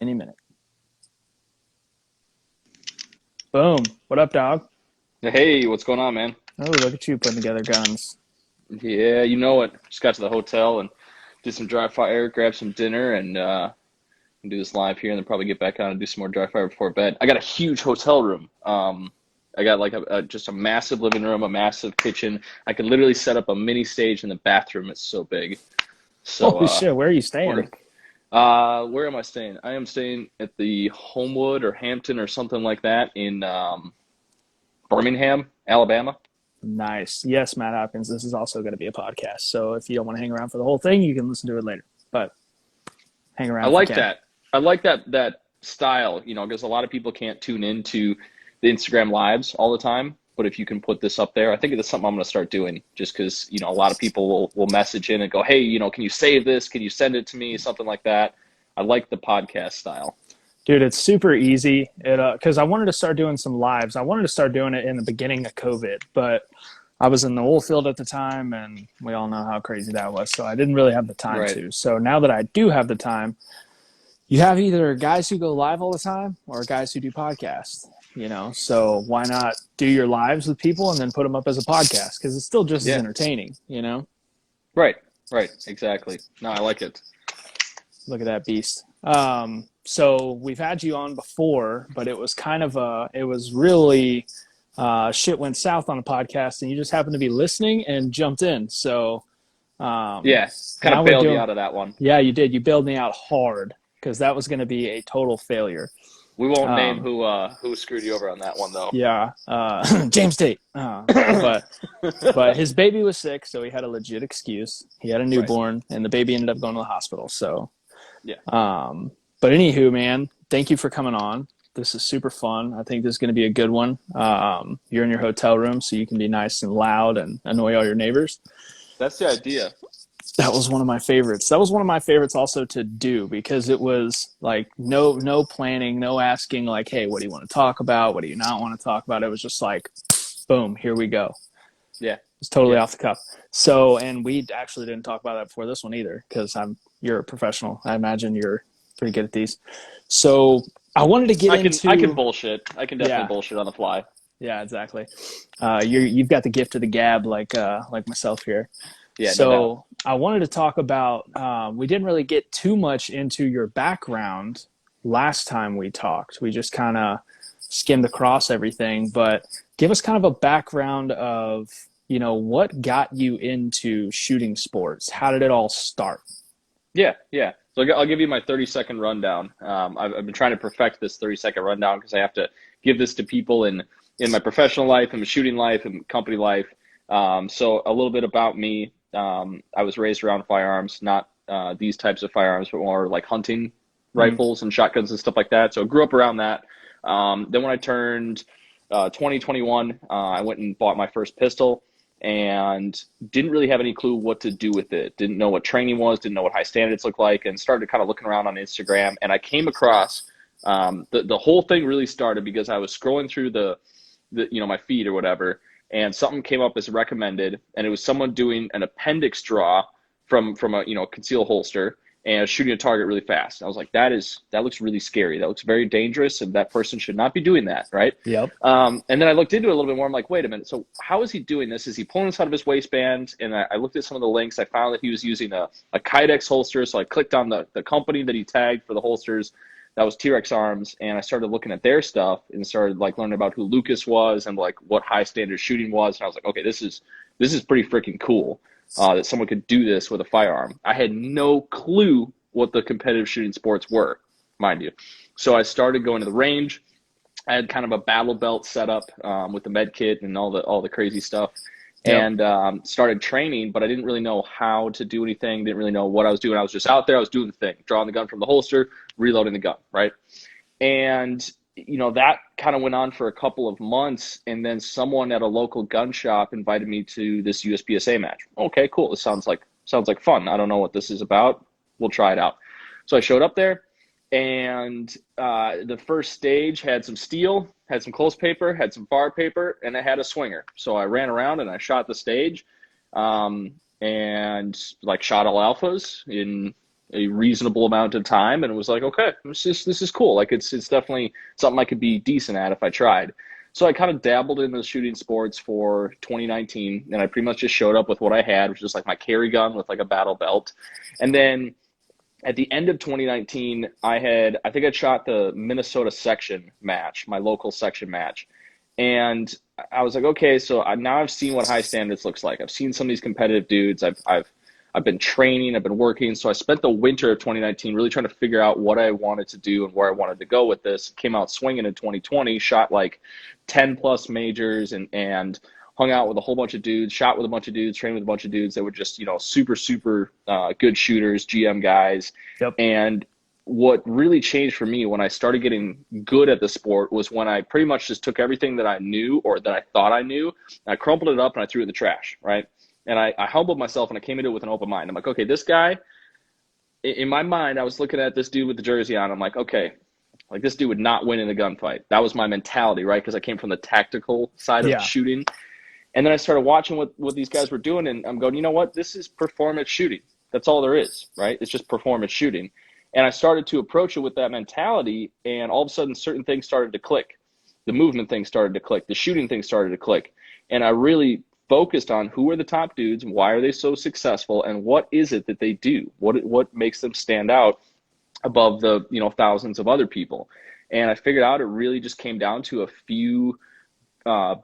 Any minute. Boom. What up, dog? Hey, what's going on, man? Oh, look at you putting together guns. Yeah, you know it. Just got to the hotel and did some dry fire, grab some dinner, and do this live here, and then probably get back on and do some more dry fire before bed. I got a huge hotel room. I got like just a massive living room, a massive kitchen. I could literally set up a mini stage in the bathroom. It's so big. So, Holy shit, where are you staying? where am I staying? I am staying at the Homewood or Hampton or something like that in Birmingham, Alabama. Nice. Yes, Matt Hopkins, this is also going to be a podcast. So if you don't want to hang around for the whole thing, you can listen to it later. But hang around I if you like can. that. I like that style, because a lot of people can't tune into the Instagram lives all the time. But if you can put this up there, I think it's something I'm going to start doing just because, a lot of people will message in and go, hey, can you save this? Can you send it to me? Something like that. I like the podcast style. Dude, it's super easy. Because I wanted to start doing some lives. I wanted to start doing it in the beginning of COVID, but I was in the oil field at the time, and we all know how crazy that was. So I didn't really have the time Right. to. So now that I do have the time, you have either guys who go live all the time or guys who do podcasts, So why not do your lives with people and then put them up as a podcast? Because it's still just as entertaining, Right. Exactly. No, I like it. Look at that beast. So we've had you on before, but it was it was really shit went south on the podcast, and you just happened to be listening and jumped in. So Kind of bailed you out of that one. Yeah, you did. You bailed me out hard because that was going to be a total failure. We won't name who screwed you over on that one, though. Yeah, James Tate. But his baby was sick, so he had a legit excuse. He had a newborn, and the baby ended up going to the hospital. So, yeah. But anywho, man, thank you for coming on. This is super fun. I think this is going to be a good one. You're in your hotel room, so you can be nice and loud and annoy all your neighbors. That's the idea. That was one of my favorites. That was one of my favorites also to do because it was like no planning, no asking like, hey, what do you want to talk about? What do you not want to talk about? It was just like, boom, here we go. Yeah. It's totally off the cuff. So, and we actually didn't talk about that before this one either because you're a professional. I imagine you're pretty good at these. So I wanted to get into... I can bullshit. I can definitely bullshit on the fly. Yeah, exactly. You've got the gift of the gab like myself here. Yeah, so no I wanted to talk about, we didn't really get too much into your background last time we talked. We just kind of skimmed across everything, but give us kind of a background of, what got you into shooting sports? How did it all start? Yeah. So I'll give you my 30-second rundown. I've been trying to perfect this 30-second rundown because I have to give this to people in my professional life, in my shooting life, and company life. So a little bit about me. I was raised around firearms, not these types of firearms, but more like hunting rifles and shotguns and stuff like that. So I grew up around that. Then when I turned 2021, I went and bought my first pistol and didn't really have any clue what to do with it. Didn't know what training was, didn't know what high standards looked like, and started kind of looking around on Instagram. And I came across the whole thing really started because I was scrolling through the my feed or whatever, and something came up as recommended, and it was someone doing an appendix draw from a concealed holster and shooting a target really fast. I was like, that looks really scary. That looks very dangerous, and that person should not be doing that, right? Yep. And then I looked into it a little bit more. I'm like, wait a minute. So how is he doing this? Is he pulling this out of his waistband? And I looked at some of the links. I found that he was using a Kydex holster. So I clicked on the company that he tagged for the holsters. That was T-Rex Arms, and I started looking at their stuff and started learning about who Lucas was and what high standard shooting was. And I was like, okay, this is pretty freaking cool that someone could do this with a firearm. I had no clue what the competitive shooting sports were, mind you. So I started going to the range. I had kind of a battle belt set up with the med kit and all the crazy stuff. Yep. And started training, but I didn't really know how to do anything. Didn't really know what I was doing. I was just out there. I was doing the thing, drawing the gun from the holster, reloading the gun, right? And, that kind of went on for a couple of months. And then someone at a local gun shop invited me to this USPSA match. Okay, cool. This sounds like fun. I don't know what this is about. We'll try it out. So I showed up there, and the first stage had some steel, had some close paper, had some bar paper, and it had a swinger. So I ran around and I shot the stage, and shot all alphas in a reasonable amount of time, and it was like, okay, this is cool. Like it's definitely something I could be decent at if I tried. So I kind of dabbled in the shooting sports for 2019, and I pretty much just showed up with what I had, which was like my carry gun with like a battle belt. And then at the end of 2019, I think I shot the Minnesota section match, my local section match. And I was like, okay, so now I've seen what high standards looks like. I've seen some of these competitive dudes. I've been training, I've been working. So I spent the winter of 2019 really trying to figure out what I wanted to do and where I wanted to go with this. Came out swinging in 2020, shot like 10 plus majors and hung out with a whole bunch of dudes, shot with a bunch of dudes, trained with a bunch of dudes that were just, super, super good shooters, GM guys. Yep. And what really changed for me when I started getting good at the sport was when I pretty much just took everything that I knew or that I thought I knew, and I crumpled it up and I threw it in the trash, right? And I humbled myself and I came into it with an open mind. I'm like, okay, this guy, in my mind, I was looking at this dude with the jersey on. I'm like, okay, like this dude would not win in a gunfight. That was my mentality, right? Because I came from the tactical side of shooting. And then I started watching what these guys were doing, and I'm going, you know what? This is performance shooting. That's all there is, right? It's just performance shooting. And I started to approach it with that mentality, and all of a sudden certain things started to click. The movement thing started to click. The shooting thing started to click. And I really focused on who are the top dudes, why are they so successful, and what is it that they do? What makes them stand out above the thousands of other people? And I figured out it really just came down to a few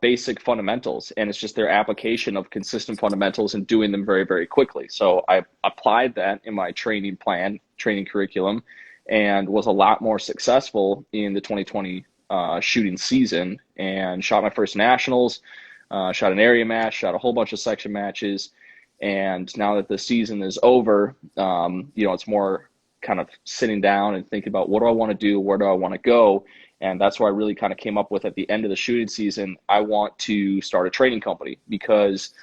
basic fundamentals, and it's just their application of consistent fundamentals and doing them very, very quickly. So I applied that in my training curriculum, and was a lot more successful in the 2020 shooting season, and shot my first nationals, shot an area match, shot a whole bunch of section matches. And now that the season is over, it's more kind of sitting down and thinking about what do I want to do, where do I want to go. And that's where I really kind of came up with at the end of the shooting season, I want to start a training company, because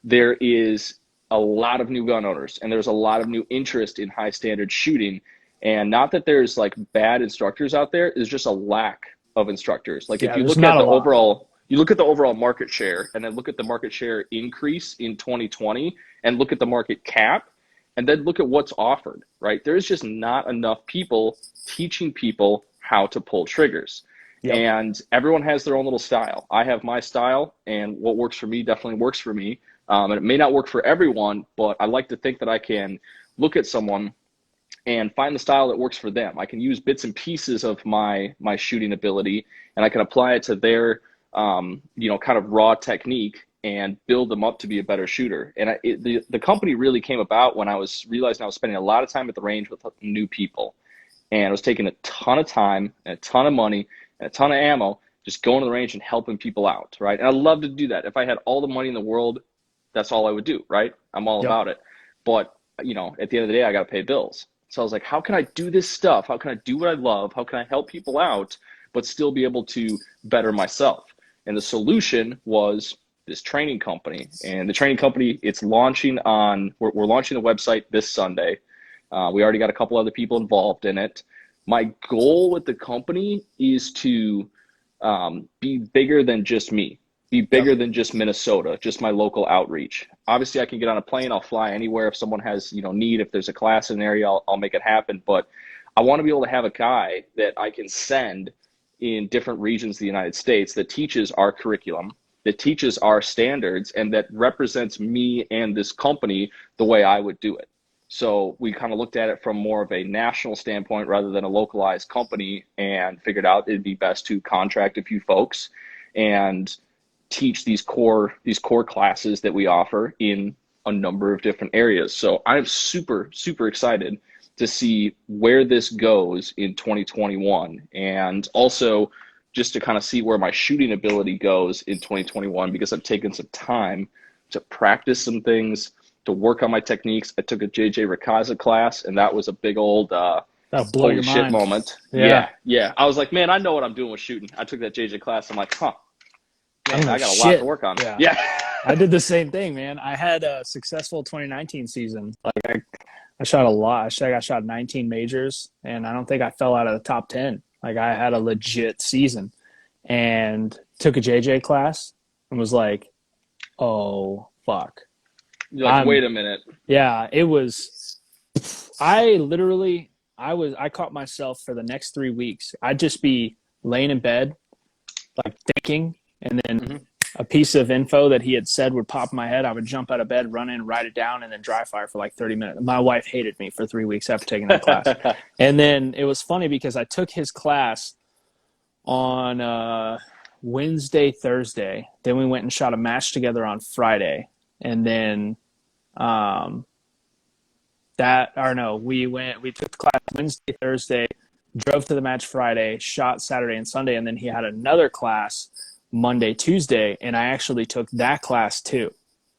there is a lot of new gun owners and there's a lot of new interest in high standard shooting. And not that there's like bad instructors out there, there's just a lack of instructors. Like if you look at the overall market share, and then look at the market share increase in 2020 and look at the market cap, and then look at what's offered, right? There's just not enough people teaching people how to pull triggers. Yep. And everyone has their own little style. I have my style, and what works for me definitely works for me. And it may not work for everyone, but I like to think that I can look at someone and find the style that works for them. I can use bits and pieces of my shooting ability, and I can apply it to their kind of raw technique and build them up to be a better shooter. And the company really came about when I was realizing I was spending a lot of time at the range with new people. And I was taking a ton of time and a ton of money and a ton of ammo, just going to the range and helping people out, right? And I love to do that. If I had all the money in the world, that's all I would do, right? I'm all about it. But, at the end of the day, I got to pay bills. So I was like, how can I do this stuff? How can I do what I love? How can I help people out, but still be able to better myself? And the solution was this training company. And the training company, we're launching the website this Sunday. We already got a couple other people involved in it. My goal with the company is to be bigger than just me, be bigger than just Minnesota, just my local outreach. Obviously, I can get on a plane. I'll fly anywhere. If someone has need, if there's a class in an area, I'll make it happen. But I want to be able to have a guy that I can send in different regions of the United States that teaches our curriculum, that teaches our standards, and that represents me and this company the way I would do it. So we kind of looked at it from more of a national standpoint rather than a localized company, and figured out it'd be best to contract a few folks and teach these core classes that we offer in a number of different areas. So I'm super, super excited to see where this goes in 2021, and also just to kind of see where my shooting ability goes in 2021, because I've taken some time to practice some things, to work on my techniques. I took a JJ Rakaza class, and that was a big old holy shit moment. Yeah. I was like, man, I know what I'm doing with shooting. I took that JJ class. I'm like, man, I got a lot to work on. Yeah. I did the same thing, man. I had a successful 2019 season. Like I shot a lot. I shot 19 majors, and I don't think I fell out of the top 10. Like I had a legit season, and took a JJ class and was like, oh, fuck. You're like, wait a minute. Yeah, it was I caught myself for the next 3 weeks. I'd just be laying in bed, like thinking, and then a piece of info that he had said would pop in my head. I would jump out of bed, run in, write it down, and then dry fire for like 30 minutes. My wife hated me for 3 weeks after taking that class. And then it was funny because I took his class on Wednesday, Thursday. Then we went and shot a match together on Friday. And then we took the class Wednesday, Thursday, drove to the match Friday, shot Saturday and Sunday, and then he had another class Monday, Tuesday, and I actually took that class too.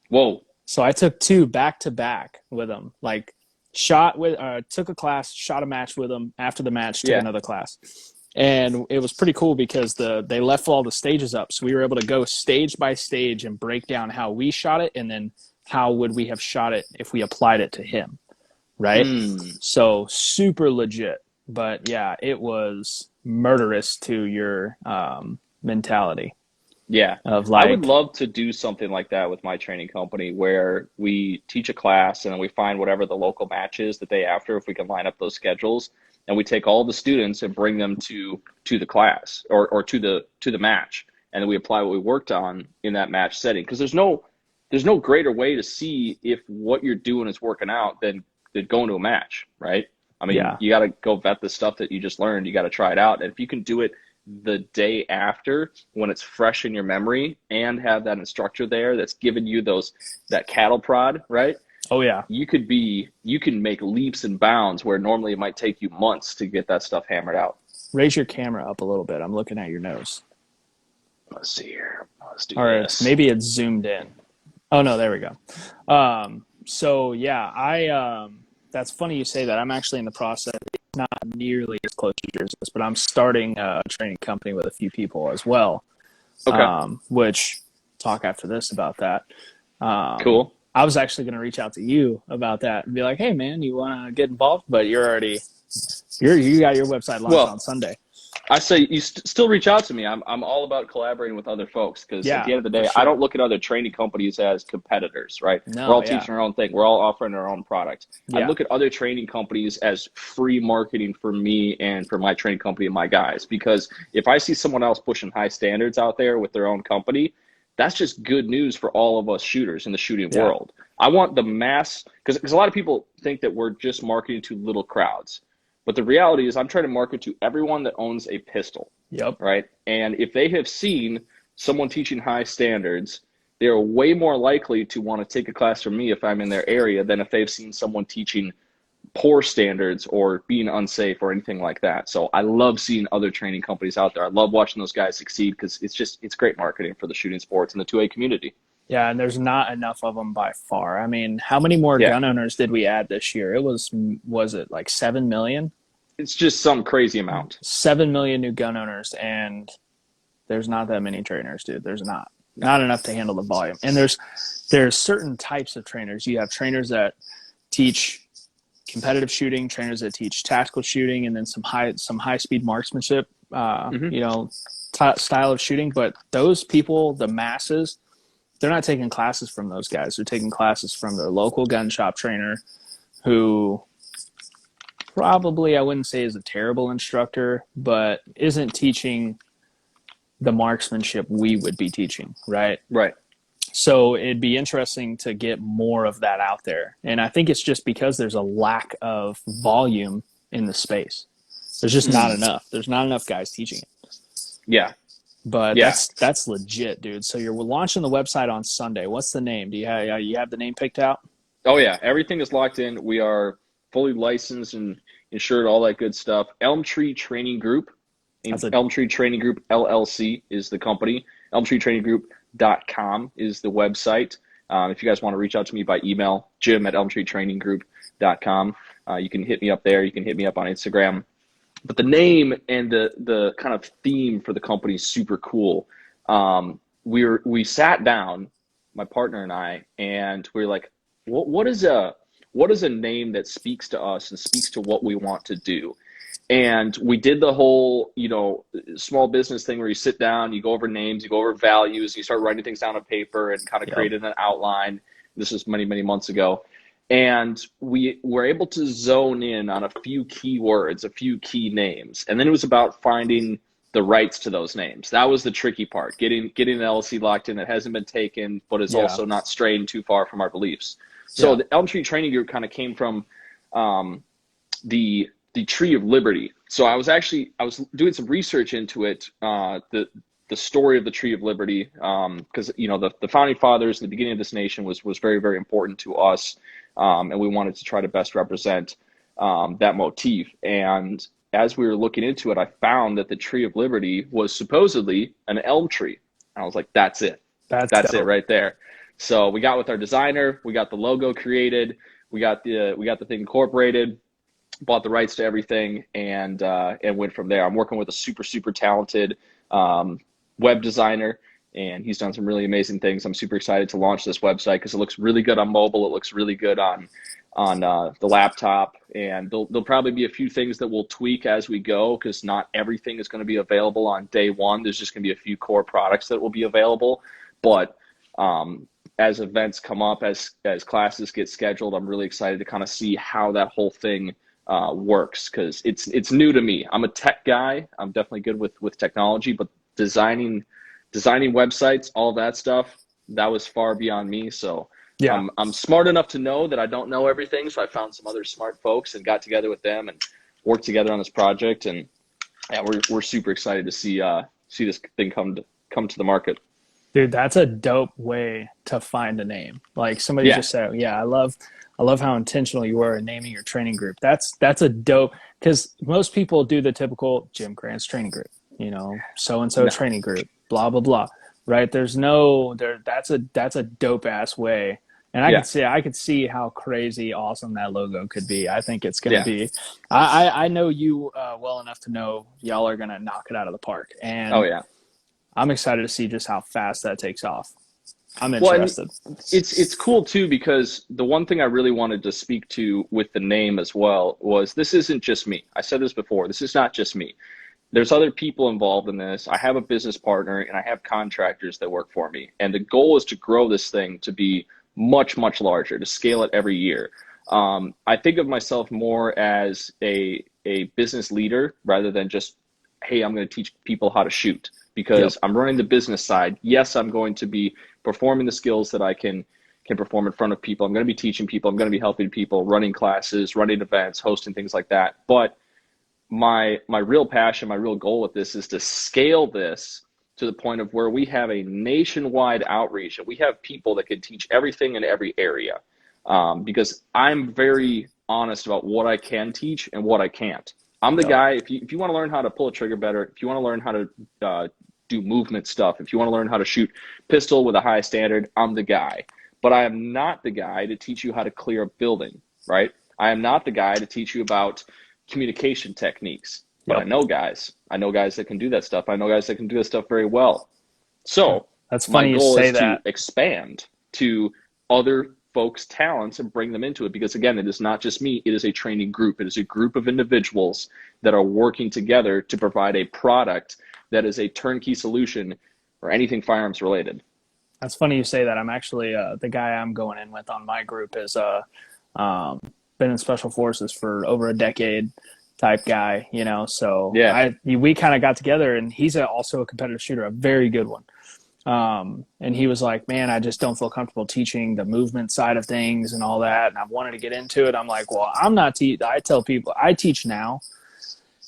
Whoa. So I took 2 back to back with him. Like took a class, shot a match with him, after the match took another class. And it was pretty cool because they left all the stages up. So we were able to go stage by stage and break down how we shot it and then how would we have shot it if we applied it to him. Right? So super legit. But yeah, it was murderous to your mentality. Yeah. Of like, I would love to do something like that with my training company where we teach a class and then we find whatever the local match is the day after, if we can line up those schedules, and we take all the students and bring them to the class or to the match, and then we apply what we worked on in that match setting. Because there's no greater way to see if what you're doing is working out than going to a match, right? I mean, you got to go vet the stuff that you just learned. You got to try it out. And if you can do it the day after when it's fresh in your memory and have that instructor there that's giving you that cattle prod, right? Oh yeah. You can make leaps and bounds where normally it might take you months to get that stuff hammered out. Raise your camera up a little bit. I'm looking at your nose. Let's see here. Let's do this. Maybe it's zoomed in. Oh no, there we go. So yeah, that's funny you say that. I'm actually in the process. It's not nearly as close to yours, but I'm starting a training company with a few people as well. Okay. Which talk after this about that. Cool. I was actually going to reach out to you about that and be like, hey man, you want to get involved? But you got your website launched on Sunday. I say you still reach out to me. I'm all about collaborating with other folks because at the end of the day, I don't look at other training companies as competitors, right? No, we're all teaching our own thing. We're all offering our own product. Yeah. I look at other training companies as free marketing for me and for my training company and my guys, because if I see someone else pushing high standards out there with their own company, that's just good news for all of us shooters in the shooting world. I want the mass, because a lot of people think that we're just marketing to little crowds. But the reality is I'm trying to market to everyone that owns a pistol. Yep. Right? And if they have seen someone teaching high standards, they're way more likely to want to take a class from me if I'm in their area than if they've seen someone teaching poor standards or being unsafe or anything like that. So I love seeing other training companies out there. I love watching those guys succeed because it's great marketing for the shooting sports and the 2A community. Yeah, and there's not enough of them by far. I mean, how many more gun owners did we add this year? It was it like 7 million? It's just some crazy amount. 7 million new gun owners, and there's not that many trainers, dude. There's not enough to handle the volume. And there's certain types of trainers. You have trainers that teach competitive shooting, trainers that teach tactical shooting, and then some high speed marksmanship, style of shooting. But those people, the masses, they're not taking classes from those guys. They're taking classes from their local gun shop trainer, who probably, I wouldn't say is a terrible instructor, but isn't teaching the marksmanship we would be teaching, right? Right. So it'd be interesting to get more of that out there. And I think it's just because there's a lack of volume in the space. There's just not enough. There's not enough guys teaching it. Yeah. But that's legit, dude. So we're launching the website on Sunday. What's the name? Do you have the name picked out? Oh yeah, everything is locked in. We are fully licensed and insured, all that good stuff. Elm Tree Training Group. Elm Tree Training Group LLC is the company. ElmTreeTrainingGroup.com is the website. If you guys want to reach out to me by email, Jim@ElmTreeTrainingGroup.com. You can hit me up there. You can hit me up on Instagram. But the name and the kind of theme for the company is super cool. We sat down, my partner and I, and we were like, what is a name that speaks to us and speaks to what we want to do? And we did the whole, small business thing where you sit down, you go over names, you go over values, you start writing things down on paper and kind of created an outline. This was many, many months ago. And we were able to zone in on a few keywords, a few key names. And then it was about finding the rights to those names. That was the tricky part, getting an LLC locked in that hasn't been taken, but is also not straying too far from our beliefs. So the Elm Tree Training Group kind of came from the Tree of Liberty. So I was doing some research into it, the story of the Tree of Liberty, because the founding fathers in the beginning of this nation was very, very important to us, and we wanted to try to best represent that motif. And as we were looking into it, I found that the Tree of Liberty was supposedly an elm tree. And I was like, that's it. That's it right there. So we got with our designer, we got the logo created, we got the thing incorporated, bought the rights to everything, and went from there. I'm working with a super, super talented web designer, and he's done some really amazing things. I'm super excited to launch this website because it looks really good on mobile. It looks really good on the laptop, and there'll probably be a few things that we'll tweak as we go because not everything is going to be available on day one. There's just going to be a few core products that will be available, but as events come up, as classes get scheduled, I'm really excited to kind of see how that whole thing works because it's new to me. I'm a tech guy. I'm definitely good with technology, but designing websites, all that stuff, that was far beyond me. So I'm smart enough to know that I don't know everything. So I found some other smart folks and got together with them and worked together on this project. And we're super excited to see this thing come to the market. Dude, that's a dope way to find a name. Like somebody just said, I love how intentional you were in naming your training group. That's a dope, because most people do the typical Jim Krantz training group, so-and-so training group, blah, blah, blah, right? That's a dope ass way. And I could see how crazy awesome that logo could be. I think it's going to be, I know you well enough to know y'all are going to knock it out of the park. And I'm excited to see just how fast that takes off. I'm interested. Well, it's cool too, because the one thing I really wanted to speak to with the name as well was this isn't just me. I said this before. This is not just me. There's other people involved in this. I have a business partner and I have contractors that work for me. And the goal is to grow this thing to be much, much larger, to scale it every year. I think of myself more as a business leader rather than just, hey, I'm going to teach people how to shoot, because I'm running the business side. Yes, I'm going to be performing the skills that I can perform in front of people. I'm going to be teaching people. I'm going to be helping people, running classes, running events, hosting things like that. But my real passion, my real goal with this is to scale this to the point of where we have a nationwide outreach and we have people that can teach everything in every area. Because I'm very honest about what I can teach and what I can't. I'm the guy, if you want to learn how to pull a trigger better, if you want to learn how to do movement stuff, if you want to learn how to shoot pistol with a high standard, I'm the guy. But I am not the guy to teach you how to clear a building, right? I am not the guy to teach you about communication techniques. But I know guys that can do that stuff. I know guys that can do that stuff very well. So that's funny my goal you say is that. to expand to other folks' talents and bring them into it, because again, it is not just me. It is a training group. It is a group of individuals that are working together to provide a product that is a turnkey solution for anything firearms related. That's funny you say that. I'm actually the guy I'm going in with on my group is been in special forces for over a decade type guy, so we kind of got together, and he's also a competitive shooter, a very good one. And he was like, man, I just don't feel comfortable teaching the movement side of things and all that. And I wanted to get into it. I'm like, well, I'm not I tell people I teach now,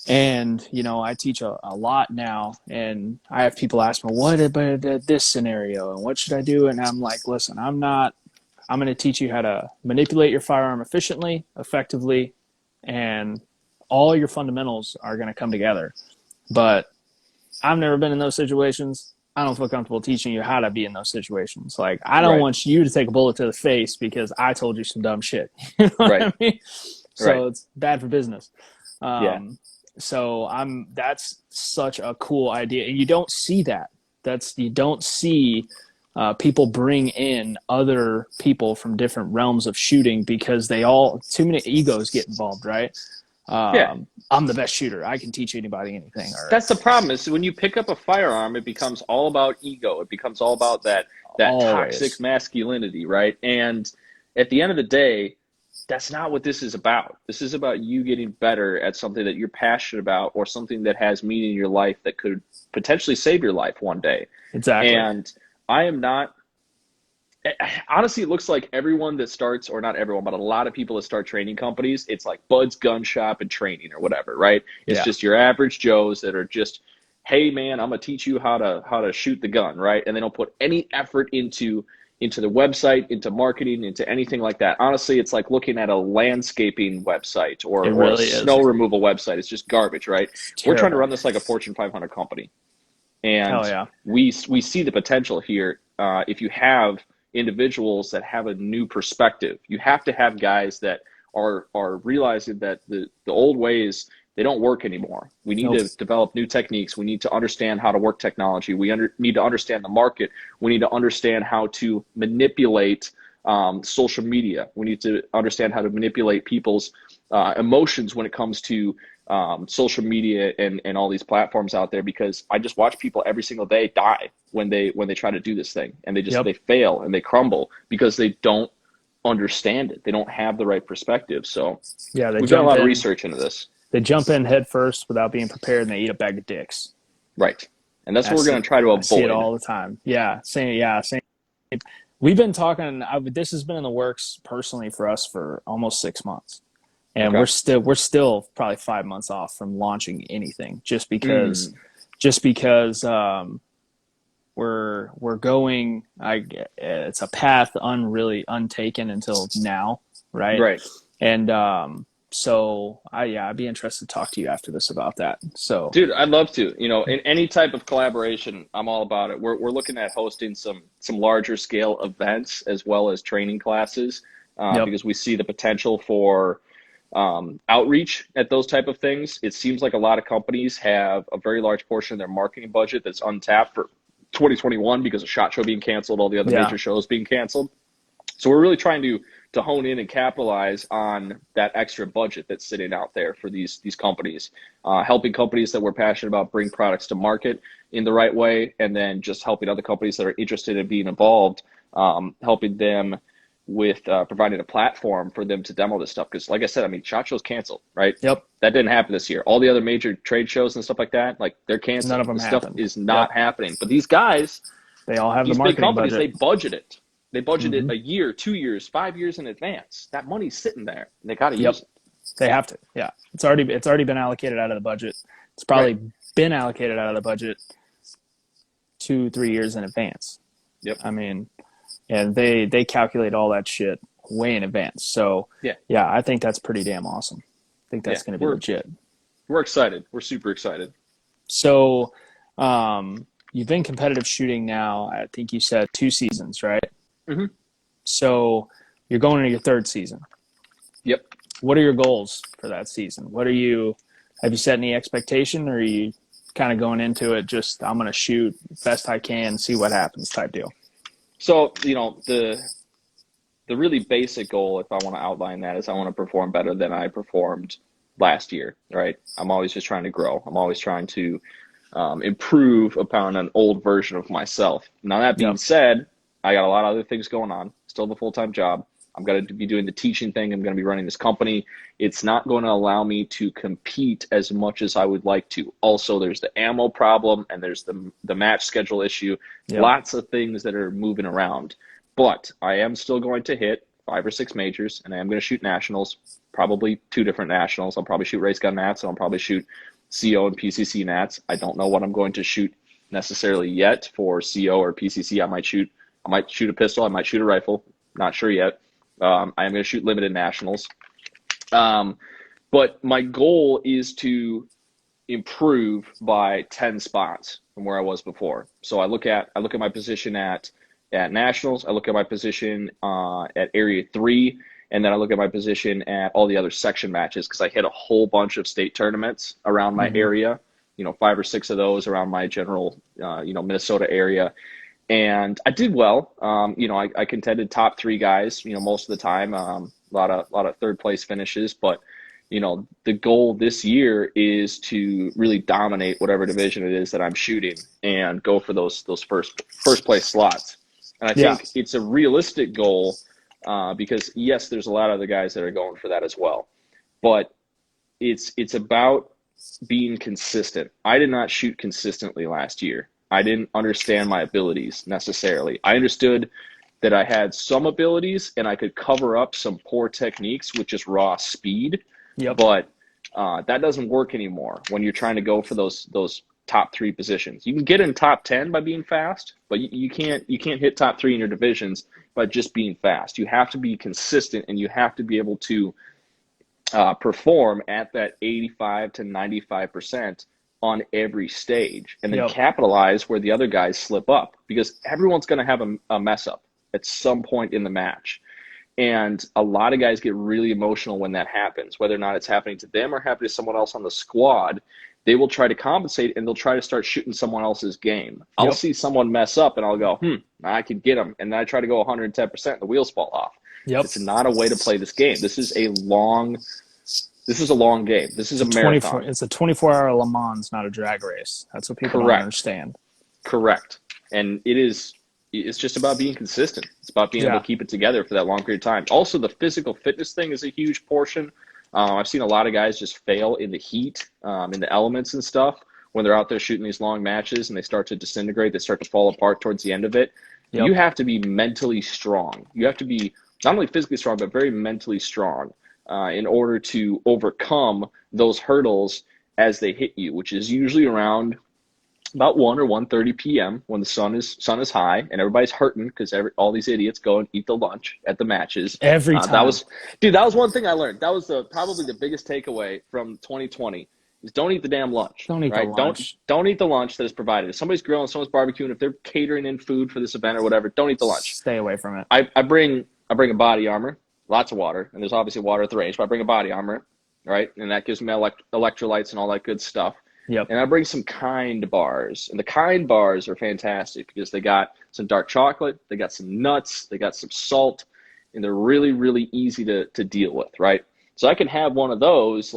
and, I teach a lot now. And I have people ask me, what about this scenario and what should I do? And I'm like, listen, I'm going to teach you how to manipulate your firearm efficiently, effectively, and all your fundamentals are going to come together. But I've never been in those situations. I don't feel comfortable teaching you how to be in those situations. Like, I don't want you to take a bullet to the face because I told you some dumb shit. You know what I mean? So it's bad for business. So that's such a cool idea. And you don't see that. You don't see people bring in other people from different realms of shooting because too many egos get involved, right? I'm the best shooter. I can teach anybody anything. That's the problem, is when you pick up a firearm, it becomes all about ego. It becomes all about that toxic masculinity, right? And at the end of the day, that's not what this is about. This is about you getting better at something that you're passionate about, or something that has meaning in your life that could potentially save your life one day. Exactly. And I am not, honestly, it looks like everyone that starts, or not everyone, but a lot of people that start training companies, it's like Bud's Gun Shop and training or whatever, right? It's just your average Joes that are just, hey man, I'm gonna teach you how to shoot the gun, right? And they don't put any effort into the website, into marketing, into anything like that. Honestly, it's like looking at a landscaping website or a snow removal website. It's just garbage, right? We're trying to run this like a Fortune 500 company. And we see the potential here. If you have individuals that have a new perspective, you have to have guys that are realizing that the old ways, they don't work anymore. We need to develop new techniques. We need to understand how to work technology. We need to understand the market. We need to understand how to manipulate social media. We need to understand how to manipulate people's emotions when it comes to social media and all these platforms out there, because I just watch people every single day die when they try to do this thing, and they fail and they crumble because they don't understand it. They don't have the right perspective. So we've done a lot of research into this. They jump in head first without being prepared, and they eat a bag of dicks. Right. And that's what we're going to try to avoid. I see it all the time. Yeah. Same. We've been talking, this has been in the works personally for us for almost 6 months. And we're still probably 5 months off from launching anything, just because we're going, it's a path really untaken until now. Right. Right. And, so I'd be interested to talk to you after this about that. So, dude, I'd love to. In any type of collaboration, I'm all about it. We're looking at hosting some larger scale events as well as training classes, because we see the potential for outreach at those type of things. It seems like a lot of companies have a very large portion of their marketing budget that's untapped for 2021 because of SHOT Show being canceled, all the other major shows being canceled. So we're really trying to hone in and capitalize on that extra budget that's sitting out there for these companies, helping companies that we're passionate about bring products to market in the right way, and then just helping other companies that are interested in being involved, helping them with providing a platform for them to demo this stuff. Because like I said, I mean, SHOT Show's canceled, right? Yep. That didn't happen this year. All the other major trade shows and stuff like that, like they're canceled. None of them stuff is not happening. But these guys, they all have these the marketing big companies, budget. they budget it. They budget it a year, 2 years, 5 years in advance. That money's sitting there, and they got to use it. They have to. Yeah, it's already been allocated out of the budget. It's probably been allocated out of the budget 2-3 years in advance. Yep. I mean, and they calculate all that shit way in advance. So yeah, I think that's pretty damn awesome. I think that's going to be legit. We're excited. We're super excited. So, you've been competitive shooting now, I think you said 2 seasons, right? Mm-hmm. So you're going into your 3rd season. Yep. What are your goals for that season? Have you set any expectation, or are you kind of going into it just, I'm going to shoot best I can, see what happens type deal? So, the really basic goal, if I want to outline that, is I want to perform better than I performed last year, right? I'm always just trying to grow. I'm always trying to improve upon an old version of myself. Now, that being said, I got a lot of other things going on. Still have a full-time job. I'm going to be doing the teaching thing. I'm going to be running this company. It's not going to allow me to compete as much as I would like to. Also, there's the ammo problem, and there's the match schedule issue. Yep. Lots of things that are moving around. But I am still going to hit 5 or 6 majors, and I am going to shoot nationals, probably 2 different nationals. I'll probably shoot race gun nats, and I'll probably shoot CO and PCC nats. I don't know what I'm going to shoot necessarily yet for CO or PCC. I might shoot a pistol. I might shoot a rifle. Not sure yet. I am going to shoot limited nationals. But my goal is to improve by 10 spots from where I was before. So I look at my position at nationals. I look at my position at area 3, and then I look at my position at all the other section matches, because I hit a whole bunch of state tournaments around my area. 5 or 6 of those around my general Minnesota area. And I did well. I contended top 3 guys, most of the time, a lot of 3rd place finishes. But, the goal this year is to really dominate whatever division it is that I'm shooting and go for those first place slots. And I think it's a realistic goal because yes, there's a lot of other guys that are going for that as well, but it's about being consistent. I did not shoot consistently last year. I didn't understand my abilities necessarily. I understood that I had some abilities and I could cover up some poor techniques with just raw speed. Yep. But that doesn't work anymore when you're trying to go for those top 3 positions. You can get in top 10 by being fast, but you can't hit top 3 in your divisions by just being fast. You have to be consistent, and you have to be able to perform at that 85 to 95% on every stage, and then capitalize where the other guys slip up, because everyone's going to have a mess up at some point in the match. And a lot of guys get really emotional when that happens, whether or not it's happening to them or happening to someone else on the squad. They will try to compensate, and they'll try to start shooting someone else's game. I'll see someone mess up, and I'll go, I could get them. And then I try to go 110%, and the wheels fall off. It's not a way to play this game. This is a long game. This is a marathon. It's a 24-hour Le Mans, not a drag race. That's what people don't understand. Correct. And it's just about being consistent. It's about being able to keep it together for that long period of time. Also, the physical fitness thing is a huge portion. I've seen a lot of guys just fail in the heat, in the elements and stuff, when they're out there shooting these long matches and they start to disintegrate, they start to fall apart towards the end of it. You have to be mentally strong. You have to be not only physically strong, but very mentally strong in order to overcome those hurdles as they hit you, which is usually around about 1 or 1:30 p.m. when the sun is high and everybody's hurting because all these idiots go and eat the lunch at the matches every time. That was one thing I learned. That was probably the biggest takeaway from 2020 is don't eat the damn lunch. Don't eat the lunch. Don't eat the lunch that is provided. If somebody's grilling, someone's barbecuing, if they're catering in food for this event or whatever, don't eat the lunch. Stay away from it. I bring a body armor, lots of water, and there's obviously water at the range, but I bring a body armor, right? And that gives me electrolytes and all that good stuff. And I bring some Kind bars. And the Kind bars are fantastic because they got some dark chocolate, they got some nuts, they got some salt, and they're really, really easy to deal with, right? So I can have one of those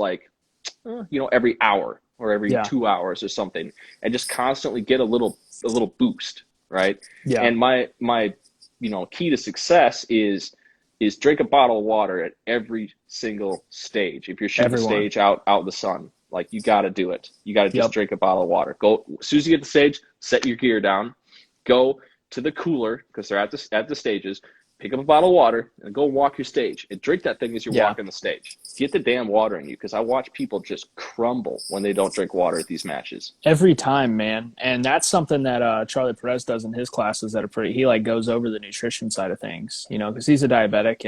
every hour or every 2 hours or something, and just constantly get a little boost, right? And my key to success is drink a bottle of water at every single stage. If you're shooting a stage out in the sun, like, you got to do it. You got to just drink a bottle of water. Go as soon as you get the stage, set your gear down, go to the cooler because they're at the stages. Pick up a bottle of water and go walk your stage and drink that thing as you're walking the stage. Get the damn water in you, because I watch people just crumble when they don't drink water at these matches. Every time, man. And that's something that Charlie Perez does in his classes that are he goes over the nutrition side of things, because he's a diabetic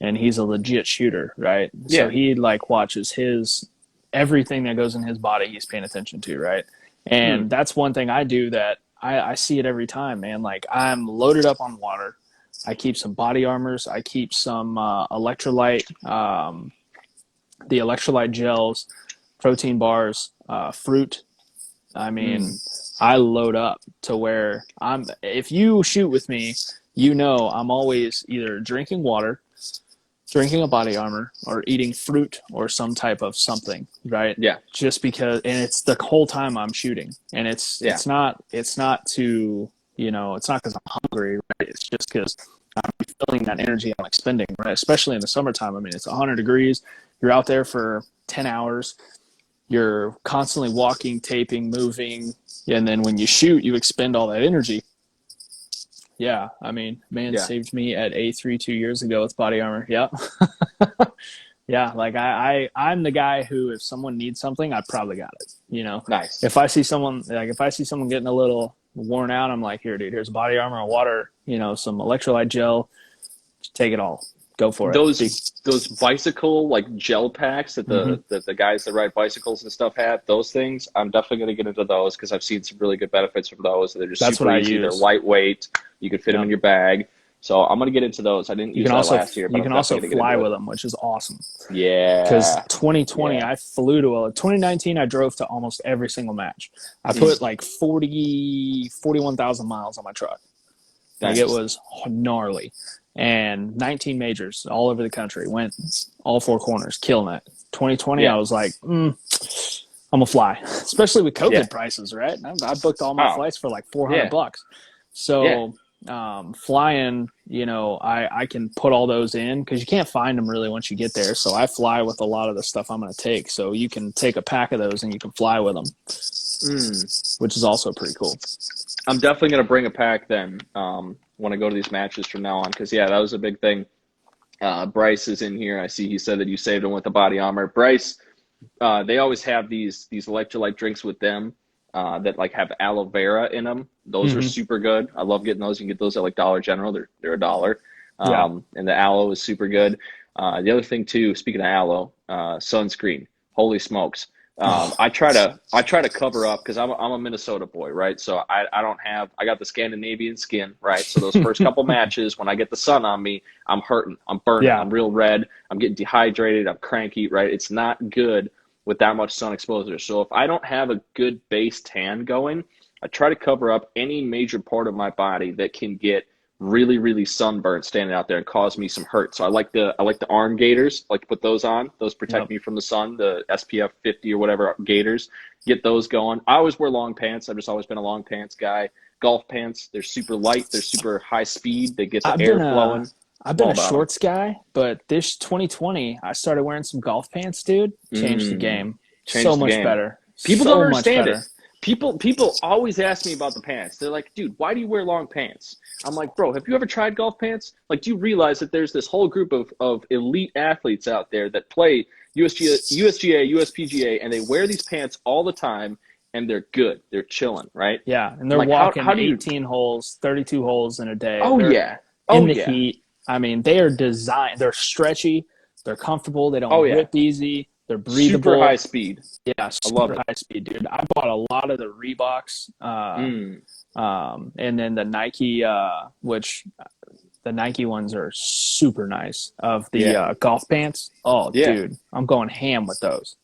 and he's a legit shooter, right? So he watches everything that goes in his body, he's paying attention to, right? And that's one thing I do that I see it every time, man. Like, I'm loaded up on water. I keep some body armors. I keep some electrolyte, the electrolyte gels, protein bars, fruit. I mean, I load up to where if you shoot with me, I'm always either drinking water, drinking a body armor, or eating fruit or some type of something, right? Yeah. Just because, and it's the whole time I'm shooting, and it's not to, it's not because I'm hungry, right? It's just because I'm feeling that energy I'm expending, right? Especially in the summertime. I mean, it's 100 degrees. You're out there for 10 hours. You're constantly walking, taping, moving. And then when you shoot, you expend all that energy. Yeah, I mean, saved me at A3 2 years ago with body armor. Yeah. Yeah, I'm the guy who, if someone needs something, I probably got it, Nice. If I see someone getting a little worn out, I'm like, here, dude, here's body armor, water, some electrolyte gel. Just take it all. Go for it. Those bicycle gel packs that the guys that ride bicycles and stuff have, those things, I'm definitely going to get into those because I've seen some really good benefits from those. They're just super easy. They're lightweight. You can fit them in your bag. So I'm going to get into those. I didn't use that last year. But you can also fly with them, which is awesome. Yeah. Because 2020, I flew to 2019, I drove to almost every single match. I put 41,000 miles on my truck. Nice. It was gnarly. And 19 majors all over the country. Went all four corners, killing it. 2020, I was like, I'm going to fly. Especially with COVID prices, right? I booked all my flights for $400. So Flying, I can put all those in because you can't find them really once you get there. So I fly with a lot of the stuff I'm going to take. So you can take a pack of those and you can fly with them, which is also pretty cool. I'm definitely going to bring a pack then when I go to these matches from now on because, that was a big thing. Bryce is in here. I see he said that you saved him with the body armor. Bryce, they always have these electrolyte drinks with them that like have aloe vera in them. Those are super good. I love getting those. You can get those at like Dollar General. They're $1. And the aloe is super good. The other thing too, speaking of aloe, sunscreen. Holy smokes. I try to cover up because I'm a Minnesota boy, right? So I got the Scandinavian skin, right? So those first couple matches, when I get the sun on me, I'm hurting, I'm burning, I'm real red, I'm getting dehydrated, I'm cranky, right? It's not good with that much sun exposure. So if I don't have a good base tan going, I try to cover up any major part of my body that can get really, really sunburned standing out there and cause me some hurt. So I like the arm gaiters, I like to put those on. Those protect me from the sun, the SPF 50 or whatever gaiters, get those going. I always wear long pants. I've just always been a long pants guy. Golf pants, they're super light, they're super high speed, they get the air flowing. I've been a shorts guy, but this 2020, I started wearing some golf pants, dude. Changed the game. So much better. People don't understand it. People always ask me about the pants. They're like, dude, why do you wear long pants? I'm like, bro, have you ever tried golf pants? Like, do you realize that there's this whole group of elite athletes out there that play USGA, USPGA, and they wear these pants all the time, and they're good. They're chilling, right? Yeah, and they're like, walking how 18 holes, 32 holes in a day. Oh, they're in the heat. I mean, they are designed. They're stretchy. They're comfortable. They don't rip easy. They're breathable. Super high speed. Yeah, super high speed, dude. I bought a lot of the Reeboks, and then the Nike, which the Nike ones are super nice. Of the golf pants, dude, I'm going ham with those.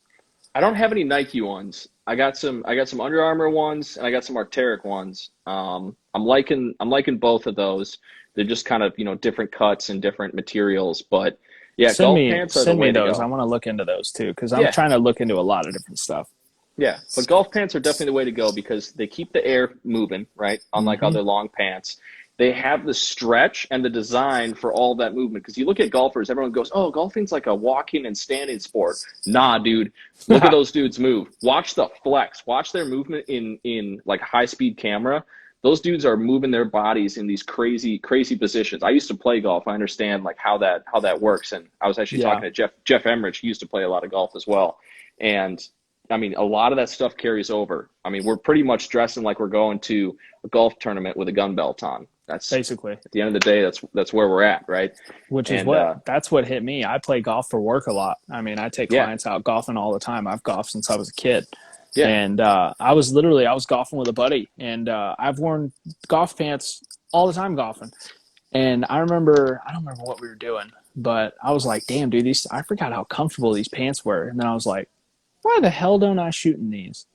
I don't have any Nike ones. I got some Under Armour ones, and I got some Arc'teryx ones. I'm liking both of those. They're just kind of different cuts and different materials, but. Yeah, golf pants are the way to go. I want to look into those too because I'm trying to look into a lot of different stuff. Yeah, but golf pants are definitely the way to go because they keep the air moving, right? Unlike other long pants. They have the stretch and the design for all that movement. Because you look at golfers, everyone goes, oh, golfing's like a walking and standing sport. Nah, dude. Look at those dudes move. Watch the flex. Watch their movement in like high-speed camera. Those dudes are moving their bodies in these crazy, crazy positions. I used to play golf. I understand like how that works. And I was actually talking to Jeff Emmerich. He used to play a lot of golf as well. And I mean, a lot of that stuff carries over. I mean, we're pretty much dressing like we're going to a golf tournament with a gun belt on. That's basically at the end of the day. That's where we're at, right? That's what hit me. I play golf for work a lot. I mean, I take clients out golfing all the time. I've golfed since I was a kid. Yeah. And I was golfing with a buddy, and I've worn golf pants all the time golfing. And I don't remember what we were doing, but I was like, damn, dude, I forgot how comfortable these pants were. And then I was like, why the hell don't I shoot in these?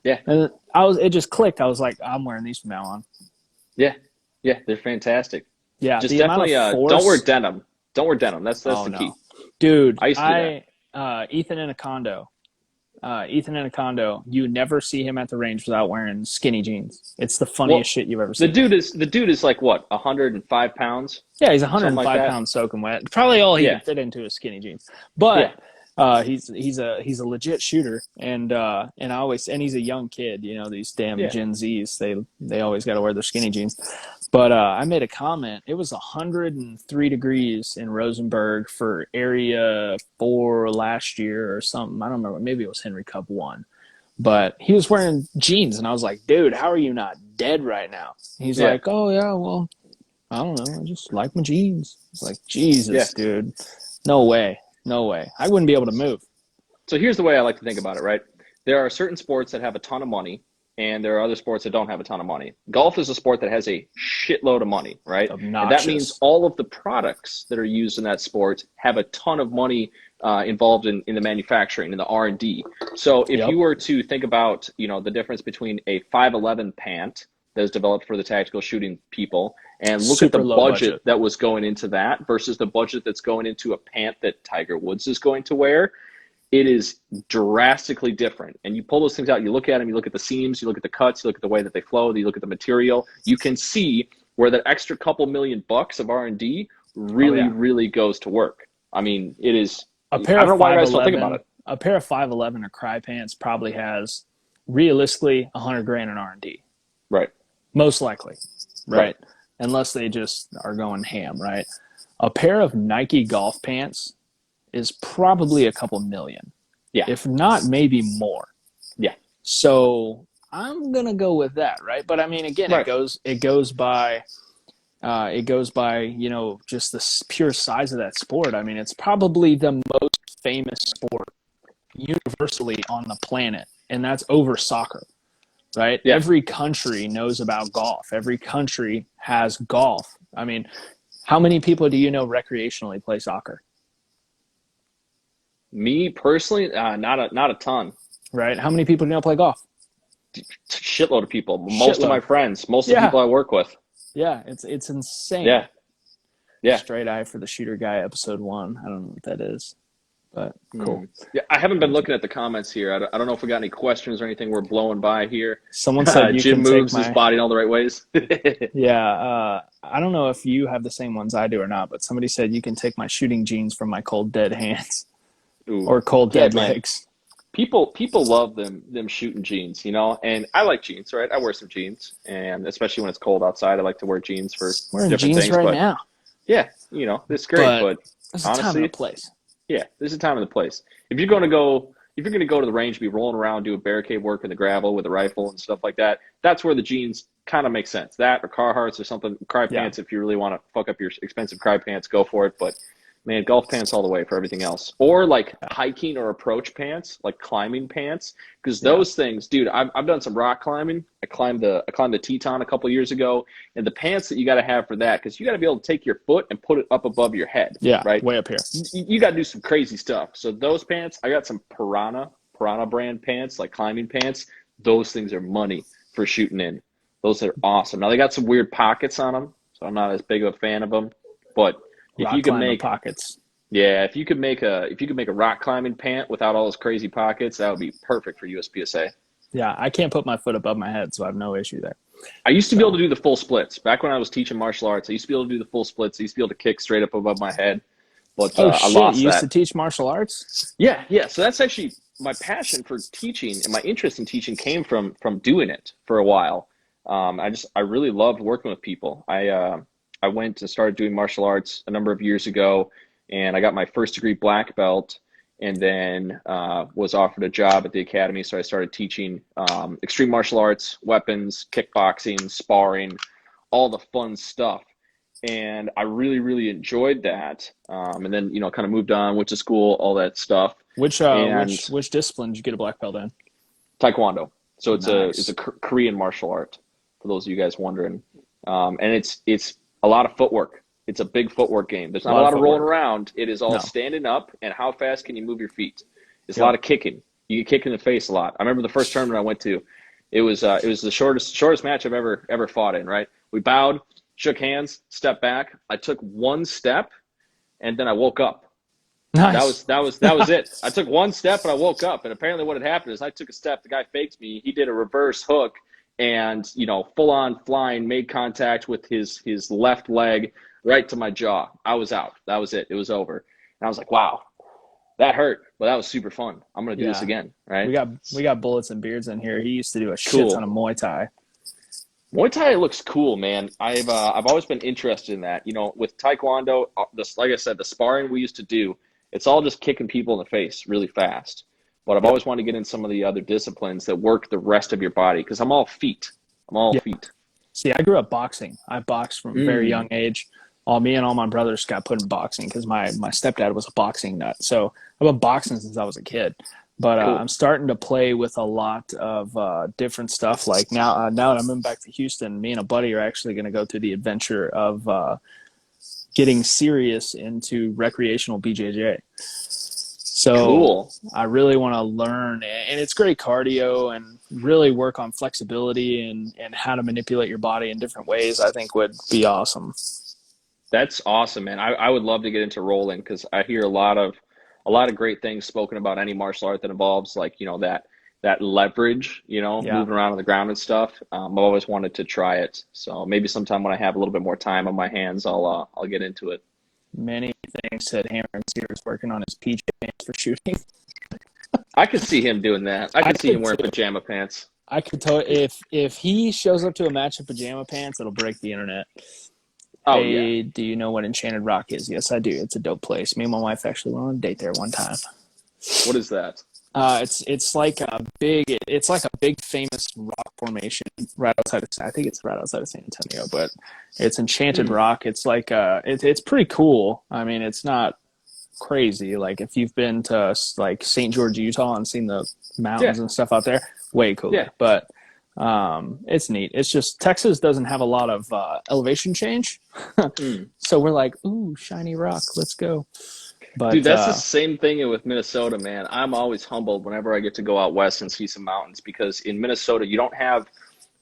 Yeah. And it just clicked. I was like, I'm wearing these from now on. Yeah. Yeah, they're fantastic. Yeah. Just definitely don't wear denim. Don't wear denim. That's the key. Dude, Ethan Anacondo. You never see him at the range without wearing skinny jeans. It's the funniest shit you've ever seen. The dude is like what, 105 pounds? Yeah, he's 105 pounds soaking wet. Probably all he can fit into is skinny jeans. But he's a legit shooter, and he's a young kid. These damn Gen Zs, they always got to wear their skinny jeans. But I made a comment. It was 103 degrees in Rosenberg for Area 4 last year or something. I don't remember. Maybe it was Henry Cup 1. But he was wearing jeans, and I was like, dude, how are you not dead right now? And he's like, oh, yeah, well, I don't know. I just like my jeans. It's like, Jesus, dude. No way. I wouldn't be able to move. So here's the way I like to think about it, right? There are certain sports that have a ton of money, and there are other sports that don't have a ton of money. Golf is a sport that has a shitload of money, right? And that means all of the products that are used in that sport have a ton of money involved in the manufacturing and the R&D. So if you were to think about, the difference between a 511 pant that was developed for the tactical shooting people and look at the budget that was going into that versus the budget that's going into a pant that Tiger Woods is going to wear, it is drastically different. And you pull those things out, you look at them, you look at the seams, you look at the cuts, you look at the way that they flow, you look at the material, you can see where that extra couple $1,000,000 of R&D really, really goes to work. I mean, it is. A I pair don't know of why you guys don't think about 511, it. a pair of 511 or cry pants probably has realistically $100,000 in R&D. Right. Most likely. Right. Unless they just are going ham, right? A pair of Nike golf pants is probably a couple million. Yeah. If not, maybe more. Yeah. So I'm gonna go with that, right? But I mean, again, Right. it goes by just the pure size of that sport. I mean, it's probably the most famous sport universally on the planet, and that's over soccer, right? Yeah. Every country knows about golf. Every country has golf. I mean, how many people do you know recreationally play soccer? Me personally, not a ton. Right? How many people do you know play golf? Shitload of people. Most of my friends. Most of the people I work with. Yeah, it's insane. Yeah. Yeah. Straight eye for the shooter guy, episode 1. I don't know what that is, but cool. Yeah, I haven't been looking at the comments here. I don't know if we got any questions or anything we're blowing by here. Someone said you Jim can moves take his body in all the right ways. Yeah, I don't know if you have the same ones I do or not, but somebody said you can take my shooting jeans from my cold dead hands. Ooh. Or cold dead legs. People love them shooting jeans, you know, and I like jeans, right? I wear some jeans, and especially when it's cold outside, I like to wear jeans for wearing different jeans things. Right now. Yeah, you know, it's great, but there's honestly, a time and a place. Yeah, there's a time and a place. If you're going to go to the range, be rolling around, doing barricade work in the gravel with a rifle and stuff like that, that's where the jeans kind of make sense. That or Carhartts or something, cry pants. If you really want to fuck up your expensive cry pants, go for it. But man, golf pants all the way for everything else. Or like hiking or approach pants, like climbing pants, because those things, dude. I've done some rock climbing. I climbed the Teton a couple of years ago, and the pants that you got to have for that, because you got to be able to take your foot and put it up above your head. Yeah, right, way up here. You got to do some crazy stuff. So those pants, I got some Piranha brand pants, like climbing pants. Those things are money for shooting in. Those are awesome. Now they got some weird pockets on them, so I'm not as big of a fan of them, but if you can make pockets. Yeah, if you could make a rock climbing pant without all those crazy pockets, that would be perfect for USPSA. Yeah, I can't put my foot above my head, so I have no issue there. I used to be able to do the full splits. Back when I was teaching martial arts, I used to be able to do the full splits. I used to be able to kick straight up above my head. But I lost you used that. to teach martial arts? Yeah. So that's actually my passion for teaching, and my interest in teaching came from doing it for a while. I really loved working with people. I went and started doing martial arts a number of years ago, and I got my first degree black belt, and then was offered a job at the academy. So I started teaching extreme martial arts, weapons, kickboxing, sparring, all the fun stuff. And I really, really enjoyed that. And then, kind of moved on, went to school, all that stuff. Which discipline did you get a black belt in? Taekwondo. So it's Nice. a Korean martial art, for those of you guys wondering. And it's a lot of footwork. It's a big footwork game. There's not a lot of rolling around. It is all standing up, and how fast can you move your feet? It's a lot of kicking. You get kicked in the face a lot. I remember the first tournament I went to. It was the shortest match I've ever fought in. Right? We bowed, shook hands, stepped back. I took one step, and then I woke up. Nice. That was it. I took one step and I woke up. And apparently, what had happened is I took a step. The guy faked me. He did a reverse hook, and full on flying, made contact with his left leg right to my jaw. I was out. That was it. It was over. And I was like, wow, that hurt, but that was super fun. I'm gonna do this again. Right? We got bullets and beards in here. He used to do a shit ton of Muay Thai. Muay Thai looks cool, man. I've always been interested in that. With Taekwondo, like I said, the sparring we used to do, it's all just kicking people in the face really fast. But I've always wanted to get in some of the other disciplines that work the rest of your body, because I'm all feet. Feet. See, I grew up boxing. I boxed from a very young age. Me and all my brothers got put in boxing because my stepdad was a boxing nut. So I've been boxing since I was a kid. But Cool. I'm starting to play with a lot of different stuff. Like now that I'm moving back to Houston, me and a buddy are actually going to go through the adventure of getting serious into recreational BJJ. So Cool. I really want to learn, and it's great cardio, and really work on flexibility and how to manipulate your body in different ways. I think would be awesome. That's awesome, man. I would love to get into rolling, because I hear a lot of great things spoken about any martial art that involves, like, that that leverage, moving around on the ground and stuff. I've always wanted to try it. So maybe sometime when I have a little bit more time on my hands, I'll get into it. Many things said Hammer and Sears working on his PJ pants for shooting. I could see him doing that. I could see him wearing pajama pants. I could tell if he shows up to a match in pajama pants, it'll break the internet. Oh, hey, yeah. Do you know what Enchanted Rock is? Yes, I do. It's a dope place. Me and my wife actually went on a date there one time. What is that? It's like a big famous rock formation right outside of, I think it's right outside of San Antonio, but it's Enchanted Rock. It's like it's pretty cool. I mean, it's not crazy. Like if you've been to like St. George, Utah, and seen the mountains and stuff out there, way cooler. Yeah. But it's neat. It's just Texas doesn't have a lot of elevation change, so we're like, ooh, shiny rock, let's go. But, dude, that's the same thing with Minnesota, man. I'm always humbled whenever I get to go out west and see some mountains, because in Minnesota you don't have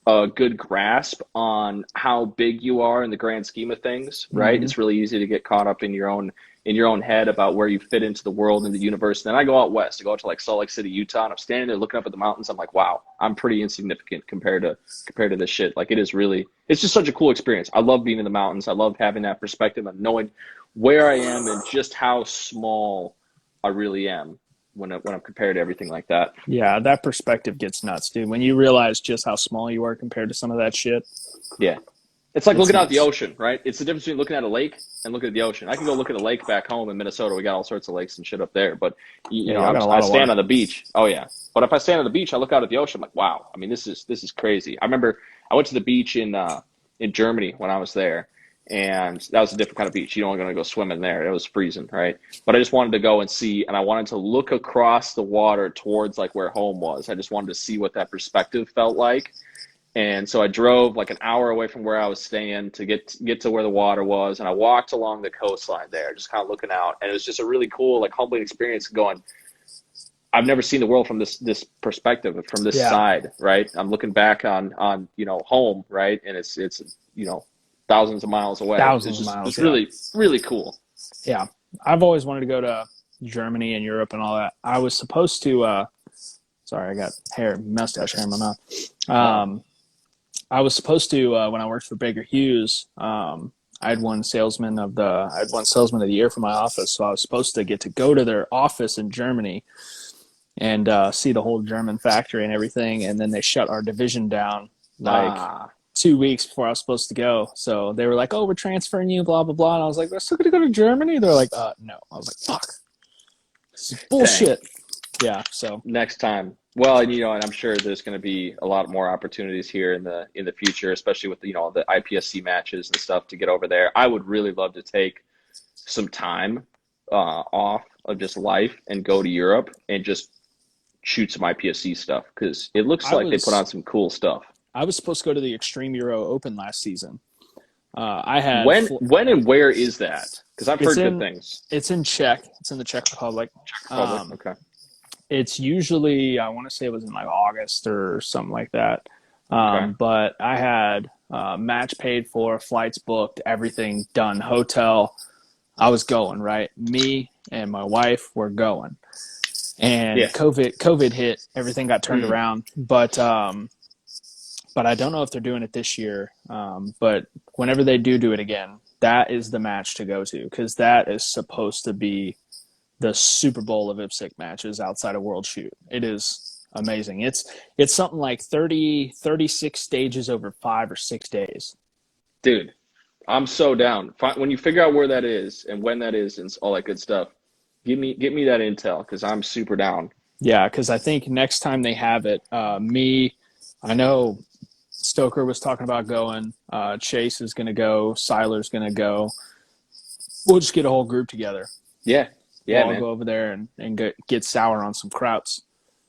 a good grasp on how big you are in the grand scheme of things, right? Mm-hmm. It's really easy to get caught up in your own head about where you fit into the world and the universe. And then I go out west. I go out to like Salt Lake City, Utah, and I'm standing there looking up at the mountains. I'm like, wow, I'm pretty insignificant compared to this shit. Like it's just such a cool experience. I love being in the mountains. I love having that perspective and knowing where I am and just how small I really am when I'm compared to everything like that. Yeah, that perspective gets nuts, dude. When you realize just how small you are compared to some of that shit. Yeah. It's like looking out at the ocean, right? It's the difference between looking at a lake and looking at the ocean. I can go look at a lake back home in Minnesota. We got all sorts of lakes and shit up there. But, I stand on the beach. Oh, yeah. But if I stand on the beach, I look out at the ocean. I'm like, wow. I mean, this is crazy. I remember I went to the beach in Germany when I was there. And that was a different kind of beach. You're only going to go swimming there. It was freezing, right? But I just wanted to go and see, and I wanted to look across the water towards like where home was. I just wanted to see what that perspective felt like. And so I drove like an hour away from where I was staying to get to where the water was. And I walked along the coastline there, just kind of looking out. And it was just a really cool, like humbling experience going, I've never seen the world from this perspective, from this side, right? I'm looking back on home, right? And it's thousands of miles away. It's really, really cool. Yeah. I've always wanted to go to Germany and Europe and all that. I was supposed to, sorry, I got mustache hair in my mouth. I was supposed to, when I worked for Baker Hughes, I had won salesman of the year for my office. So I was supposed to get to go to their office in Germany and see the whole German factory and everything. And then they shut our division down 2 weeks before I was supposed to go. So they were like, oh, we're transferring you, blah, blah, blah. And I was like, we're still going to go to Germany? They're like, no. I was like, fuck. This is bullshit. Dang. Yeah, so. Next time. Well, and I'm sure there's going to be a lot more opportunities here in the future, especially with the IPSC matches and stuff to get over there. I would really love to take some time off of just life and go to Europe and just shoot some IPSC stuff, because it looks like they put on some cool stuff. I was supposed to go to the Extreme Euro Open last season. I had when and where is that? Because I've heard good things. It's in Czech. It's in the Czech Republic. Okay. It's usually, I want to say it was in like August or something like that. But I had match paid for, flights booked, everything done, hotel. I was going, right? Me and my wife were going. And COVID hit. Everything got turned around. But I don't know if they're doing it this year. But whenever they do it again, that is the match to go to, because that is supposed to be the Super Bowl of IPSC matches outside of World Shoot. It is amazing. It's something like 36 stages over 5 or 6 days. Dude, I'm so down. When you figure out where that is and when that is and all that good stuff, get me that intel, because I'm super down. Yeah, because I think next time they have it, I know Stoker was talking about going. Chase is going to go. Seiler's going to go. We'll just get a whole group together. Yeah. Yeah, man. Go over there and get sour on some krauts.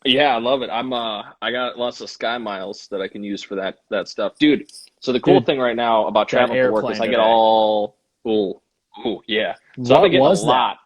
Yeah, I love it. I got lots of Sky Miles that I can use for that stuff, dude. So the cool thing right now about traveling for work is I get all yeah. So I've been getting a lot.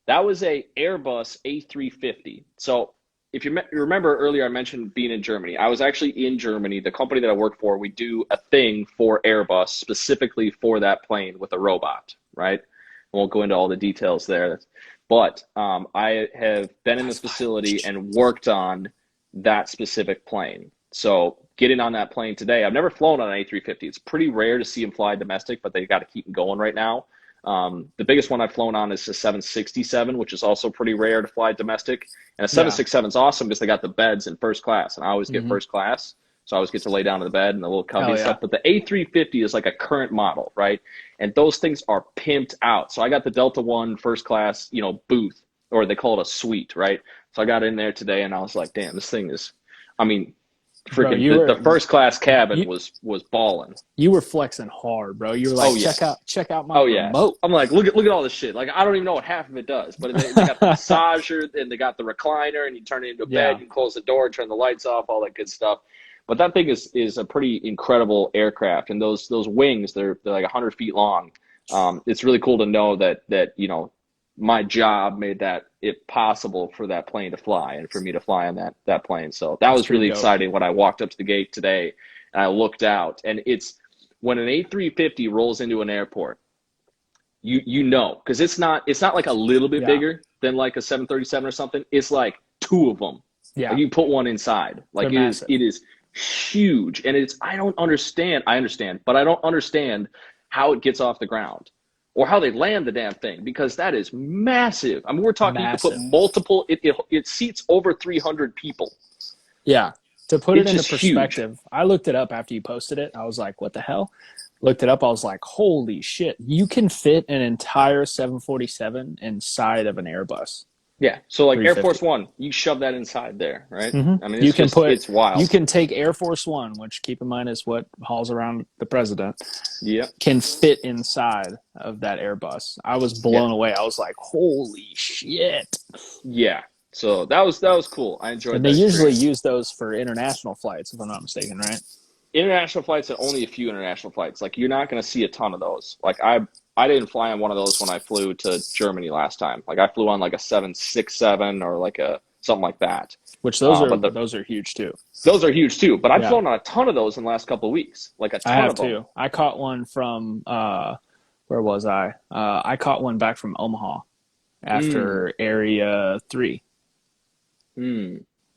That was a Airbus A350. So if you remember earlier, I mentioned being in Germany. I was actually in Germany. The company that I work for, we do a thing for Airbus specifically for that plane with a robot, right? I won't go into all the details there. But I have been in this facility and worked on that specific plane. So getting on that plane today, I've never flown on an A350. It's pretty rare to see them fly domestic, but they got to keep them going right now. The biggest one I've flown on is a 767, which is also pretty rare to fly domestic. And a 767 is awesome because they got the beds in first class, and I always get first class. So I always get to lay down in the bed and the little cubby and stuff. But the A350 is like a current model, right? And those things are pimped out. So I got the Delta One first class, booth, or they call it a suite, right? So I got in there today and I was like, damn, this thing is, freaking the first class cabin was balling. You were flexing hard, bro. You were like, check out my remote. I'm like, look at all this shit. Like, I don't even know what half of it does, but they got the massager and they got the recliner, and you turn it into a bed, you can close the door, turn the lights off, all that good stuff. But that thing is a pretty incredible aircraft, and those wings, they're like 100 feet long. It's really cool to know that my job made it possible for that plane to fly and for me to fly on that plane. So that was really exciting when I walked up to the gate today and I looked out, and it's when an A350 rolls into an airport, because it's not like a little bit bigger than like a 737 or something. It's like two of them. Yeah. Like you put one inside. Like it is huge. And I understand, but I don't understand how it gets off the ground or how they land the damn thing, because that is massive. I mean, we're talking, you can put multiple, it seats over 300 people. Yeah. To put it into perspective, huge. I looked it up after you posted it. I was like, what the hell? Looked it up. I was like, holy shit. You can fit an entire 747 inside of an Airbus. Yeah. So like Air Force One, you shove that inside there, right? Mm-hmm. I mean, it's wild. You can take Air Force One, which keep in mind is what hauls around the president. Yeah. Can fit inside of that Airbus. I was blown away. I was like, holy shit. Yeah. So that was cool. I enjoyed and that. They usually use those for international flights, if I'm not mistaken, right? International flights, and only a few international flights. Like, you're not going to see a ton of those. Like, I didn't fly on one of those when I flew to Germany last time. Like, I flew on like a 767 or like something like that. Which those are huge too. Those are huge too. But I've flown on a ton of those in the last couple of weeks. Like a ton I have of them. too. I caught one from where was I? I caught one back from Omaha after Area 3.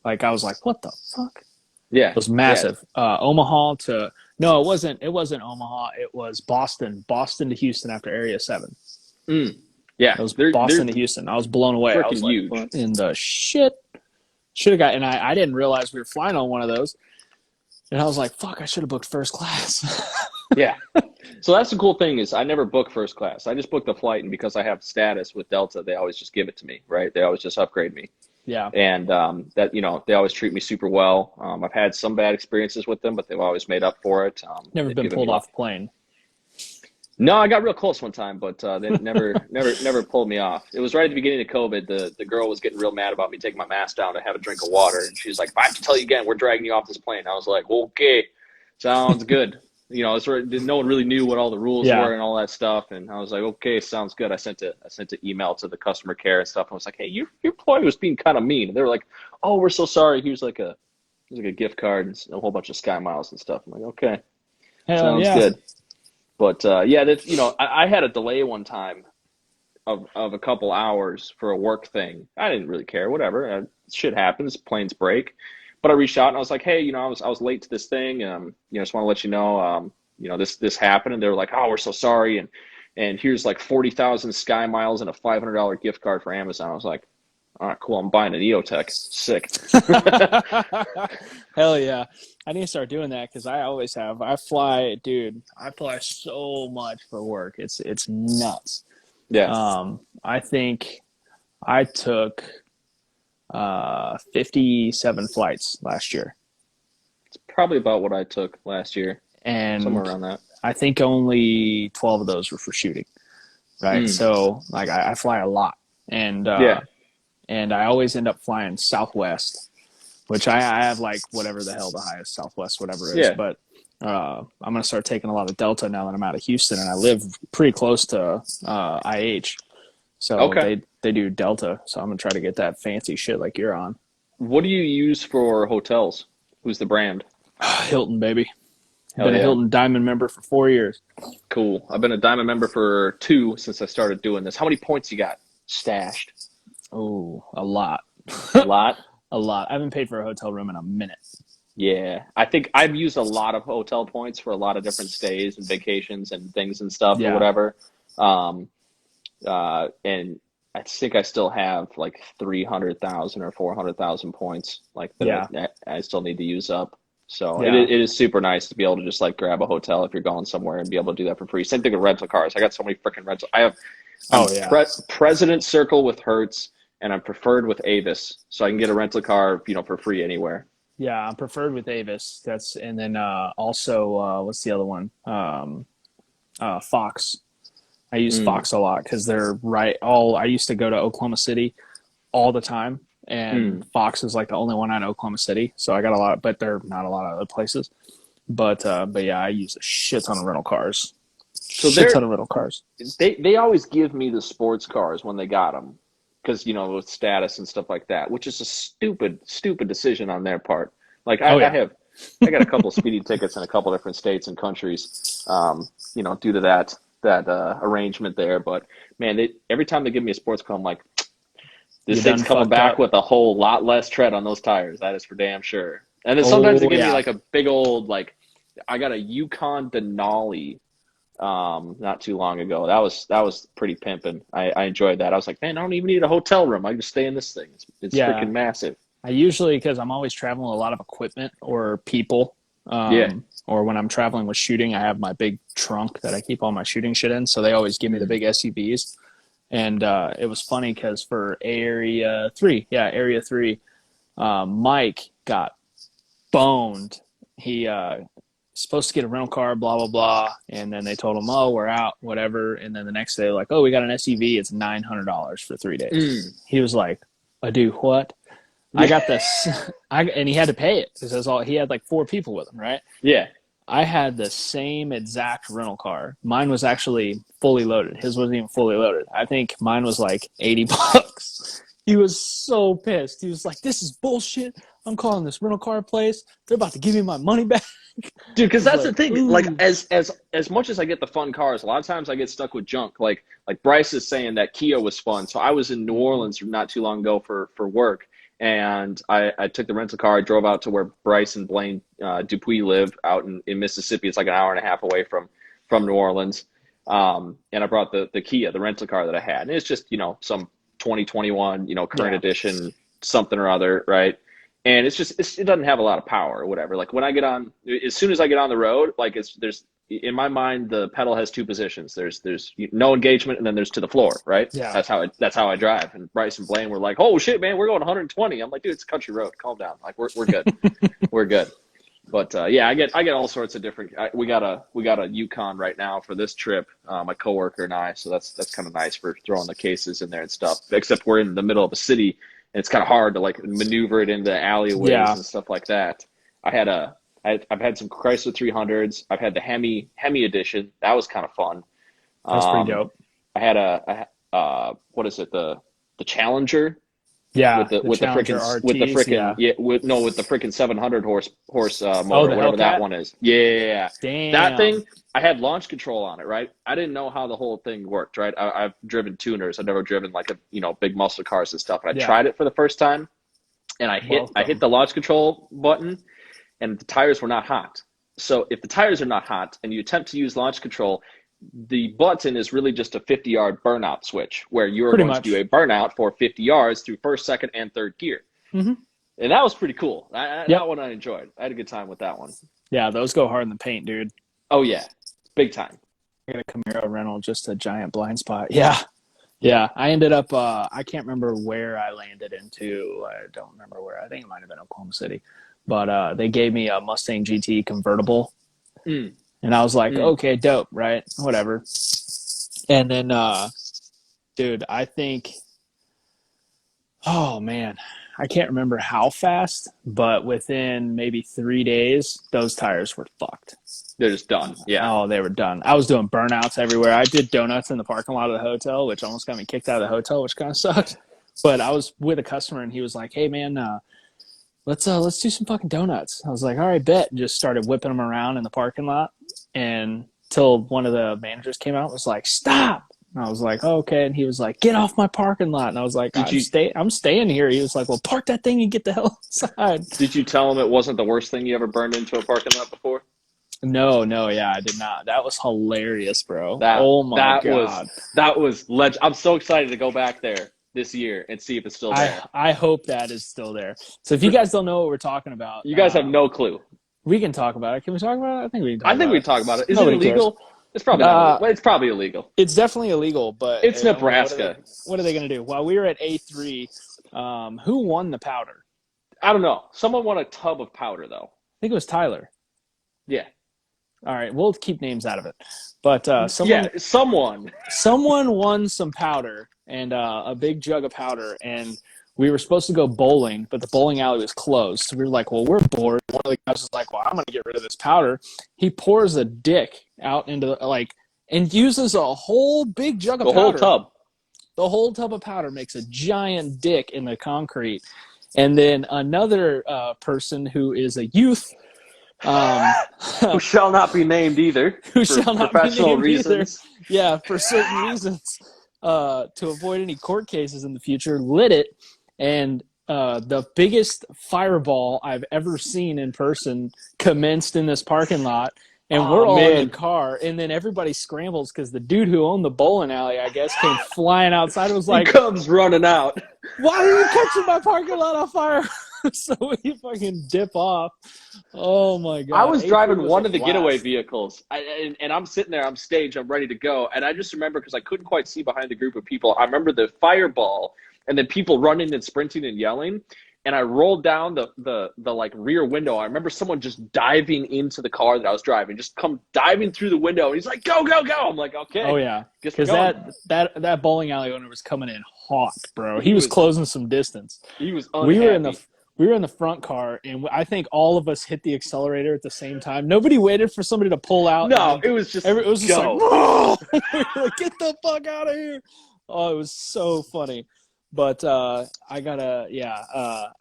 Like, I was like, what the fuck? Yeah. It was massive. Yeah. Omaha to no, it wasn't Omaha. It was Boston to Houston after Area 7. Yeah. It was Boston to Houston. I was blown away. I was like, huge. What in the shit? Should have got, and I didn't realize we were flying on one of those. And I was like, fuck, I should have booked first class. Yeah. So that's the cool thing is I never book first class. I just book the flight, and because I have status with Delta, they always just give it to me, right? They always just upgrade me. Yeah. And that, they always treat me super well. I've had some bad experiences with them, but they've always made up for it. Never been pulled off a plane. No, I got real close one time, but they never pulled me off. It was right at the beginning of COVID. The girl was getting real mad about me taking my mask down to have a drink of water, and she was like, if I have to tell you again, we're dragging you off this plane. I was like, okay, sounds good. No one really knew what all the rules were and all that stuff, and I was like, okay, sounds good. I sent an email to the customer care and stuff, and I was like, hey, your employee was being kind of mean. And they were like, oh, we're so sorry. Here's like a gift card and a whole bunch of Sky Miles and stuff. I'm like, okay, sounds good. But I had a delay one time of a couple hours for a work thing. I didn't really care, whatever. Shit happens, planes break. But I reached out and I was like, hey, I was late to this thing, and just want to let you know, this happened. And they were like, oh, we're so sorry, and here's like 40,000 Sky Miles and a $500 gift card for Amazon. I was like, all right, cool. I'm buying an EOTech. Sick. Hell yeah. I need to start doing that because I always have. I fly so much for work. It's nuts. Yeah. I think I took 57 flights last year. It's probably about what I took last year. And somewhere around that. I think only 12 of those were for shooting. Right. So like I fly a lot. And and I always end up flying Southwest, which I have like whatever the hell the highest Southwest whatever is. Yeah. But I'm gonna start taking a lot of Delta now that I'm out of Houston, and I live pretty close to IH. So they do Delta, so I'm going to try to get that fancy shit like you're on. What do you use for hotels? Who's the brand? Hilton, baby. I've been a Hilton Diamond member for 4 years. Cool. I've been a Diamond member for 2 since I started doing this. How many points you got stashed? Oh, a lot. A lot? a lot. I haven't paid for a hotel room in a minute. Yeah, I think I've used a lot of hotel points for a lot of different stays and vacations and things and stuff or Yeah. whatever. And I think I still have like 300,000 or 400,000 points like that I still need to use up. So it is super nice to be able to just like grab a hotel if you're going somewhere and be able to do that for free. Same thing with rental cars. I got so many freaking rental. I'm President Circle with Hertz, and I'm preferred with Avis, so I can get a rental car, for free anywhere. Yeah, I'm preferred with Avis. And then also what's the other one? Fox. I use Fox a lot because they're I used to go to Oklahoma City all the time, and Fox is like the only one in Oklahoma City. So I got a lot, but there are not a lot of other places. But yeah, I use a shit ton of rental cars. They always give me the sports cars when they got them because, with status and stuff like that, which is a stupid decision on their part. Like I got a couple of speeding tickets in a couple different states and countries, due to that arrangement there. But man, every time they give me a sports car, I'm like, this thing's coming back with a whole lot less tread on those tires. That is for damn sure. And then sometimes they give me like a big old, like, I got a Yukon Denali not too long ago. That was pretty pimping. I enjoyed that. I was like, man, I don't even need a hotel room. I can just stay in this thing. It's freaking massive. I usually, because I'm always traveling with a lot of equipment or people, or when I'm traveling with shooting, I have my big trunk that I keep all my shooting shit in. So they always give me the big SUVs. And it was funny because for Area 3, Mike got boned. He supposed to get a rental car, blah, blah, blah. And then they told him, oh, we're out, whatever. And then the next day, like, oh, we got an SUV. It's $900 for 3 days. He was like, I do what? I got this. And he had to pay it because he had like 4 people with him, right? Yeah. I had the same exact rental car. Mine was actually fully loaded. His wasn't even fully loaded. I think mine was like $80. He was so pissed. He was like, this is bullshit. I'm calling this rental car place. They're about to give me my money back. Dude, because that's the thing. Ooh. Like, as much as I get the fun cars, a lot of times I get stuck with junk. Like Bryce is saying that Kia was fun. So I was in New Orleans not too long ago for work. And I took the rental car. I drove out to where Bryce and Blaine Dupuis live out in Mississippi. It's like an hour and a half away from New Orleans. And I brought the Kia, the rental car that I had. And it's just, some 2021, current edition, something or other, right? And it doesn't have a lot of power or whatever. Like when I get on, as soon as I get on the road, like there's in my mind, the pedal has 2 positions. There's no engagement, and then there's to the floor, right? Yeah. That's how I drive. And Bryce and Blaine were like, "Oh shit, man, we're going 120." I'm like, "Dude, it's a country road. Calm down. Like we're good, we're good." But yeah, I get all sorts of different. We got a Yukon right now for this trip, my coworker and I. So that's kind of nice for throwing the cases in there and stuff. Except we're in the middle of a city, and it's kind of hard to like maneuver it into alleyways and stuff like that. I've had some Chrysler 300s. I've had the Hemi edition. That was kind of fun. That's pretty dope. I had what is it? The Challenger. Yeah. With the freaking 700 horse motor, whatever that one is. Yeah. Damn. That thing. I had launch control on it, right? I didn't know how the whole thing worked, right? I've driven tuners. I've never driven like big muscle cars and stuff. And I tried it for the first time, and I hit the launch control button. And the tires were not hot. So if the tires are not hot and you attempt to use launch control, the button is really just a 50-yard burnout switch where you're going to do a burnout for 50 yards through first, second, and third gear. Mm-hmm. And that was pretty cool. That one I enjoyed. I had a good time with that one. Yeah, those go hard in the paint, dude. Oh, yeah. Big time. I got a Camaro rental, just a giant blind spot. Yeah. Yeah, I ended up, I can't remember where I landed into. I don't remember where. I think it might have been Oklahoma City. But they gave me a Mustang GT convertible. And I was like, okay, dope, right? Whatever. And then, dude, I think, oh, man, I can't remember how fast, but within maybe 3 days, those tires were fucked. They're just done. Yeah. Oh, they were done. I was doing burnouts everywhere. I did donuts in the parking lot of the hotel, which almost got me kicked out of the hotel, which kind of sucked. But I was with a customer, and he was like, hey, man, let's do some fucking donuts. I was like, all right, bet. And just started whipping them around in the parking lot. And till one of the managers came out and was like, stop. And I was like, oh, okay. And he was like, get off my parking lot. And I was like, I'm staying here. He was like, well, park that thing and get the hell outside. Did you tell him it wasn't the worst thing you ever burned into a parking lot before? No, yeah, I did not. That was hilarious, bro. Oh my God. That was I'm so excited to go back there this year and see if it's still there. I hope that is still there. So if you guys don't know what we're talking about, you guys have no clue. We can talk about it. Can we talk about it? I think we can talk we can talk about it. Is it illegal? Cares. It's probably not illegal. It's probably illegal. It's definitely illegal, but it's Nebraska. What are they going to do? While we were at A3, who won the powder? I don't know. Someone won a tub of powder, though. I think it was Tyler. Yeah. All right, we'll keep names out of it. But someone won some powder and a big jug of powder, and we were supposed to go bowling, but the bowling alley was closed. So we were like, well, we're bored. One of the guys was like, well, I'm going to get rid of this powder. He pours a dick out into and uses a whole big jug of powder. The whole tub. The whole tub of powder makes a giant dick in the concrete. And then another person who is a youth, who shall not be named either. Who shall not be named reasons. Either. Yeah, for certain reasons, to avoid any court cases in the future, lit it, and the biggest fireball I've ever seen in person commenced in this parking lot. And we're all in the car, and then everybody scrambles because the dude who owned the bowling alley, I guess, came flying outside and was like, he comes running out. Why are you catching my parking lot on fire? So we fucking dip off. Oh, my God. I was driving one of the getaway vehicles, and I'm sitting there, I'm staged, I'm ready to go. And I just remember, because I couldn't quite see behind the group of people, I remember the fireball and then people running and sprinting and yelling. And I rolled down the rear window. I remember someone just diving into the car that I was driving, just come diving through the window. And he's like, go, go, go. I'm like, okay. Oh, yeah. Because that bowling alley owner was coming in hot, bro. He was closing some distance. He was unhappy. We were in the front car, and I think all of us hit the accelerator at the same time. Nobody waited for somebody to pull out. No, it was just like, whoa! We were like, get the fuck out of here. Oh, it was so funny. But I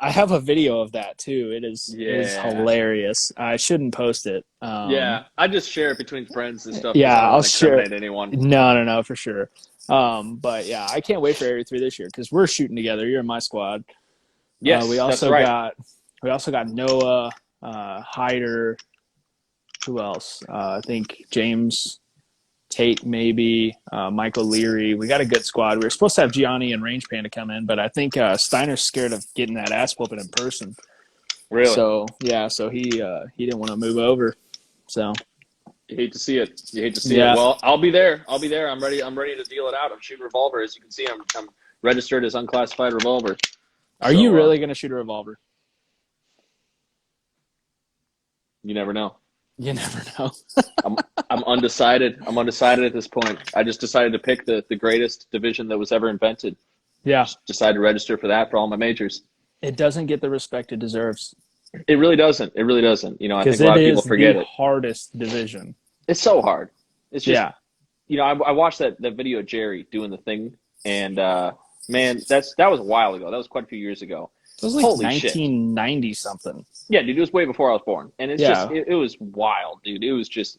have a video of that too. It is hilarious. I shouldn't post it. I just share it between friends and stuff. Yeah, I'll share it. Anyone? No, for sure. But yeah, I can't wait for Area 3 this year because we're shooting together. You're in my squad. Yes, we also got Noah, Hyder. Who else? I think James Tate, maybe Michael Leary. We got a good squad. We were supposed to have Gianni and Range Panda come in, but I think Steiner's scared of getting that ass whooping in person. Really? So he didn't want to move over. So you hate to see it. Well, I'll be there. I'm ready to deal it out. I'm shooting revolver. As you can see, I'm registered as unclassified revolver. Are you really going to shoot a revolver? You never know. You never know. I'm undecided. I'm undecided at this point. I just decided to pick the greatest division that was ever invented. Yeah. Just decided to register for that for all my majors. It doesn't get the respect it deserves. It really doesn't. I think a lot of people forget it. It is the hardest division. It's so hard. It's just, I watched that video of Jerry doing the thing, and man, that was a while ago. That was quite a few years ago. It was like 1990 something. Yeah, dude, it was way before I was born. And it's just, it was wild, dude. It was just,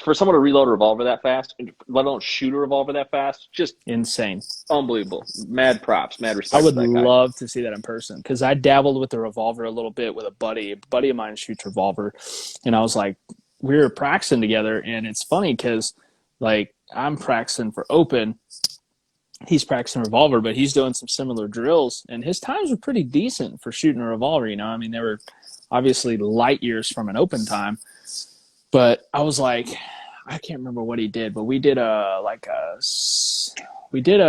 for someone to reload a revolver that fast, let alone shoot a revolver that fast, just insane. Unbelievable. Mad props, mad respect. I would love to see that in person because I dabbled with the revolver a little bit with a buddy. A buddy of mine shoots revolver. And I was like, we were practicing together. And it's funny because, like, I'm practicing for open. He's practicing revolver, but he's doing some similar drills, and his times were pretty decent for shooting a revolver. I mean, they were obviously light years from an open time, but I was like, I can't remember what he did, but we did a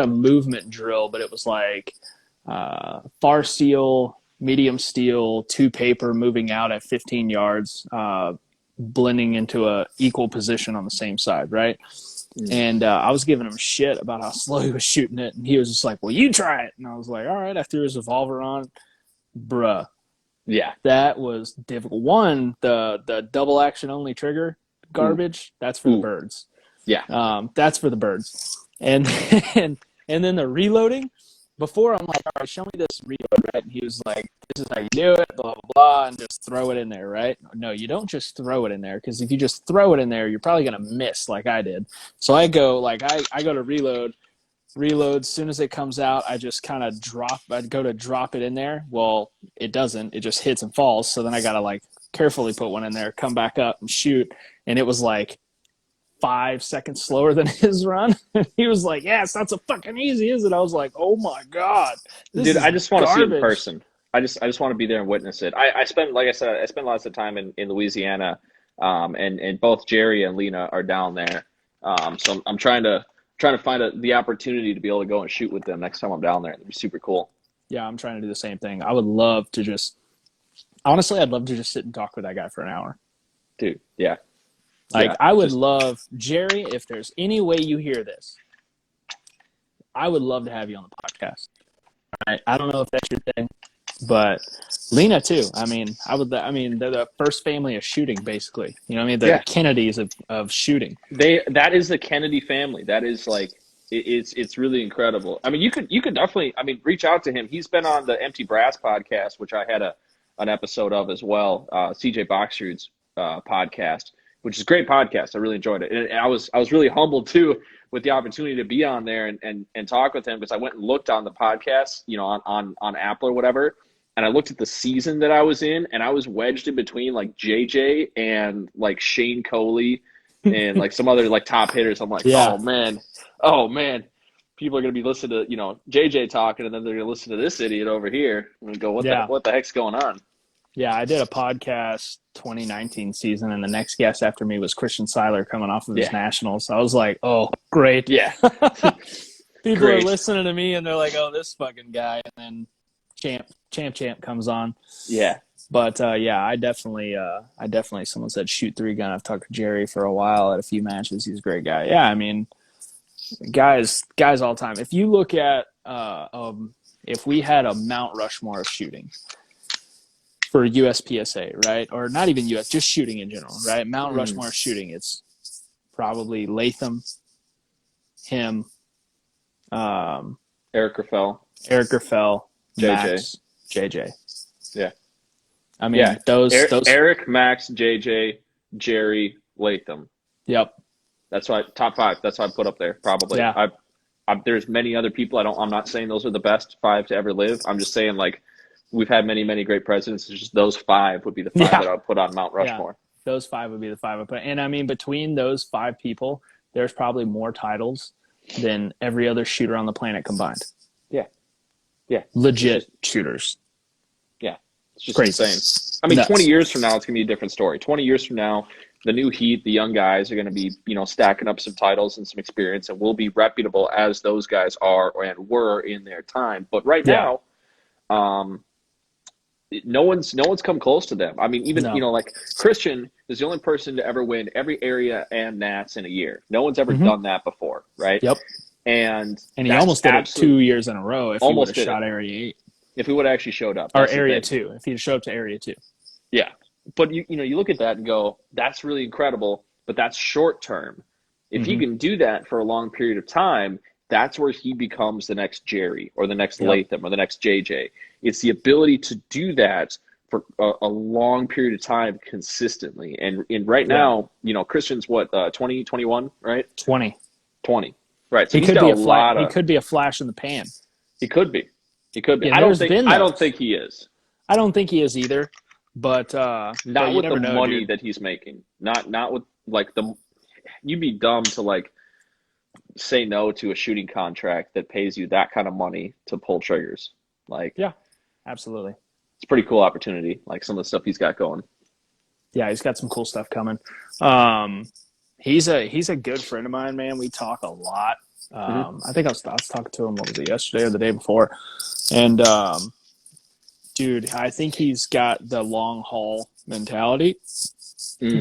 movement drill, but it was like far steel, medium steel, 2 paper moving out at 15 yards, blending into a equal position on the same side, right? And I was giving him shit about how slow he was shooting it. And he was just like, well, you try it. And I was like, all right. I threw his revolver on. Bruh. Yeah. That was difficult. One, the double action only trigger garbage, that's for the birds. Yeah. That's for the birds. And then the reloading, before I'm like, all right, show me this reload, right? And he was like, this is how you do it, blah, blah, blah, and just throw it in there, right? No, you don't just throw it in there, because if you just throw it in there, you're probably going to miss like I did. So I go, like, I go to reload, as soon as it comes out, I just kind of I'd go to drop it in there. Well, it doesn't. It just hits and falls. So then I got to, like, carefully put one in there, come back up and shoot. And it was like 5 seconds slower than his run. And he was like, yeah, it's not so fucking easy, is it? I was like, oh my God. Dude, I just want to see it in person. I just want to be there and witness it. I spent, like I said, I spent lots of time in Louisiana, and both Jerry and Lena are down there. So I'm trying to find the opportunity to be able to go and shoot with them next time I'm down there. It'd be super cool. Yeah, I'm trying to do the same thing. I would love to just, honestly, I'd love to just sit and talk with that guy for an hour. Dude, yeah. Like, yeah, I would love, Jerry, if there's any way you hear this, I would love to have you on the podcast. All right? I don't know if that's your thing, but Lena too. I mean, they're the first family of shooting, basically. You know what I mean? The Kennedys of shooting. That is the Kennedy family. That is, like, it's really incredible. I mean, you could definitely, reach out to him. He's been on the Empty Brass podcast, which I had an episode of as well. CJ Boxford's podcast, which is a great podcast. I really enjoyed it. And I was really humbled too with the opportunity to be on there and talk with him, because I went and looked on the podcast, on Apple or whatever. And I looked at the season that I was in, and I was wedged in between, like, JJ and, like, Shane Coley and, like, some other, like, top hitters. I'm like, oh man, people are going to be listening to, JJ talking, and then they're going to listen to this idiot over here and go, what the heck's going on? Yeah, I did a podcast 2019 season, and the next guest after me was Christian Seiler coming off of his nationals. I was like, oh, great. Yeah. People are listening to me, and they're like, oh, this fucking guy. And then Champ comes on. Yeah. But, I definitely, someone said shoot 3 gun. I've talked to Jerry for a while at a few matches. He's a great guy. Yeah, I mean, guys all the time. If you look at, if we had a Mount Rushmore of shooting for USPSA, right? Or not even US, just shooting in general, right? Mount Rushmore of shooting, it's probably Latham, him, Eric Raffel, Max, JJ. Yeah. I mean, those Eric, Max, JJ, Jerry, Latham. Yep. That's why top 5. That's why I put up there probably. Yeah. There's many other people. I'm not saying those are the best 5 to ever live. I'm just saying, like, we've had many, many great presidents. It's just those 5 would be the 5 that I would put on Mount Rushmore. Yeah. Those 5 would be the 5 I put. And I mean, between those 5 people, there's probably more titles than every other shooter on the planet combined. Yeah. Yeah. Legit shooters. Yeah. It's just crazy. Insane. I mean, nuts. 20 years from now, it's going to be a different story. 20 years from now, the new heat, the young guys are going to be, stacking up some titles and some experience, and will be reputable as those guys are and were in their time. But right now, no one's come close to them. I mean, even, like Christian is the only person to ever win every area and Nats in a year. No one's ever done that before, right? Yep. And he almost did it 2 years in a row if he would have shot Area 8. If he would have actually showed up. Or Area 2, if he'd showed up to Area 2. Yeah. But, you look at that and go, that's really incredible, but that's short term. If he can do that for a long period of time, that's where he becomes the next Jerry or the next Latham or the next JJ. It's the ability to do that for a long period of time consistently. And right now, Christian's what, 20, 21, right? 20. Right. So he could be a flash in the pan. He could be. Yeah, I don't think he is. I don't think he is either. But not with the money that he's making. Not with, like, you'd be dumb to, like, say no to a shooting contract that pays you that kind of money to pull triggers. Like, yeah, absolutely. It's a pretty cool opportunity. Like, some of the stuff he's got going. Yeah, he's got some cool stuff coming. He's a good friend of mine, man. We talk a lot. I think I was talking to him, what was it, yesterday or the day before? And dude, I think he's got the long haul mentality,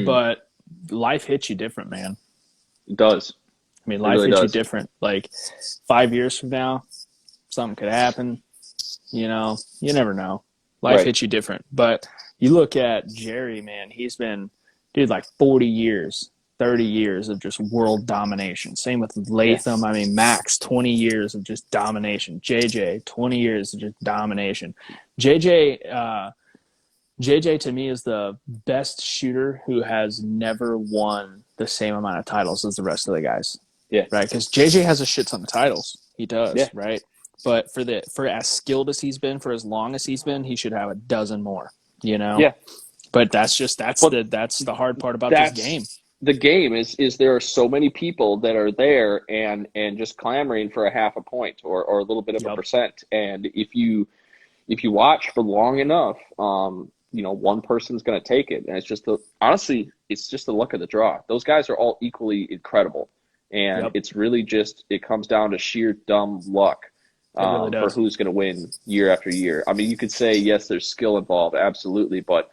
but life hits you different, man. It does. I mean, life hits you different. Like 5 years from now, something could happen. You never know. Life hits you different. But you look at Jerry, man, he's been, dude, like 40 years 30 years of just world domination. Same with Yeah. Latham. I mean, Max, 20 years of just domination. JJ, 20 years of just domination. JJ to me is the best shooter who has never won the same amount of titles as the rest of the guys. Yeah. Right? Because JJ has a shit ton of titles. He does, Yeah. right? But for as skilled as he's been, for as long as he's been, he should have a dozen more, you know? Yeah. But that's the hard part about this game. The game is there are so many people that are there and just clamoring for a half a point or a little bit of a percent. And if you watch for long enough, one person's going to take it. And honestly, it's just the luck of the draw. Those guys are all equally incredible. And it's really it comes down to sheer dumb luck for who's going to win year after year. I mean, you could say, yes, there's skill involved. Absolutely. But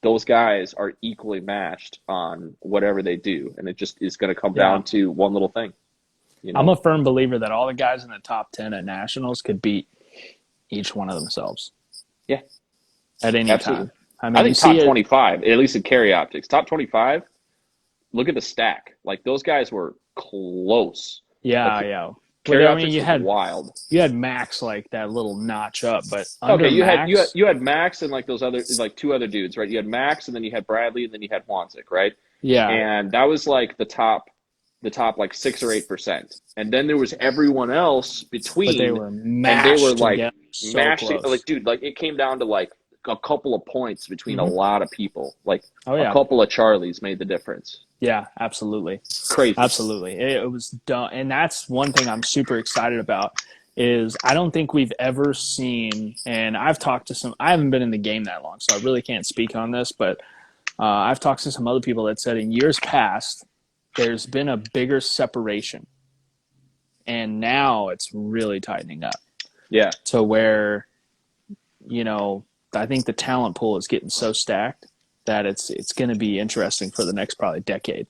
those guys are equally matched on whatever they do. And it just is going to come down to one little thing. You know? I'm a firm believer that all the guys in the top 10 at nationals could beat each one of themselves. Yeah. At any time. I mean, I think top 25, at least in carry optics, top 25, look at the stack. Like, those guys were close. Yeah, like, yeah. Carry optics was wild. You had Max like that little notch up, but you had Max and like those other, like two other dudes, right? You had Max and then you had Bradley and then you had Wanzik, right? Yeah. And that was like the top like 6 or 8%. And then there was everyone else between. But they were mashed. And they were like mashed. Like, dude, like it came down to like a couple of points between a lot of people. Like a couple of Charlies made the difference. Yeah, absolutely. Crazy. Absolutely. It was done. And that's one thing I'm super excited about is I don't think we've ever seen, and I've talked to I haven't been in the game that long, so I really can't speak on this, but I've talked to some other people that said in years past, there's been a bigger separation. And now it's really tightening up. Yeah. To where, I think the talent pool is getting so stacked that it's going to be interesting for the next probably decade.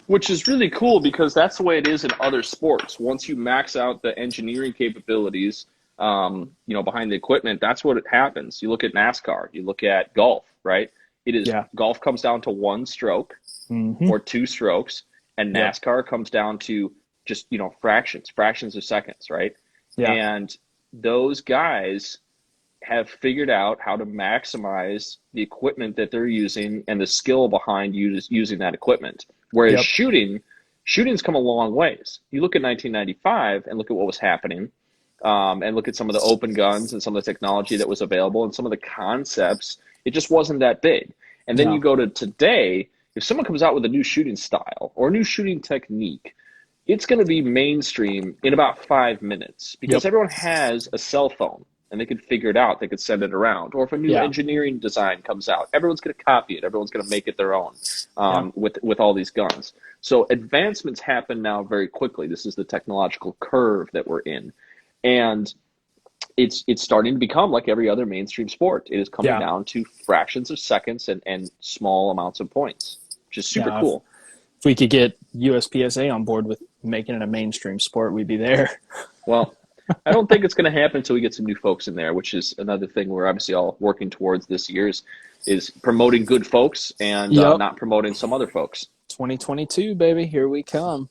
Which is really cool because that's the way it is in other sports. Once you max out the engineering capabilities, behind the equipment, that's what it happens. You look at NASCAR, you look at golf, right? Golf comes down to one stroke or two strokes, and NASCAR comes down to just, fractions of seconds, right? Yeah. And those guys have figured out how to maximize the equipment that they're using and the skill behind using that equipment. Whereas shooting's come a long ways. You look at 1995 and look at what was happening, and look at some of the open guns and some of the technology that was available and some of the concepts. It just wasn't that big. And then you go to today, if someone comes out with a new shooting style or a new shooting technique, it's going to be mainstream in about 5 minutes because everyone has a cell phone. And they could figure it out. They could send it around. Or if a new engineering design comes out, everyone's going to copy it. Everyone's going to make it their own with all these guns. So advancements happen now very quickly. This is the technological curve that we're in. And it's starting to become like every other mainstream sport. It is coming down to fractions of seconds and small amounts of points, which is super cool. If we could get USPSA on board with making it a mainstream sport, we'd be there. Well, I don't think it's going to happen until we get some new folks in there, which is another thing we're obviously all working towards this year is promoting good folks and not promoting some other folks. 2022, baby. Here we come.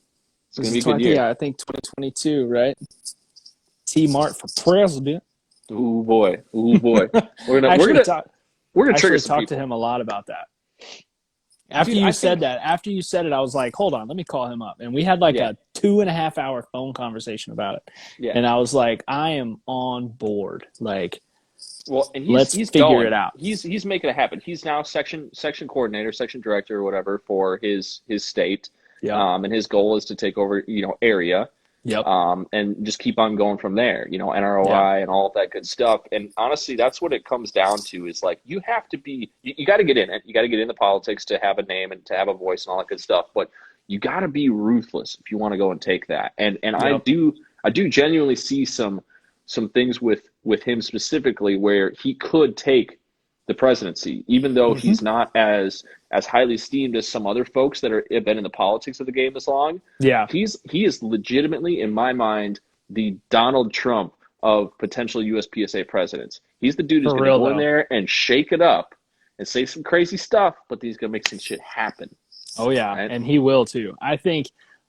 It's going to be a good year. Yeah, I think 2022, right? T-Mart for president. Ooh, boy. We're gonna trigger some talk to him a lot about that. After you said it, I was like, hold on, let me call him up. And we had a 2.5 hour phone conversation about it. Yeah. And I was like, I am on board. Like, well, and let's figure it out. He's making it happen. He's now section coordinator, section director or whatever for his state. Yeah. And his goal is to take over, area. Yep. And just keep on going from there, NROI and all of that good stuff. And honestly, that's what it comes down to is like, you have to be, you got to get in it. You got to get into politics to have a name and to have a voice and all that good stuff. But you got to be ruthless if you want to go and take that. And I do genuinely see some things with him specifically where he could take the presidency, even though he's not as highly esteemed as some other folks that have been in the politics of the game this long. Yeah, he is legitimately, in my mind, the Donald Trump of potential USPSA presidents. He's the dude who's going to go in there and shake it up and say some crazy stuff, but he's going to make some shit happen. Oh yeah, right? and he will too.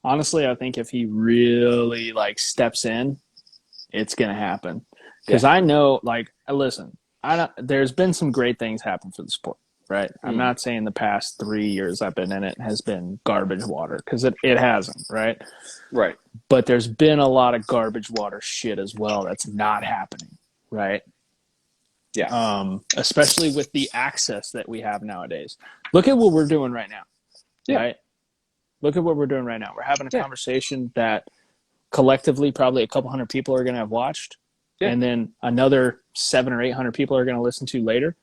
Honestly, I think if he really like steps in, it's gonna happen. Because Yeah. I know, like, listen, there's been some great things happen for the sport, right? I'm Mm. not saying the past 3 years I've been in it has been garbage water, because it hasn't, right? Right. But there's been a lot of garbage water shit as well that's not happening, right? Yeah. Especially with the access that we have nowadays. Look at what we're doing right now, Yeah. right? Look at what we're doing right now. We're having a Yeah. conversation that collectively probably a couple hundred people are going to have watched, Yeah. and then another 700 or 800 people are going to listen to later.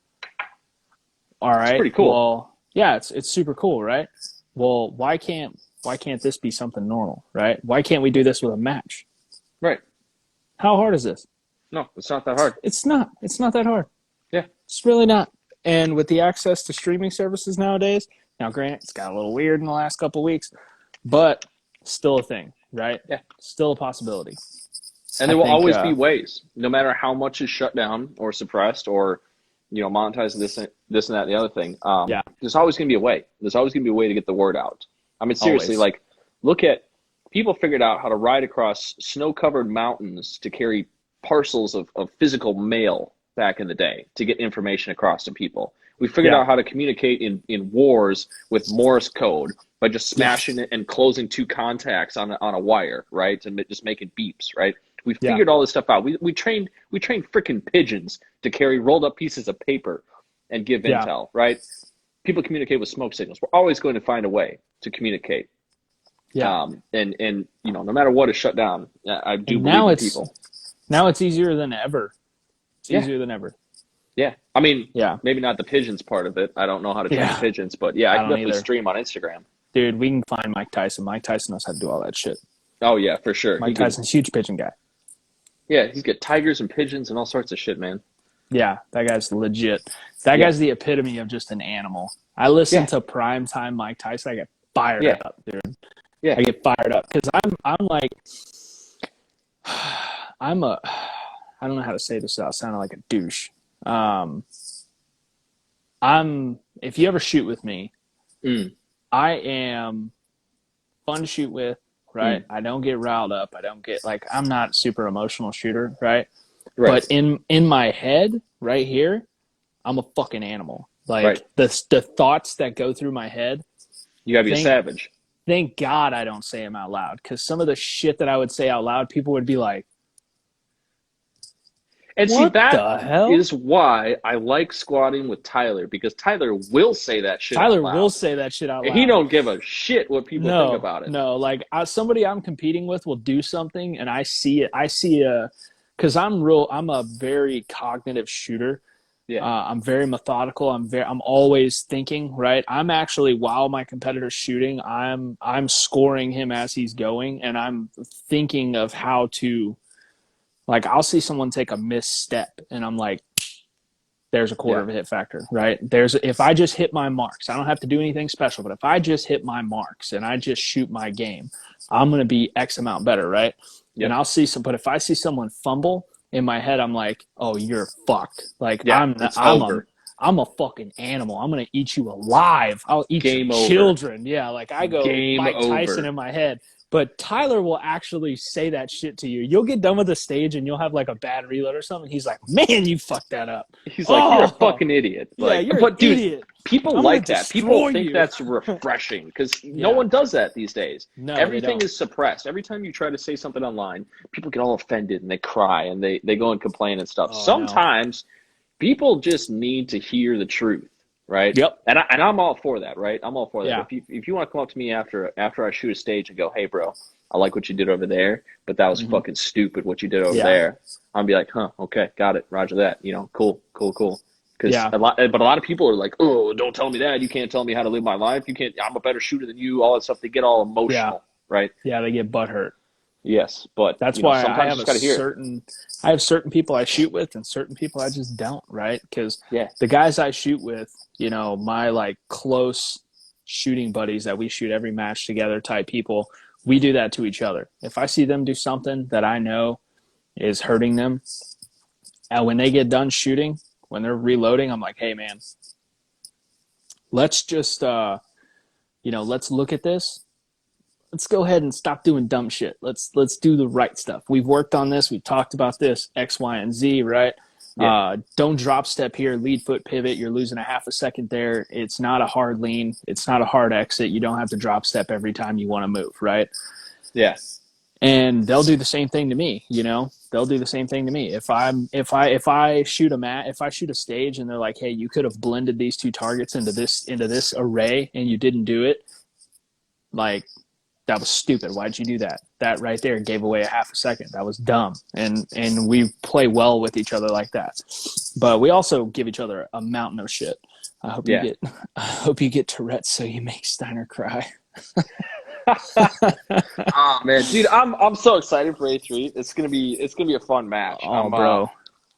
All right. It's pretty cool. Well, yeah, it's super cool, right? Well, why can't this be something normal, right? Why can't we do this with a match? Right. How hard is this? No, it's not that hard. It's not. It's not that hard. Yeah. It's really not. And with the access to streaming services nowadays, now granted, it's got a little weird in the last couple of weeks, but still a thing, right? Yeah. Still a possibility. And there will always be ways, no matter how much is shut down or suppressed or, monetized this and that and the other thing. Yeah. There's always going to be a way. There's always going to be a way to get the word out. I mean, seriously, Always. like, look at people figured out how to ride across snow-covered mountains to carry parcels of physical mail back in the day to get information across to people. We figured out how to communicate in wars with Morse code by just smashing it and closing two contacts on a wire, right? And just making beeps, right? We figured all this stuff out. We trained freaking pigeons to carry rolled up pieces of paper and give intel, right? People communicate with smoke signals. We're always going to find a way to communicate. Yeah. And no matter what is shut down, I do believe in people. Now it's easier than ever. It's easier than ever. Yeah. I mean, maybe not the pigeons part of it. I don't know how to train pigeons, but I can definitely stream on Instagram. Dude, we can find Mike Tyson. Mike Tyson knows how to do all that shit. Oh, yeah, for sure. Mike Tyson's a huge pigeon guy. Yeah, he's got tigers and pigeons and all sorts of shit, man. Yeah, that guy's legit. That guy's the epitome of just an animal. I listen to primetime Mike Tyson. I get fired up, dude. Yeah. I get fired up because I'm like, I don't know how to say this without sounding like a douche. If you ever shoot with me, I am fun to shoot with, right? I don't get riled up. I don't get I'm not a super emotional shooter, right? But in my head, right here, I'm a fucking animal. The thoughts that go through my head. You gotta be a savage. Thank God I don't say them out loud, because some of the shit that I would say out loud, people would be like, and what see, that the hell? Is why I like squatting with Tyler, because Tyler will say that shit out loud. Tyler will say that shit out loud. And he don't give a shit what people think about it. No, somebody I'm competing with will do something, and I see it. Because I'm a very cognitive shooter. Yeah. I'm very methodical. I'm always thinking, right? I'm actually, while my competitor's shooting, I'm scoring him as he's going, and I'm thinking of how to, I'll see someone take a misstep, and I'm like, there's a quarter of a hit factor, right? If I just hit my marks, I don't have to do anything special, but if I just hit my marks and I just shoot my game, I'm going to be X amount better, right? Yep. And but if I see someone fumble, in my head, I'm like, oh, you're fucked. I'm a fucking animal. I'm going to eat you alive. I'll eat your children. Yeah, I go Mike Tyson in my head. But Tyler will actually say that shit to you. You'll get done with the stage and you'll have a bad reload or something. He's like, man, you fucked that up. He's like, you're a fucking idiot. You're an idiot. People like that. People think that's refreshing because no one does that these days. No, everything is suppressed. Every time you try to say something online, people get all offended and they cry and they go and complain and stuff. Sometimes people just need to hear the truth. Right. Yep. And I'm all for that. Right. I'm all for that. Yeah. If you want to come up to me after I shoot a stage and go, hey, bro, I like what you did over there, but that was fucking stupid what you did over there. I'll be like, huh, okay, got it, Roger that. Cool. Because a lot of people are like, oh, don't tell me that. You can't tell me how to live my life. You can't. I'm a better shooter than you. All that stuff. They get all emotional. Right. Yeah, they get butthurt. Yes, but that's why I have certain people I shoot with and certain people I just don't, right? Because the guys I shoot with, my close shooting buddies that we shoot every match together type people, we do that to each other. If I see them do something that I know is hurting them, and when they get done shooting, when they're reloading, I'm like, hey man, let's just let's look at this. Let's go ahead and stop doing dumb shit. Let's do the right stuff. We've worked on this. We've talked about this, X, Y, and Z, right? Yeah. Don't drop step here, lead foot pivot. You're losing a half a second there. It's not a hard lean. It's not a hard exit. You don't have to drop step every time you want to move, right? Yeah. And they'll do the same thing to me, They'll do the same thing to me. If I shoot a stage and they're like, hey, you could have blended these two targets into this array and you didn't do it, like, that was stupid. Why'd you do that? That right there gave away a half a second. That was dumb. And we play well with each other like that. But we also give each other a mountain of shit. I hope you get Tourette's so you make Steiner cry. Oh man, dude, I'm so excited for A3. It's gonna be a fun match. Oh, bro,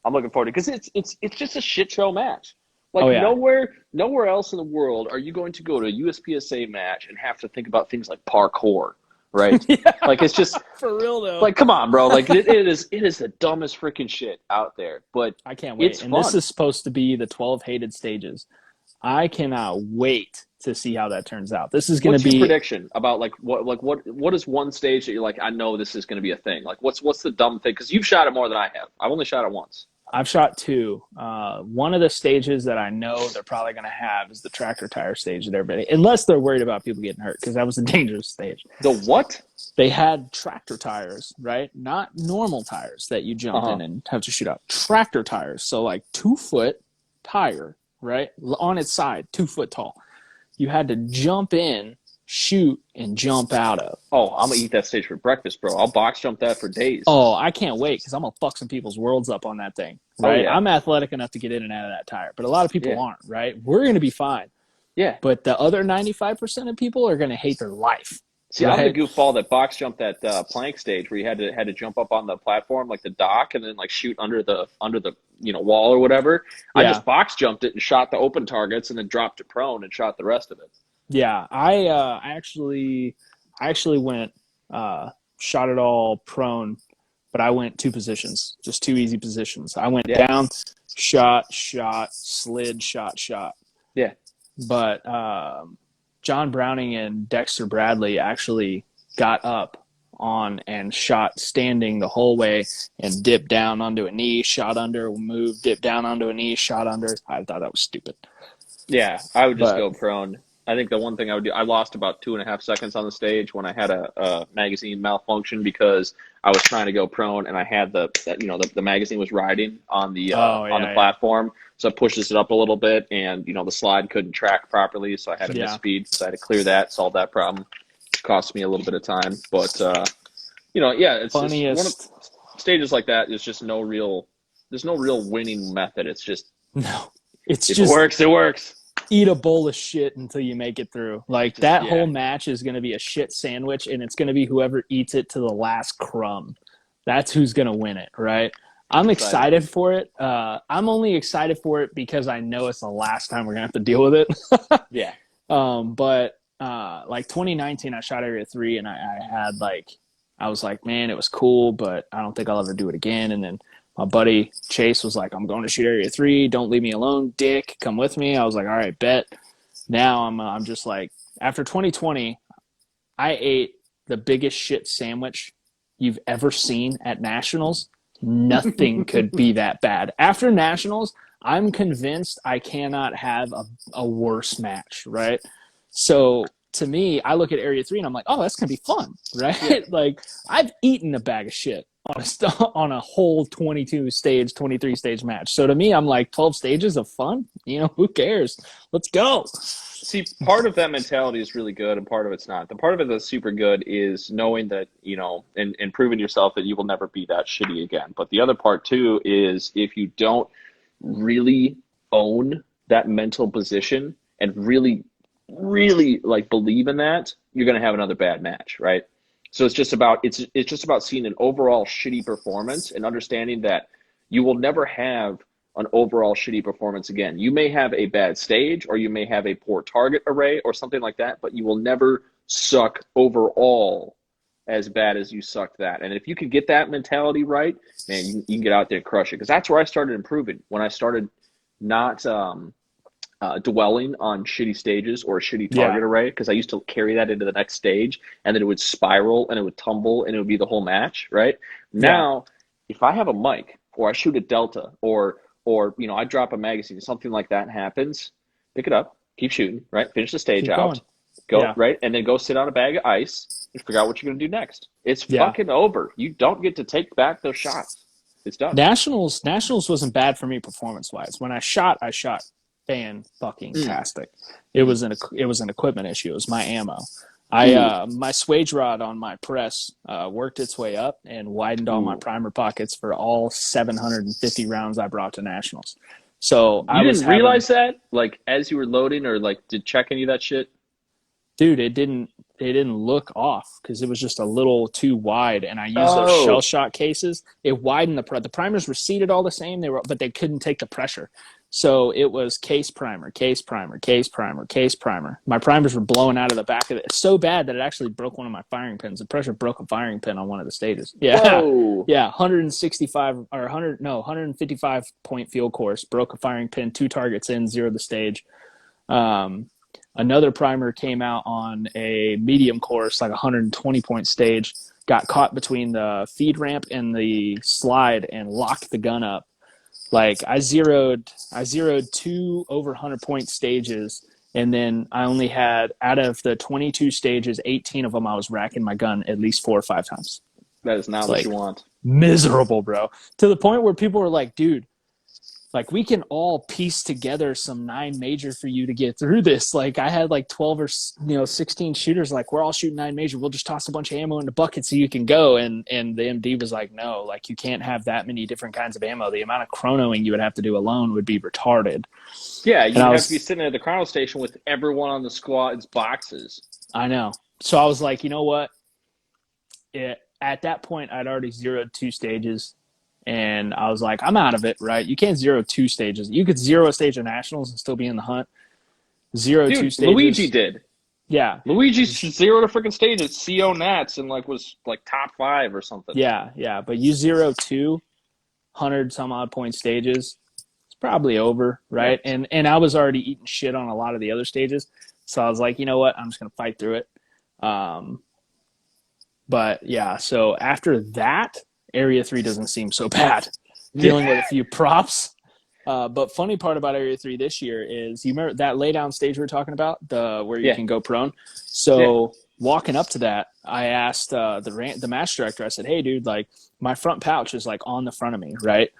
I'm looking forward to it because it's just a shit show match. Like nowhere else in the world are you going to go to a USPSA match and have to think about things like parkour, right? Yeah. Like it's just for real though. Like, come on, bro. Like it is the dumbest freaking shit out there. But I can't wait. It's and fun. This is supposed to be the 12 hated stages. I cannot wait to see how that turns out. This is going to be. What's your prediction about what is one stage that you're like, I know this is going to be a thing? Like what's the dumb thing? Because you've shot it more than I have. I've only shot it once. I've shot two. One of the stages that I know they're probably going to have is the tractor tire stage that everybody, unless they're worried about people getting hurt, because that was a dangerous stage. The what? They had tractor tires, right? Not normal tires that you jump in and have to shoot out. Tractor tires. So like 2-foot tire, right? On its side, 2 foot tall. You had to jump in, shoot, and jump out of. Oh, I'm going to eat that stage for breakfast, bro. I'll box jump that for days. Oh, I can't wait because I'm going to fuck some people's worlds up on that thing, right? Oh, yeah. I'm athletic enough to get in and out of that tire, but a lot of people aren't, right? We're going to be fine. Yeah. But the other 95% of people are going to hate their life. See, right? I'm the goofball that box jumped that plank stage where you had to jump up on the platform, like the dock, and then like shoot under the wall or whatever. Yeah. I just box jumped it and shot the open targets and then dropped it prone and shot the rest of it. Yeah, I actually went shot it all prone, but I went 2 positions, just 2 easy positions. I went down, shot, slid, shot. Yeah. But John Browning and Dexter Bradley actually got up on and shot standing the whole way and dipped down onto a knee, shot under, moved, dipped down onto a knee, shot under. I thought that was stupid. Yeah, I would just go prone. I think the one thing I would do, I lost about 2.5 seconds on the stage when I had a magazine malfunction because I was trying to go prone and I had the magazine was riding on the platform, so it pushes it up a little bit and the slide couldn't track properly, so I had to miss speed, so I had to clear that, solve that problem. It cost me a little bit of time, but it's funniest. Just one of stages like that is just there's no real winning method. It's just if it works. Eat a bowl of shit until you make it through. Like that whole match is going to be a shit sandwich, and it's going to be whoever eats it to the last crumb. That's who's going to win it, right? I'm excited for it. I'm only excited for it because I know it's the last time we're going to have to deal with it. Yeah. But like 2019, I shot Area 3, and I was like, man, it was cool, but I don't think I'll ever do it again. And then my buddy Chase was like, I'm going to shoot Area 3. Don't leave me alone, dick. Come with me. I was like, all right, bet. Now I'm just like, after 2020, I ate the biggest shit sandwich you've ever seen at Nationals. Nothing could be that bad. After Nationals, I'm convinced I cannot have a worse match, right? So to me, I look at Area 3 and I'm like, oh, that's going to be fun, right? Yeah. Like, I've eaten a bag of shit on a whole 23 stage match. So to me, I'm like, 12 stages of fun? Who cares? Let's go. See, part of that mentality is really good and part of it's not. The part of it that's super good is knowing that, and proving yourself that you will never be that shitty again. But the other part too is if you don't really own that mental position and really like believe in that, you're going to have another bad match, right? So it's just about seeing an overall shitty performance and understanding that you will never have an overall shitty performance again. You may have a bad stage or you may have a poor target array or something like that, but you will never suck overall as bad as you sucked that. And if you can get that mentality right, man, you can get out there and crush it. Because that's where I started improving. When I started not dwelling on shitty stages or a shitty target array, because I used to carry that into the next stage, and then it would spiral and it would tumble and it would be the whole match, right? Now, if I have a mic or I shoot a delta or I drop a magazine, something like that happens, pick it up, keep shooting, right? Finish the stage out, go right, and then go sit on a bag of ice and figure out what you're gonna do next. It's fucking over. You don't get to take back those shots. It's done. Nationals wasn't bad for me performance wise. When I shot fan-fucking-tastic. It was an equipment issue. It was my ammo. My swage rod on my press worked its way up and widened all my primer pockets for all 750 rounds I brought to nationals. So you didn't realize that, like, as you were loading, or like, did check any of that shit? Dude, it didn't look off because it was just a little too wide, and I used those shell shot cases. It widened the primers were seated all the same. But they couldn't take the pressure. So it was case primer, case primer, case primer, case primer. My primers were blowing out of the back of it. It's so bad that it actually broke one of my firing pins. The pressure broke a firing pin on one of the stages. Yeah. Whoa. Yeah. 155 point field course, broke a firing pin, 2 targets in, 0 the stage. Another primer came out on a medium course, like 120 point stage, got caught between the feed ramp and the slide and locked the gun up. Like I zeroed 2 over 100 point stages, and then I only had, out of the 22 stages, 18 of them I was racking my gun at least 4 or 5 times. That is not what you want. Miserable, bro. To the point where people were like, dude, like, we can all piece together some 9 major for you to get through this. Like, I had like 12 or 16 shooters. Like, we're all shooting 9 major. We'll just toss a bunch of ammo in the bucket so you can go. And the MD was like, no, like, you can't have that many different kinds of ammo. The amount of chronoing you would have to do alone would be retarded. Yeah, you'd have to be sitting at the chrono station with everyone on the squad's boxes. I know. So I was like, you know what? At that point, I'd already zeroed 2 stages. And I was like, I'm out of it, right? You can't zero 2 stages. You could zero a stage of nationals and still be in the hunt. Zero 2 stages. Luigi did. Yeah. Luigi zeroed a freaking stage at CO Nats and was top 5 or something. Yeah. But you zero 200 some odd point stages, it's probably over, right? Yeah. And I was already eating shit on a lot of the other stages. So I was like, you know what? I'm just going to fight through it. But yeah, so after that, Area 3 doesn't seem so bad. Dealing with a few props. But funny part about Area 3 this year is, you remember that laydown stage we were talking about, where you can go prone? So walking up to that, I asked the match director, I said, hey, dude, like, my front pouch is like on the front of me, right?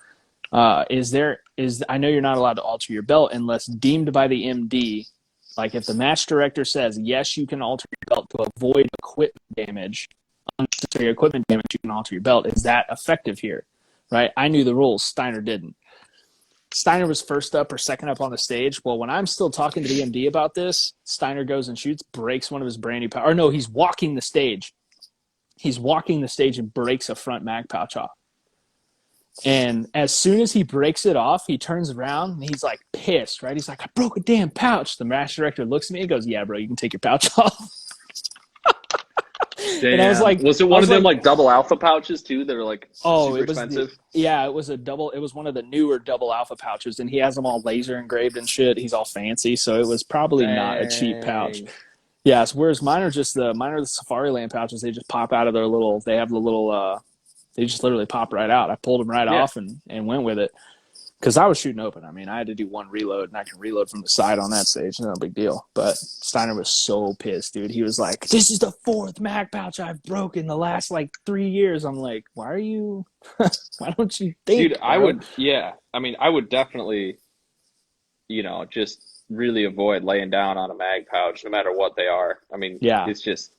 I know you're not allowed to alter your belt unless deemed by the MD. Like, if the match director says, yes, you can alter your belt to avoid equipment damage, unnecessary equipment damage, you can alter your belt. Is that effective here? Right? I knew the rules. Steiner didn't. Steiner was first up or second up on the stage. Well, when I'm still talking to the MD about this, Steiner goes and shoots, breaks one of his brand new pouch. Or no, he's walking the stage. He's walking the stage and breaks a front mag pouch off. And as soon as he breaks it off, he turns around and he's like pissed, right? He's like, I broke a damn pouch. The match director looks at me and goes, yeah, bro, you can take your pouch off. Damn. And I was like, was it one of them like double alpha pouches too? That were like super expensive. It was it was one of the newer double alpha pouches, and he has them all laser engraved and shit. He's all fancy, so it was probably not a cheap pouch. Yes, whereas mine are the Safariland pouches. They just pop out of their little. They have the little. They just literally pop right out. I pulled them right off and went with it. Because I was shooting open. I mean, I had to do 1 reload, and I can reload from the side on that stage. No big deal. But Steiner was so pissed, dude. He was like, this is the 4th mag pouch I've broken the last, 3 years. I'm like, why don't you think? Dude, I would definitely, just really avoid laying down on a mag pouch, no matter what they are. I mean, it's just...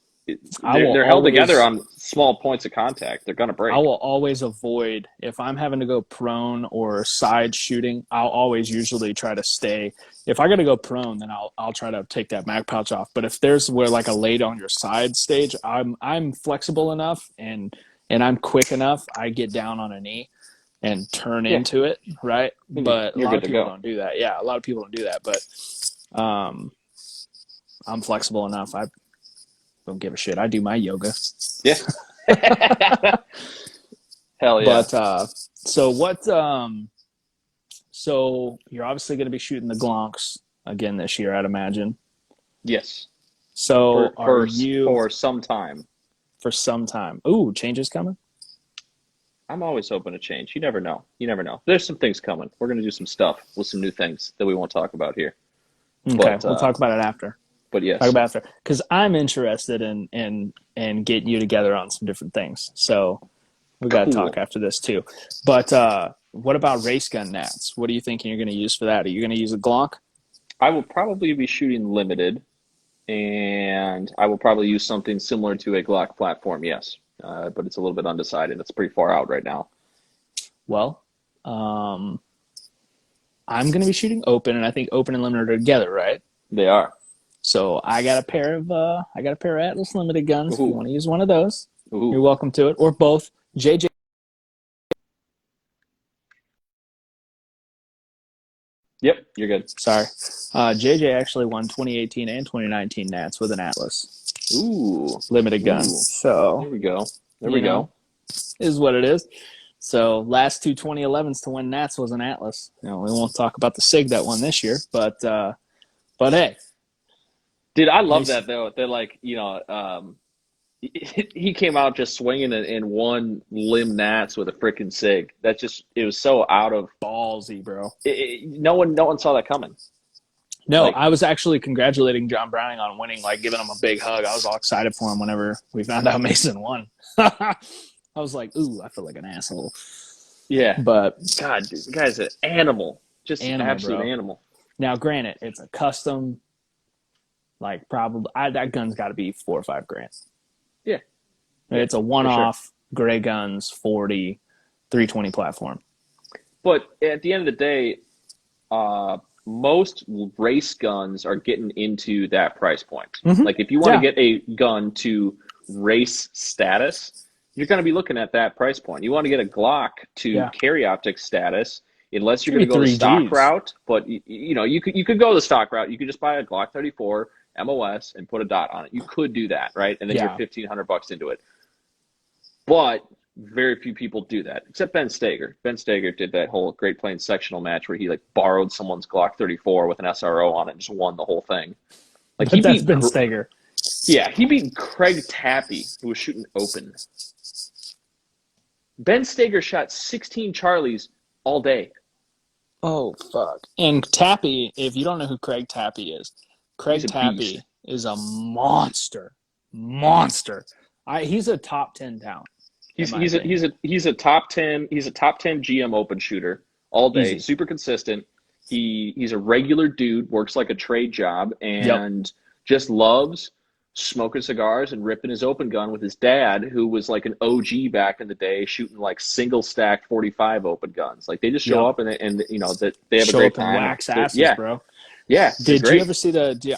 They're held together on small points of contact. They're going to break. I will always avoid, if I'm having to go prone or side shooting, I'll always usually try to stay. If I got to go prone, then I'll try to take that mag pouch off. But if there's a laid on your side stage, I'm flexible enough and I'm quick enough. I get down on a knee and turn into it, right? But a lot of people don't do that. Yeah, a lot of people don't do that. But I'm flexible enough. I don't give a shit. I do my yoga. Yeah. Hell yeah. But so you're obviously going to be shooting the glonks. again this year, I'd imagine. Yes. So for some time. For some time. Ooh, changes coming? I'm always open to change. You never know. There's some things coming. We're going to do some stuff with some new things that we won't talk about here. Okay, we'll talk about it after. But yes. Talk about it after. Because I'm interested in getting you together on some different things. So we got to talk after this too. But what about race gun nats? What are you thinking you're going to use for that? Are you going to use a Glock? I will probably be shooting limited, and I will probably use something similar to a Glock platform, yes. But it's a little bit undecided. It's pretty far out right now. Well, I'm going to be shooting open, and I think open and limited are together, right? They are. So I got a pair of Atlas limited guns. If you want to use one of those, you're welcome to it, or both. JJ. Yep, you're good. Sorry. JJ actually won 2018 and 2019 Nats with an Atlas. Ooh. Limited gun. So there we go. There we go. Is what it is. So last two 2011s to win Nats was an Atlas. We won't talk about the SIG that won this year, but hey. Dude, I love that though. They're like, he came out just swinging in one limb Nats with a freaking SIG. It was so out of ballsy, bro. No one saw that coming. No, I was actually congratulating John Browning on winning, like giving him a big hug. I was all excited for him whenever we found out Mason won. I was like, ooh, I feel like an asshole. Yeah. But God, dude, the guy's an animal. Just an absolute animal. Now, granted, it's a custom, like probably that gun's got to be $4 or $5 grand. Yeah. It's a one-off, Gray Guns 40 320 platform. But at the end of the day, most race guns are getting into that price point. Mm-hmm. Like if you want to get a gun to race status, you're going to be looking at that price point. You want to get a Glock to carry optic status, unless you're going to go the stock route. But you could go the stock route. You could just buy a Glock 34 MOS and put a dot on it. You could do that, right? And then you're $1,500 into it. But very few people do that, except Ben Steger. Ben Steger did that whole Great Plains sectional match where he like borrowed someone's Glock 34 with an SRO on it and just won the whole thing. Like that's Ben Steger. Yeah, he beat Craig Tappy, who was shooting open. Ben Steger shot 16 Charlies all day. Oh, fuck. And Tappy, if you don't know who Craig Tappy is, Craig Tappy is a monster. He's a top 10 talent. He's a top 10 GM open shooter all day, super consistent. He's a regular dude, works like a trade job, and just loves smoking cigars and ripping his open gun with his dad, who was like an OG back in the day, shooting like single stack 45 open guns. Like they just show up and that they have a great time. Wax asses, bro. Yeah. Did you ever see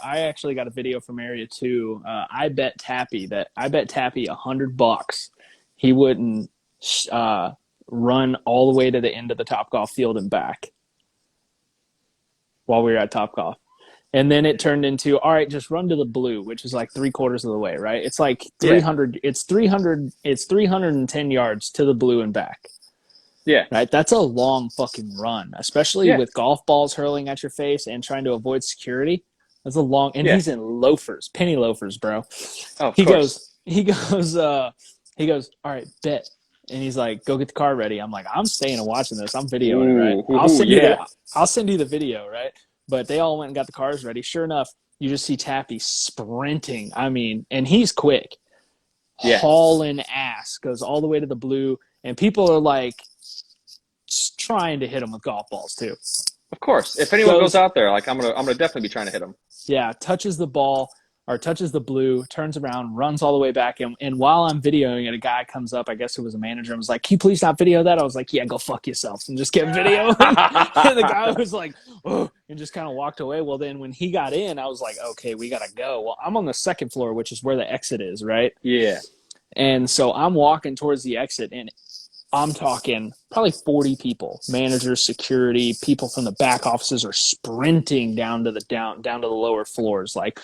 I actually got a video from Area 2. I bet Tappy $100 he wouldn't run all the way to the end of the Topgolf field and back while we were at Topgolf. And then it turned into, all right, just run to the blue, which is like 3/4 of the way, right? It's like 300. Yeah. It's 310 yards to the blue and back. Yeah. Right? That's a long fucking run, especially with golf balls hurling at your face and trying to avoid security. That's a long, and he's in loafers, penny loafers, bro. Oh, he goes, all right, bet. And he's like, go get the car ready. I'm like, I'm staying and watching this. I'm videoing it, right? I'll send you the video, right? But they all went and got the cars ready. Sure enough, you just see Tappy sprinting. I mean, and he's quick. Hauling ass, goes all the way to the blue. And people are like trying to hit him with golf balls too. Of course. If anyone goes out there, like I'm gonna definitely be trying to hit him. Yeah, touches the ball or touches the blue, turns around, runs all the way back. And while I'm videoing it, a guy comes up, I guess it was a manager, and was like, can you please not video that? I was like, yeah, go fuck yourself, and just kept videoing. And the guy was like, oh, and just kind of walked away. Well, then when he got in, I was like, okay, we got to go. Well, I'm on the second floor, which is where the exit is, right? Yeah. And so I'm walking towards the exit, and I'm talking probably 40 people, managers, security, people from the back offices are sprinting down to the lower floors, like,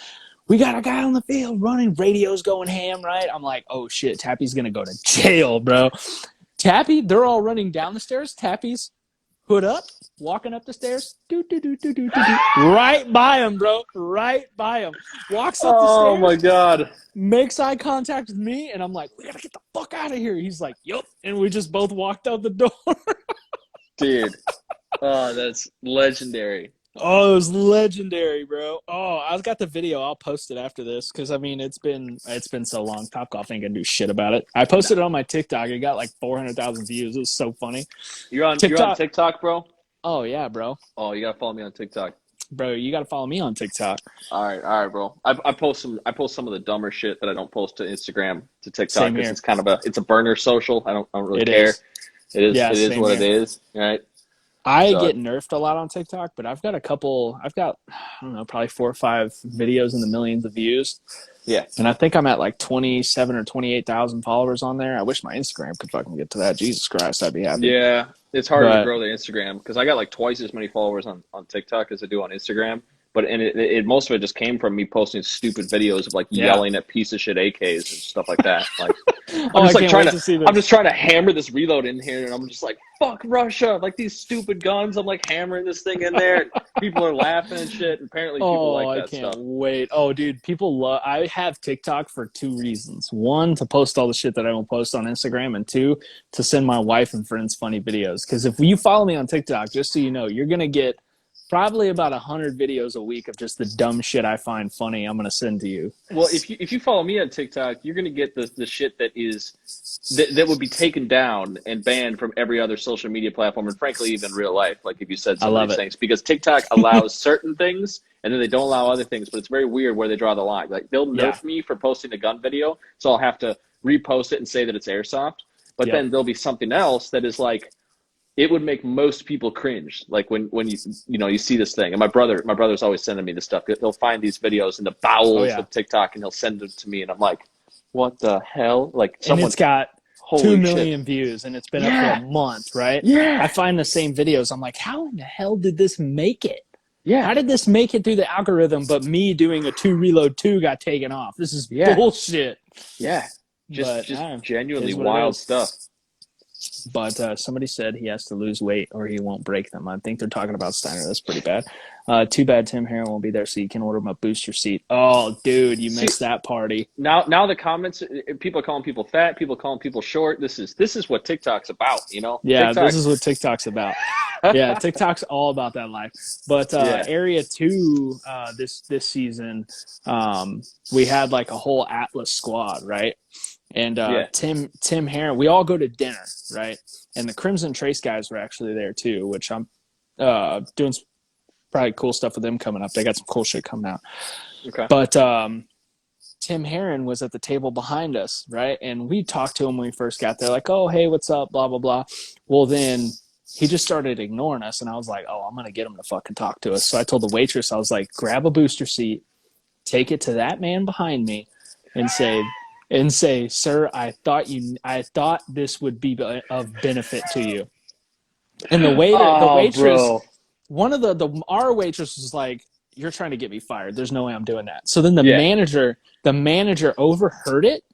we got a guy on the field running, radios going ham, right? I'm like, oh shit, Tappy's gonna go to jail, bro. Tappy, they're all running down the stairs. Tappy's hood up, walking up the stairs, right by him, bro, right by him. Walks up the stairs. Oh my God. Makes eye contact with me, and I'm like, we gotta get the fuck out of here. He's like, yup. And we just both walked out the door. Dude. Oh, that's legendary. Oh, it was legendary, bro. Oh, I've got the video. I'll post it after this because I mean it's been so long. Topgolf ain't gonna do shit about it. I posted it on my TikTok. It got like 400,000 views. It was so funny. You're on TikTok, bro? Oh yeah, bro. Oh, you gotta follow me on TikTok. Bro, you gotta follow me on TikTok. All right, bro. I post some of the dumber shit that I don't post to Instagram to TikTok because it's kind of a burner social. I don't really care. It is what it is, right? I get nerfed a lot on TikTok, but I've got I don't know, probably 4 or 5 videos in the millions of views. Yeah. And I think I'm at like 27 or 28,000 followers on there. I wish my Instagram could fucking get to that. Jesus Christ, I'd be happy. Yeah. It's hard to grow the Instagram because I got like twice as many followers on TikTok as I do on Instagram. But most of it just came from me posting stupid videos of like yelling at piece of shit AKs and stuff like that. Like I'm just trying to hammer this reload in here, and I'm just like, fuck Russia, like these stupid guns. I'm like hammering this thing in there. And people are laughing and shit. And apparently people like that stuff. I can't wait. Oh, dude, people love. I have TikTok for 2 reasons: 1, to post all the shit that I won't post on Instagram, and 2, to send my wife and friends funny videos. Because if you follow me on TikTok, just so you know, you're gonna get probably about 100 videos a week of just the dumb shit I find funny. I'm gonna send to you. Well, if you follow me on TikTok, you're gonna get the shit that would be taken down and banned from every other social media platform, and frankly, even real life. Like if you said some of these things, because TikTok allows certain things and then they don't allow other things. But it's very weird where they draw the line. Like they'll nerf me for posting a gun video, so I'll have to repost it and say that it's airsoft. But then there'll be something else that is like, it would make most people cringe. Like when you see this thing, and my brother's always sending me this stuff. He'll find these videos in the bowels of TikTok and he'll send them to me, and I'm like, what the hell? Like, and it's got 2 million views, and it's been up for a month, right? Yeah. I find the same videos. I'm like, how in the hell did this make it? Yeah. How did this make it through the algorithm? But me doing a 2 reload 2 got taken off. This is bullshit. Yeah. Just genuinely wild stuff. But somebody said he has to lose weight or he won't break them. I think they're talking about Steiner. That's pretty bad. Too bad Tim Herron won't be there, so you can order him a booster seat. Oh, dude, you missed that party. Now the comments, people are calling people fat, people calling people short. This is what TikTok's about, you know? Yeah, this is what TikTok's about. Yeah, TikTok's all about that life. But Area 2 this season, we had like a whole Atlas squad, right? And Tim Herron, we all go to dinner, right? And the Crimson Trace guys were actually there too, which I'm doing some probably cool stuff with them coming up. They got some cool shit coming out. Okay. But Tim Herron was at the table behind us, right? And we talked to him when we first got there, like, oh, hey, what's up, blah, blah, blah. Well, then he just started ignoring us, and I was like, oh, I'm going to get him to fucking talk to us. So I told the waitress, I was like, grab a booster seat, take it to that man behind me, and say, sir, I thought this would be of benefit to you. And the waitress, bro. One of our waitress was like, you're trying to get me fired. There's no way I'm doing that. So then the manager overheard it,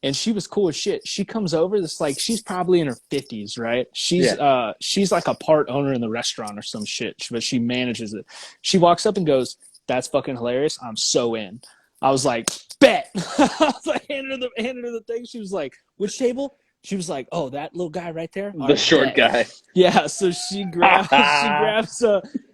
and she was cool as shit. She comes over, she's probably in her 50s, right? She's like a part owner in the restaurant or some shit, but she manages it. She walks up and goes, that's fucking hilarious. I'm so in. I was like, bet. I was like, handed her the thing. She was like, which table? She was like, oh, that little guy right there? The short guy. Yeah, so she grabs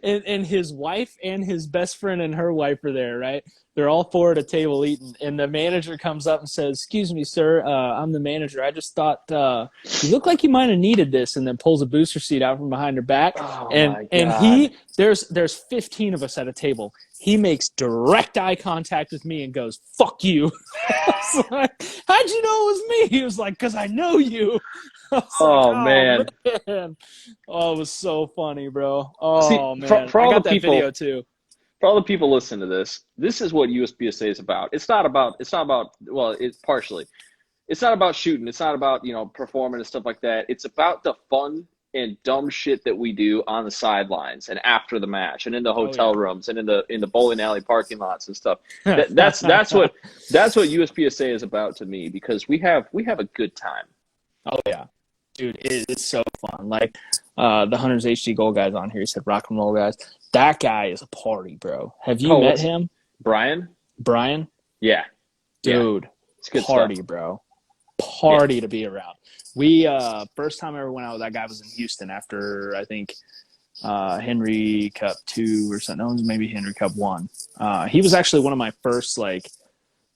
and his wife and his best friend and her wife are there, right? They're all 4 at a table eating, and the manager comes up and says, excuse me, sir, I'm the manager. I just thought you look like you might have needed this, and then pulls a booster seat out from behind her back. Oh, and there's 15 of us at a table. He makes direct eye contact with me and goes, fuck you. I was like, how'd you know it was me? He was like, because I know you. Man. Oh, it was so funny, bro. Oh, man. For all I got the that people, video, too. For all the people listening to this is what USPSA is about. It's not about, well, it's partially. It's not about shooting. It's not about, performing and stuff like that. It's about the fun and dumb shit that we do on the sidelines and after the match and in the hotel rooms and in the bowling alley parking lots and stuff. That's what USPSA is about to me, because we have a good time. Oh yeah, dude, it's so fun. Like the Hunters HD Gold guy's on here. He said, rock and roll guys. That guy is a party, bro. Have you met him? Brian? Yeah. Dude, it's good party, stuff. Bro. Party to be around. We, first time I ever went out with that guy was in Houston after, I think, Henry Cup 2 or something. No, it was maybe Henry Cup 1. He was actually one of my first, like,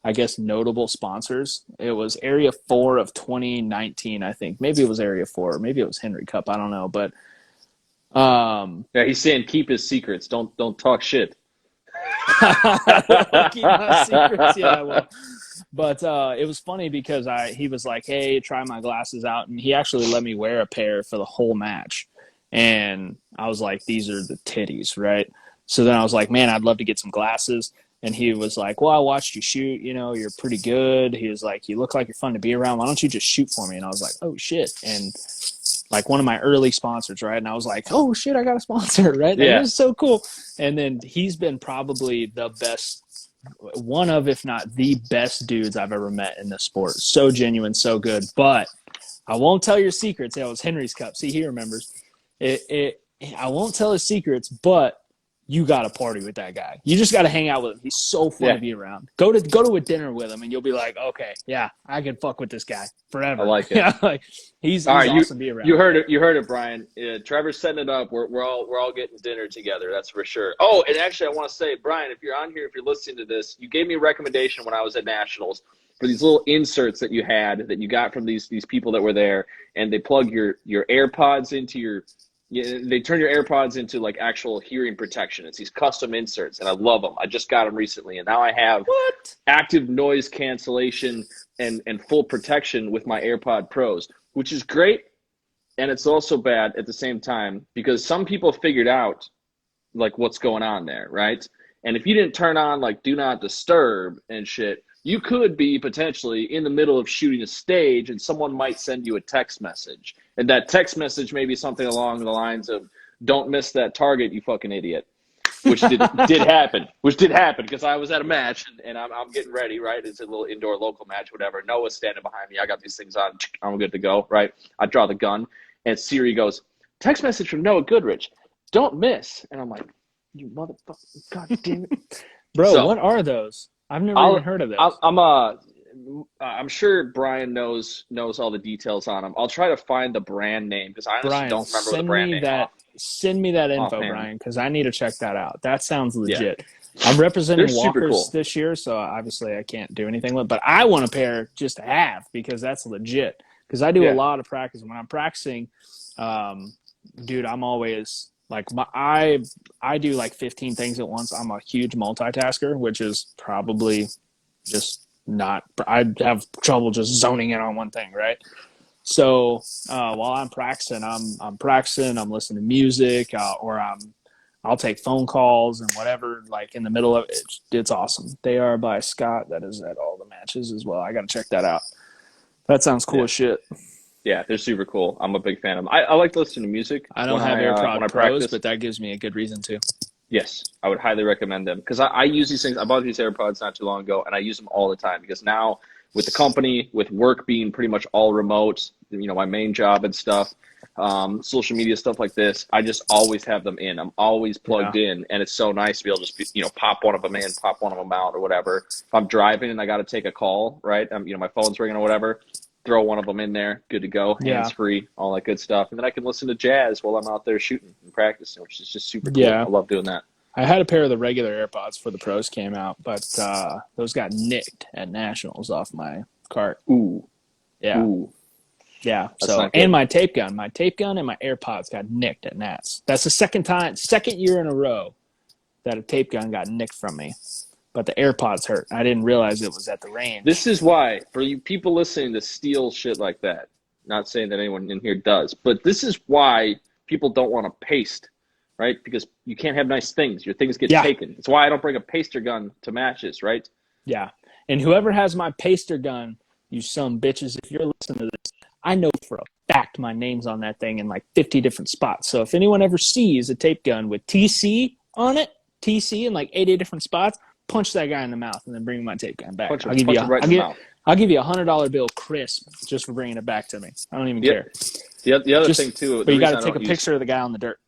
I guess, notable sponsors. It was Area 4 of 2019, I think. Maybe it was Area 4. Maybe it was Henry Cup. I don't know. But yeah, he's saying keep his secrets. Don't talk shit. Keep my secrets. Yeah, I will. But it was funny because he was like, hey, try my glasses out. And he actually let me wear a pair for the whole match. And I was like, these are the titties, right? So then I was like, man, I'd love to get some glasses. And he was like, well, I watched you shoot. You know, you're pretty good. He was like, you look like you're fun to be around. Why don't you just shoot for me? And I was like, oh, shit. And like one of my early sponsors, right? And I was like, oh, shit, I got a sponsor, right? That was so cool. And then he's been probably the best, one of, if not the best dudes I've ever met in this sport. So genuine, so good. But I won't tell your secrets. It was Henry's Cup. See, he remembers. I won't tell his secrets, but you got to party with that guy. You just got to hang out with him. He's so fun to be around. Go to a dinner with him, and you'll be like, okay, yeah, I can fuck with this guy forever. I like it. Yeah, like, he's awesome to be around. You heard it, Brian. Trevor's setting it up. We're all getting dinner together. That's for sure. Oh, and actually, I want to say, Brian, if you're on here, if you're listening to this, you gave me a recommendation when I was at Nationals for these little inserts that you had that you got from these people that were there, and they plug your AirPods into your. Yeah, they turn your AirPods into like actual hearing protection. It's these custom inserts, and I love them. I just got them recently, and now I have active noise cancellation and full protection with my AirPod Pros, which is great, and it's also bad at the same time because some people figured out like what's going on there, right? And if you didn't turn on like do not disturb and shit, you could be potentially in the middle of shooting a stage and someone might send you a text message. And that text message may be something along the lines of, don't miss that target, you fucking idiot. Which did happen because I was at a match and I'm getting ready, right? It's a little indoor local match, whatever. Noah's standing behind me. I got these things on. I'm good to go, right? I draw the gun and Siri goes, text message from Noah Goodrich. Don't miss. And I'm like, you motherfucker. God damn it. Bro, what are those? I've never even heard of those. I'm sure Brian knows all the details on them. I'll try to find the brand name because I honestly don't remember the brand name. Send me that info, Brian, because I need to check that out. That sounds legit. Yeah. I'm representing Walkers this year, so obviously I can't do anything with it. But I want a pair just to have because that's legit. Because I do a lot of practice. When I'm practicing, dude, I'm always like I do like 15 things at once. I'm a huge multitasker, which is probably just not – I have trouble just zoning in on one thing, right? So while I'm practicing, I'm practicing, I'm listening to music, or I'll take phone calls and whatever, like in the middle of it. It's awesome. They Are by Scott. That is at all the matches as well. I got to check that out. That sounds cool as shit. Yeah, they're super cool. I'm a big fan of them. I like listening to music. I don't have AirPod Pros, but that gives me a good reason to. Yes, I would highly recommend them because I use these things. I bought these AirPods not too long ago, and I use them all the time because now with the company, with work being pretty much all remote, you know, my main job and stuff, social media stuff like this, I just always have them in. I'm always plugged in, and it's so nice to be able to just, pop one of them in, pop one of them out or whatever. If I'm driving and I got to take a call, right, my phone's ringing or whatever, throw one of them in there, good to go, hands-free, all that good stuff. And then I can listen to jazz while I'm out there shooting and practicing, which is just super cool. Yeah. I love doing that. I had a pair of the regular AirPods for the Pros came out, but those got nicked at Nationals off my cart. Ooh. Yeah. Ooh. Yeah. So, and my tape gun and my AirPods got nicked at Nats. That's the second year in a row that a tape gun got nicked from me. But the AirPods hurt. I didn't realize it was at the range. This is why, for you people listening to steal shit like that, not saying that anyone in here does, but this is why people don't want to paste, right? Because you can't have nice things. Your things get taken. It's why I don't bring a paster gun to matches, right? Yeah. And whoever has my paster gun, you some bitches, if you're listening to this, I know for a fact my name's on that thing in like 50 different spots. So if anyone ever sees a tape gun with TC on it, TC in like 80 different spots, punch that guy in the mouth and then bring my tape gun back. I'll give I'll give you $100 bill crisp just for bringing it back to me. I don't even care. The other thing too, but you got to take a picture of the guy on the dirt.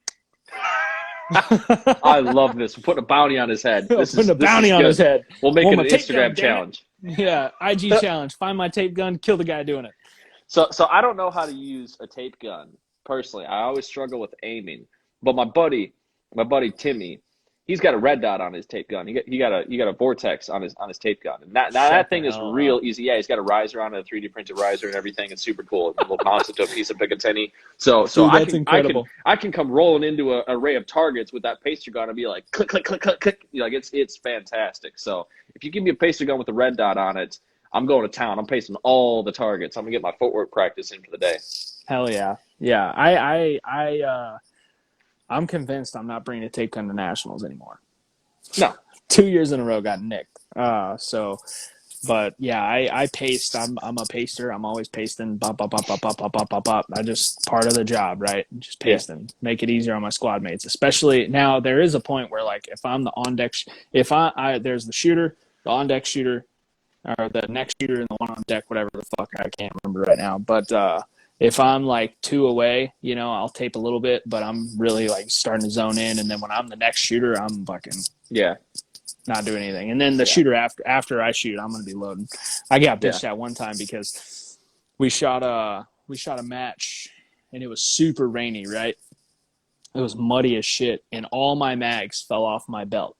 I love this. We're putting a bounty on his head. Putting a bounty on his head. We'll make it an Instagram challenge. Yeah, IG challenge. Find my tape gun, kill the guy doing it. So I don't know how to use a tape gun personally. I always struggle with aiming. But my buddy Timmy, he's got a red dot on his tape gun. He got a vortex on his tape gun. And that thing is real easy. Yeah, he's got a riser on it, a 3D printed riser and everything. It's super cool. It will mounts it to a piece of Picatinny. So dude, I can come rolling into an array of targets with that pacer gun and be like click click click click click. Like it's fantastic. So if you give me a pacer gun with a red dot on it, I'm going to town. I'm pasting all the targets. I'm gonna get my footwork practice in for the day. Hell yeah, yeah. I'm convinced I'm not bringing a tape gun to nationals anymore. No, 2 years in a row got nicked. But yeah, I paste. I'm a paster. I'm always pasting. Bop, bop, bop, bop, bop, bop, bop, bop, bop. I just part of the job, right? Just pasting. Yeah. Make it easier on my squad mates. Especially now, there is a point where like if I'm the on deck, there's the shooter, the on deck shooter, or the next shooter and the one on deck, whatever the fuck, I can't remember right now. But if I'm like 2 away, I'll tape a little bit, but I'm really like starting to zone in. And then when I'm the next shooter, I'm fucking not doing anything. And then the shooter after I shoot, I'm going to be loading. I got bitched at one time because we shot a match and it was super rainy, right? It was muddy as shit, and all my mags fell off my belt.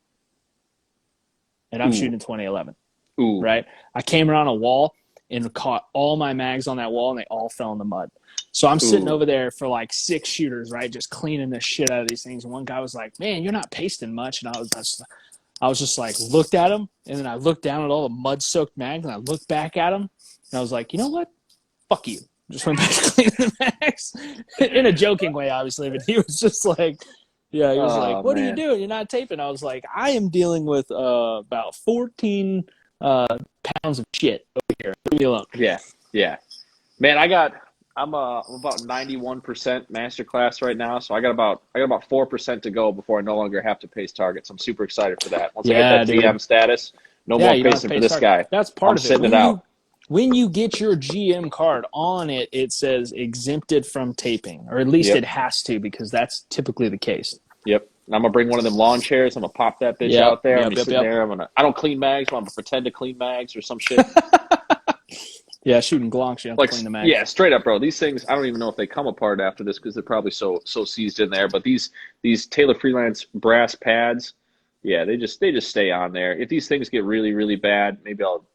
And I'm shooting 2011. Ooh. Right? I came around a wall and caught all my mags on that wall, and they all fell in the mud. So I'm sitting over there for like 6 shooters, right, just cleaning the shit out of these things. And one guy was like, "Man, you're not pasting much." And I was just like, looked at him, and then I looked down at all the mud-soaked mags, and I looked back at him, and I was like, you know what? Fuck you. Just went back to cleaning the mags. In a joking way, obviously, but he was just like, he was like, "What are you doing? You're not taping." I was like, "I am dealing with about 14 pounds of shit over here. Leave me alone." Yeah. Man, I'm about 91% masterclass right now, so I got about 4% to go before I no longer have to pace targets. I'm super excited for that. Once I get that GM status, no more pacing for this guy. That's part of it. Sitting it out. When you get your GM card on it, it says exempted from taping, or at least it has to, because that's typically the case. Yep. I'm gonna bring one of them lawn chairs. I'm gonna pop that bitch out there. I'm sitting there. I don't clean mags. I'm gonna pretend to clean mags or some shit. Yeah, shooting glonks, you have to clean the mags. Yeah, straight up, bro. These things, I don't even know if they come apart after this because they're probably so seized in there. But these Taylor Freelance brass pads, yeah, they just stay on there. If these things get really, really bad, maybe I'll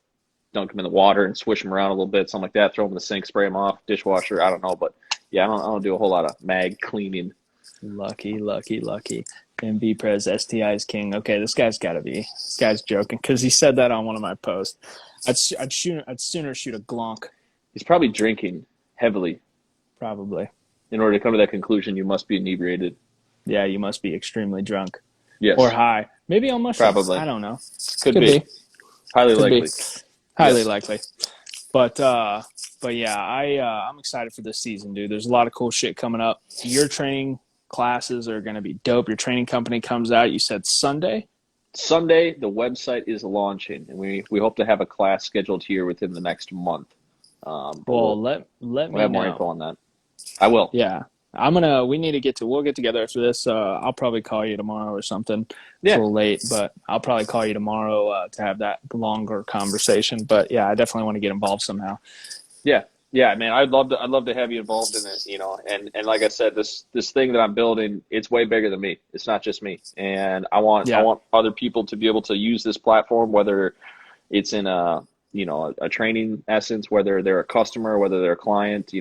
dunk them in the water and swish them around a little bit, something like that. Throw them in the sink, spray them off, dishwasher. I don't know, but yeah, I don't do a whole lot of mag cleaning. Lucky. MB Prez, STI's king. Okay, this guy's joking because he said that on one of my posts. I'd sooner shoot a glonk. He's probably drinking heavily. Probably. In order to come to that conclusion, you must be inebriated. Yeah, you must be extremely drunk. Yes. Or high. Maybe on mushrooms. Probably. I don't know. Could be. Highly likely. Highly likely. But yeah, I'm excited for this season, dude. There's a lot of cool shit coming up. Your training classes are going to be dope. Your training company comes out, you said Sunday? Sunday, the website is launching, and we hope to have a class scheduled here within the next month. Well, let me know. We'll have more info on that. I will. Yeah. We'll get together after this. I'll probably call you tomorrow or something. Yeah. It's a little late, but I'll probably call you tomorrow to have that longer conversation. But yeah, I definitely want to get involved somehow. Yeah, man, I'd love to have you involved in it, and like I said, this thing that I'm building, it's way bigger than me. It's not just me, and I want other people to be able to use this platform, whether it's in a training essence, whether they're a customer, whether they're a client.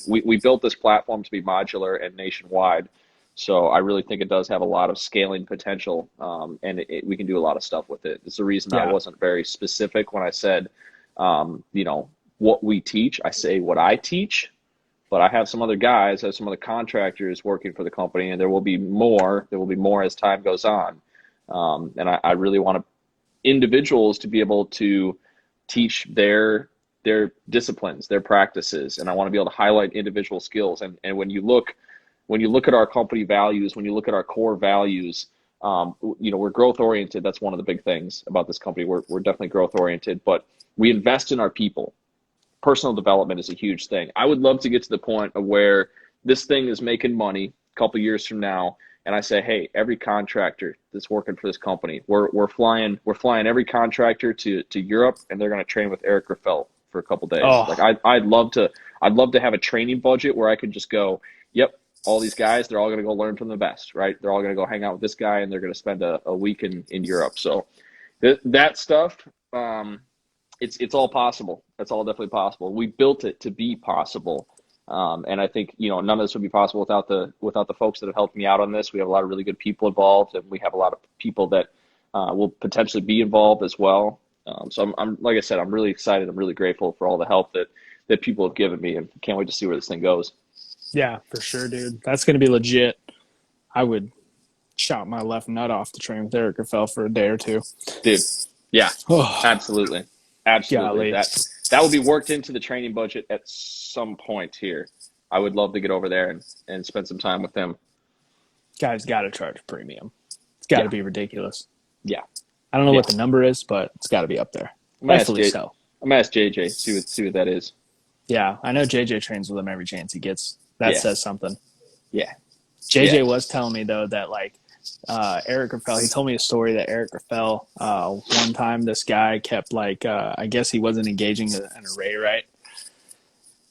We built this platform to be modular and nationwide, so I really think it does have a lot of scaling potential, and we can do a lot of stuff with it. It's the reason I wasn't very specific when I said, what we teach. I say what I teach, but I have some other guys, some other contractors working for the company, and there will be more as time goes on. And I really want individuals to be able to teach their disciplines, their practices, and I want to be able to highlight individual skills. And when you look at our company values, when you look at our core values, we're growth oriented. That's one of the big things about this company. We're definitely growth oriented, but we invest in our people. Personal development is a huge thing. I would love to get to the point of where this thing is making money a couple years from now, and I say, hey, every contractor that's working for this company, we're flying every contractor to Europe, and they're going to train with Eric Raffel for a couple days. Oh. Like I'd love to have a training budget where I could just go, yep, all these guys, they're all going to go learn from the best, right? They're all going to go hang out with this guy, and they're going to spend a week in Europe. So that stuff, it's all possible. That's all definitely possible. We built it to be possible. And I think, none of this would be possible without the folks that have helped me out on this. We have a lot of really good people involved, and we have a lot of people that will potentially be involved as well. So I'm like I said, I'm really excited. I'm really grateful for all the help that people have given me, and can't wait to see where this thing goes. Yeah, for sure, dude. That's going to be legit. I would chop my left nut off to train with Eric Raffel for a day or two. Dude, yeah, absolutely. Golly. That will be worked into the training budget at some point here. I would love to get over there and spend some time with him. Guys got to charge a premium. It's got to be ridiculous. Yeah. I don't know what the number is, but it's got to be up there. Rightfully so. I'm going to ask JJ, see what that is. Yeah, I know JJ trains with him every chance he gets. That says something. Yeah. JJ was telling me, though, that, like, Eric Raffel, he told me a story that Eric Raffel, one time this guy kept, like, I guess he wasn't engaging an array right.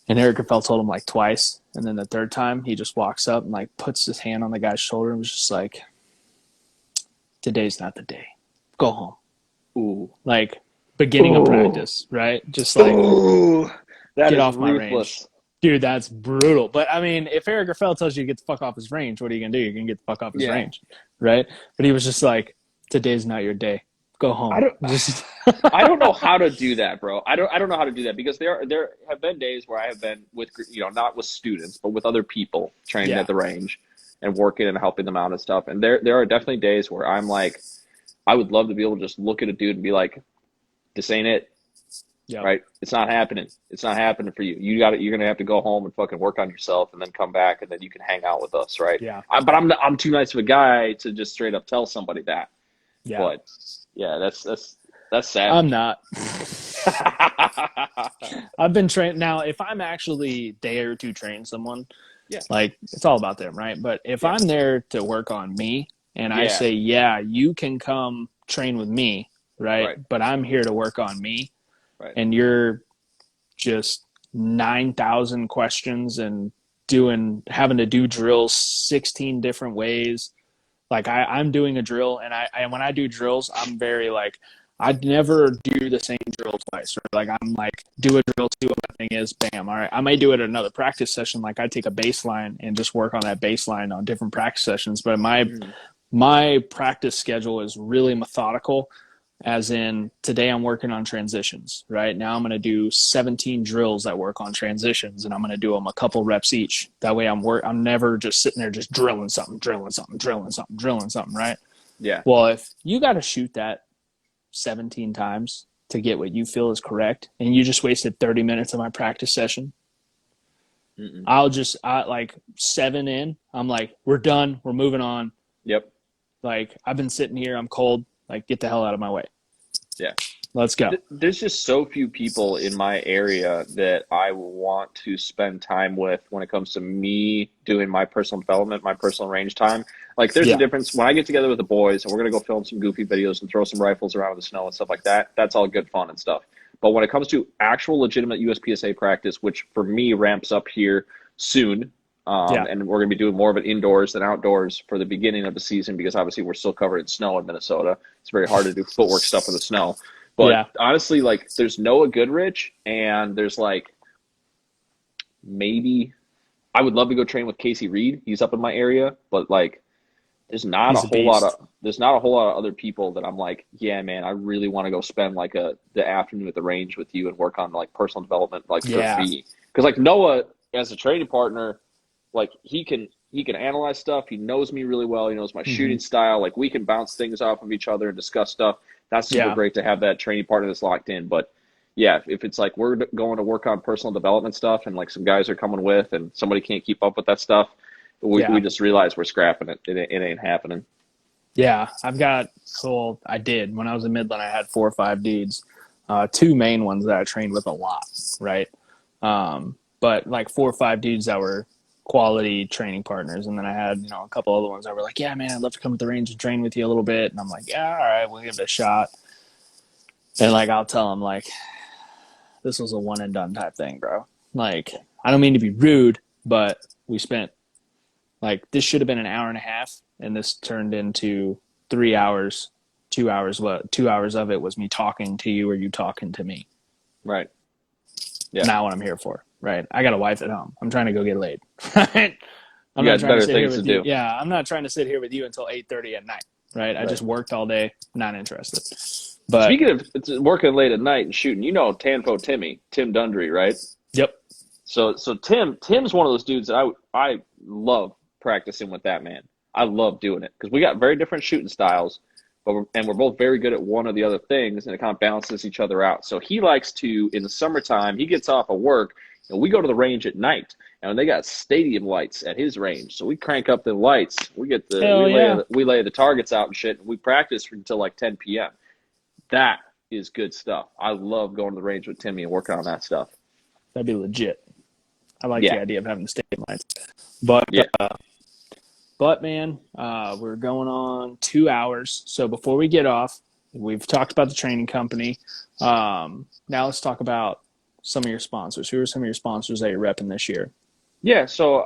And Eric Raffel told him, like, twice. And then the third time, he just walks up and, like, puts his hand on the guy's shoulder and was just like, today's not the day. Go home. Ooh. Like, beginning of practice, right? Just like, get off my range. Dude, that's brutal. But, I mean, if Eric Raffel tells you to get the fuck off his range, what are you going to do? You're going to get the fuck off his range, right? But he was just like, today's not your day. Go home. I don't know how to do that, bro. I don't know how to do that, because there have been days where I have been with, not with students, but with other people training at the range and working and helping them out and stuff. And there are definitely days where I'm like, I would love to be able to just look at a dude and be like, this ain't it. Yep. Right? It's not happening. It's not happening for you. You're going to have to go home and fucking work on yourself and then come back, and then you can hang out with us, right? Yeah. But I'm too nice of a guy to just straight up tell somebody that. Yeah. But yeah, that's sad. I'm not. I've been trained. Now, if I'm actually there to train someone, like, it's all about them, right? But if I'm there to work on me and I say, you can come train with me, right? But I'm here to work on me. Right. And you're just 9,000 questions and having to do drills 16 different ways. Like, I'm doing a drill, and when I do drills, I'm very like, I'd never do the same drill twice. Or like, I'm like, do a drill, see what my thing is, bam. All right. I might do it at another practice session. Like, I take a baseline and just work on that baseline on different practice sessions. But my practice schedule is really methodical. As in, today I'm working on transitions, right? Now I'm going to do 17 drills that work on transitions, and I'm going to do them a couple reps each. That way I'm never just sitting there just drilling something, right? Yeah. Well, if you got to shoot that 17 times to get what you feel is correct, and you just wasted 30 minutes of my practice session, I like 7 in, I'm like, we're done. We're moving on. Yep. Like, I've been sitting here. I'm cold. Like, get the hell out of my way. Yeah. Let's go. There's just so few people in my area that I want to spend time with when it comes to me doing my personal development, my personal range time. Like, there's a difference. When I get together with the boys and we're going to go film some goofy videos and throw some rifles around in the snow and stuff like that, that's all good fun and stuff. But when it comes to actual legitimate USPSA practice, which for me ramps up here soon, and we're going to be doing more of it indoors than outdoors for the beginning of the season, because obviously we're still covered in snow in Minnesota. It's very hard to do footwork stuff in the snow. But honestly, like, there's Noah Goodrich, and there's like, maybe I would love to go train with Casey Reed. He's up in my area, but like, there's not a whole lot of other people that I'm like, yeah, man, I really want to go spend like the afternoon at the range with you and work on like personal development, like for me. Because like Noah, as a training partner, like, he can analyze stuff. He knows me really well. He knows my shooting style. Like, we can bounce things off of each other and discuss stuff. That's super great to have that training partner that's locked in. But yeah, if it's like we're going to work on personal development stuff and like some guys are coming with and somebody can't keep up with that stuff, we just realize we're scrapping it. It ain't happening. Yeah, I did. When I was in Midland, I had 4 or 5 dudes, two main ones that I trained with a lot, right? But like 4 or 5 dudes that were quality training partners. And then I had, a couple other ones that were like, yeah, man, I'd love to come to the range and train with you a little bit. And I'm like, yeah, all right, we'll give it a shot. And like, I'll tell them, like, this was a one and done type thing, bro. Like, I don't mean to be rude, but we spent, like, this should have been an hour and a half, and this turned into 3 hours, 2 hours. What 2 hours of it was me talking to you or you talking to me. Right. Yeah. Not what I'm here for, right? I got a wife at home. I'm trying to go get laid, right? I'm You not got trying to better sit here things to with you. do. Yeah, I'm not trying to sit here with you until 8:30 at night, right? I just worked all day, not interested. But speaking of working late at night and shooting, Tanpo Tim Dundry, right? yep. So Tim's one of those dudes that I love practicing with that man. I love doing it because we got very different shooting styles, but we're both very good at one or the other things, and it kind of balances each other out. So he likes to, in the summertime, he gets off of work, and we go to the range at night, and they got stadium lights at his range. So we crank up the lights. We get we lay the targets out and shit, and we practice until like 10 p.m. That is good stuff. I love going to the range with Timmy and working on that stuff. That'd be legit. I like the idea of having the stadium lights. Yeah. But man, we're going on 2 hours. So before we get off, we've talked about the training company. Now let's talk about some of your sponsors. Who are some of your sponsors that you're repping this year? Yeah, so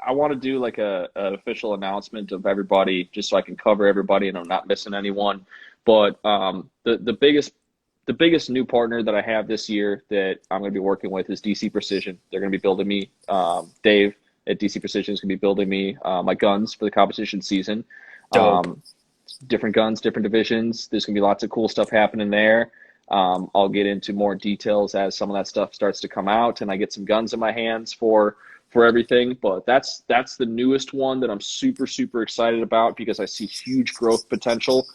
I want to do like an official announcement of everybody, just so I can cover everybody and I'm not missing anyone. But the biggest new partner that I have this year that I'm going to be working with is DC Precision. They're going to be building me, Dave at DC Precision is going to be building me my guns for the competition season. Different guns, different divisions. There's going to be lots of cool stuff happening there. I'll get into more details as some of that stuff starts to come out and I get some guns in my hands for everything. But that's the newest one that I'm super, super excited about because I see huge growth potential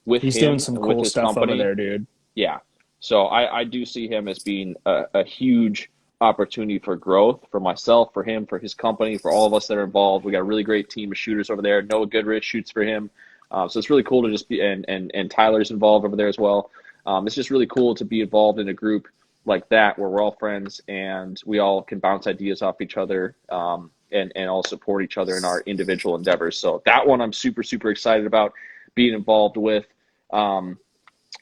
with He's him doing some cool stuff company. over there, dude. Yeah. So I do see him as being a huge opportunity for growth for myself, for him, for his company, for all of us that are involved. We got a really great team of shooters over there. Noah Goodrich shoots for him. So it's really cool to just be, and Tyler's involved over there as well. It's just really cool to be involved in a group like that where we're all friends and we all can bounce ideas off each other and all support each other in our individual endeavors. So that one I'm super, super excited about being involved with.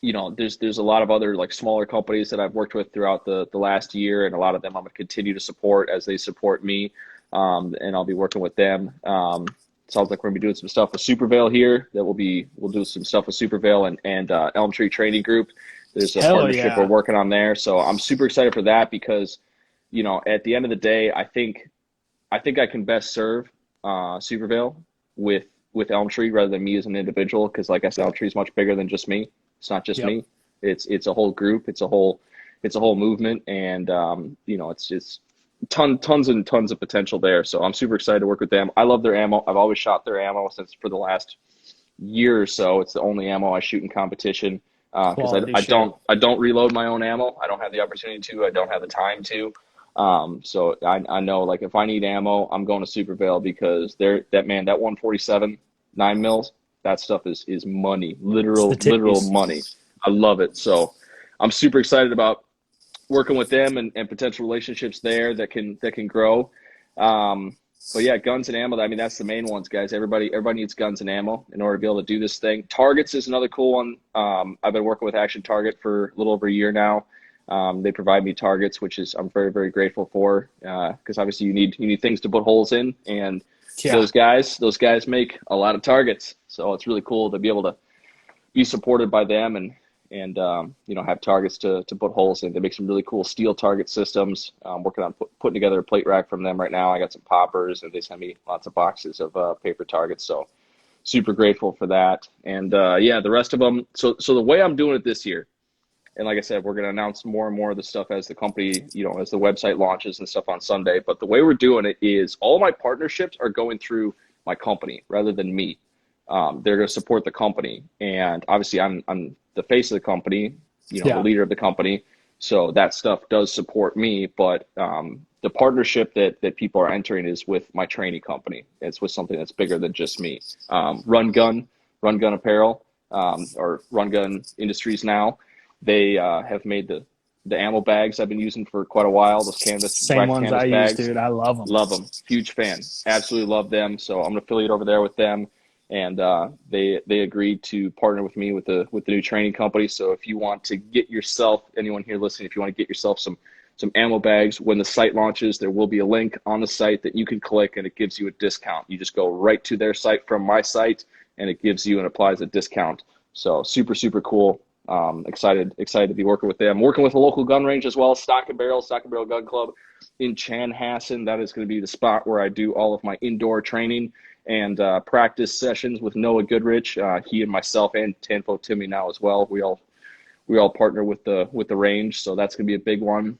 There's a lot of other like smaller companies that I've worked with throughout the last year, and a lot of them I'm going to continue to support as they support me, and I'll be working with them. Sounds like we're going to be doing some stuff with Supervale here. We'll do some stuff with Supervale and Elm Tree Training Group. There's a partnership we're working on there, so I'm super excited for that because, at the end of the day, I think I can best serve Supervale with Elm Tree rather than me as an individual because, like I said, Elm Tree is much bigger than just me. It's not just me. It's a whole group. It's a whole movement, and it's just tons and tons of potential there. So I'm super excited to work with them. I love their ammo. I've always shot their ammo since for the last year or so. It's the only ammo I shoot in competition because I don't reload my own ammo. I don't have the opportunity to. I don't have the time to. So I know like if I need ammo, I'm going to Supervale because that 147 9mm. That stuff is money, literal money. I love it. So I'm super excited about working with them and potential relationships there that can grow. But yeah, guns and ammo. I mean, that's the main ones, guys. Everybody needs guns and ammo in order to be able to do this thing. Targets is another cool one. I've been working with Action Target for a little over a year now. They provide me targets, which is I'm very, very grateful for because obviously you need things to put holes in, and those guys make a lot of targets. So it's really cool to be able to be supported by them and have targets to put holes in. They make some really cool steel target systems. I'm working on putting together a plate rack from them right now. I got some poppers, and they send me lots of boxes of paper targets. So super grateful for that. And the rest of them. So the way I'm doing it this year, and like I said, we're going to announce more and more of the stuff as the company, as the website launches and stuff on Sunday. But the way we're doing it is all my partnerships are going through my company rather than me. They're going to support the company. And obviously I'm the face of the company, the leader of the company. So that stuff does support me, but the the partnership that people are entering is with my training company. It's with something that's bigger than just me. Run Gun Apparel, or Run Gun Industries now. They have made the ammo bags I've been using for quite a while. Those Same ones I use, dude. I love them. Love them. Huge fan. Absolutely love them. So I'm an affiliate over there with them, and they agreed to partner with me with the new training company. So if you want to get yourself, anyone here listening, if you want to get yourself some ammo bags, when the site launches, there will be a link on the site that you can click, and it gives you a discount. You just go right to their site from my site, and it gives you and applies a discount. So super, super cool. Excited to be working with them. Working with a local gun range as well, Stock and Barrel Gun Club in Chanhassen. That is going to be the spot where I do all of my indoor training and practice sessions with Noah Goodrich. He and myself and Tanfo Timmy now as well. We all partner with the range, so that's going to be a big one.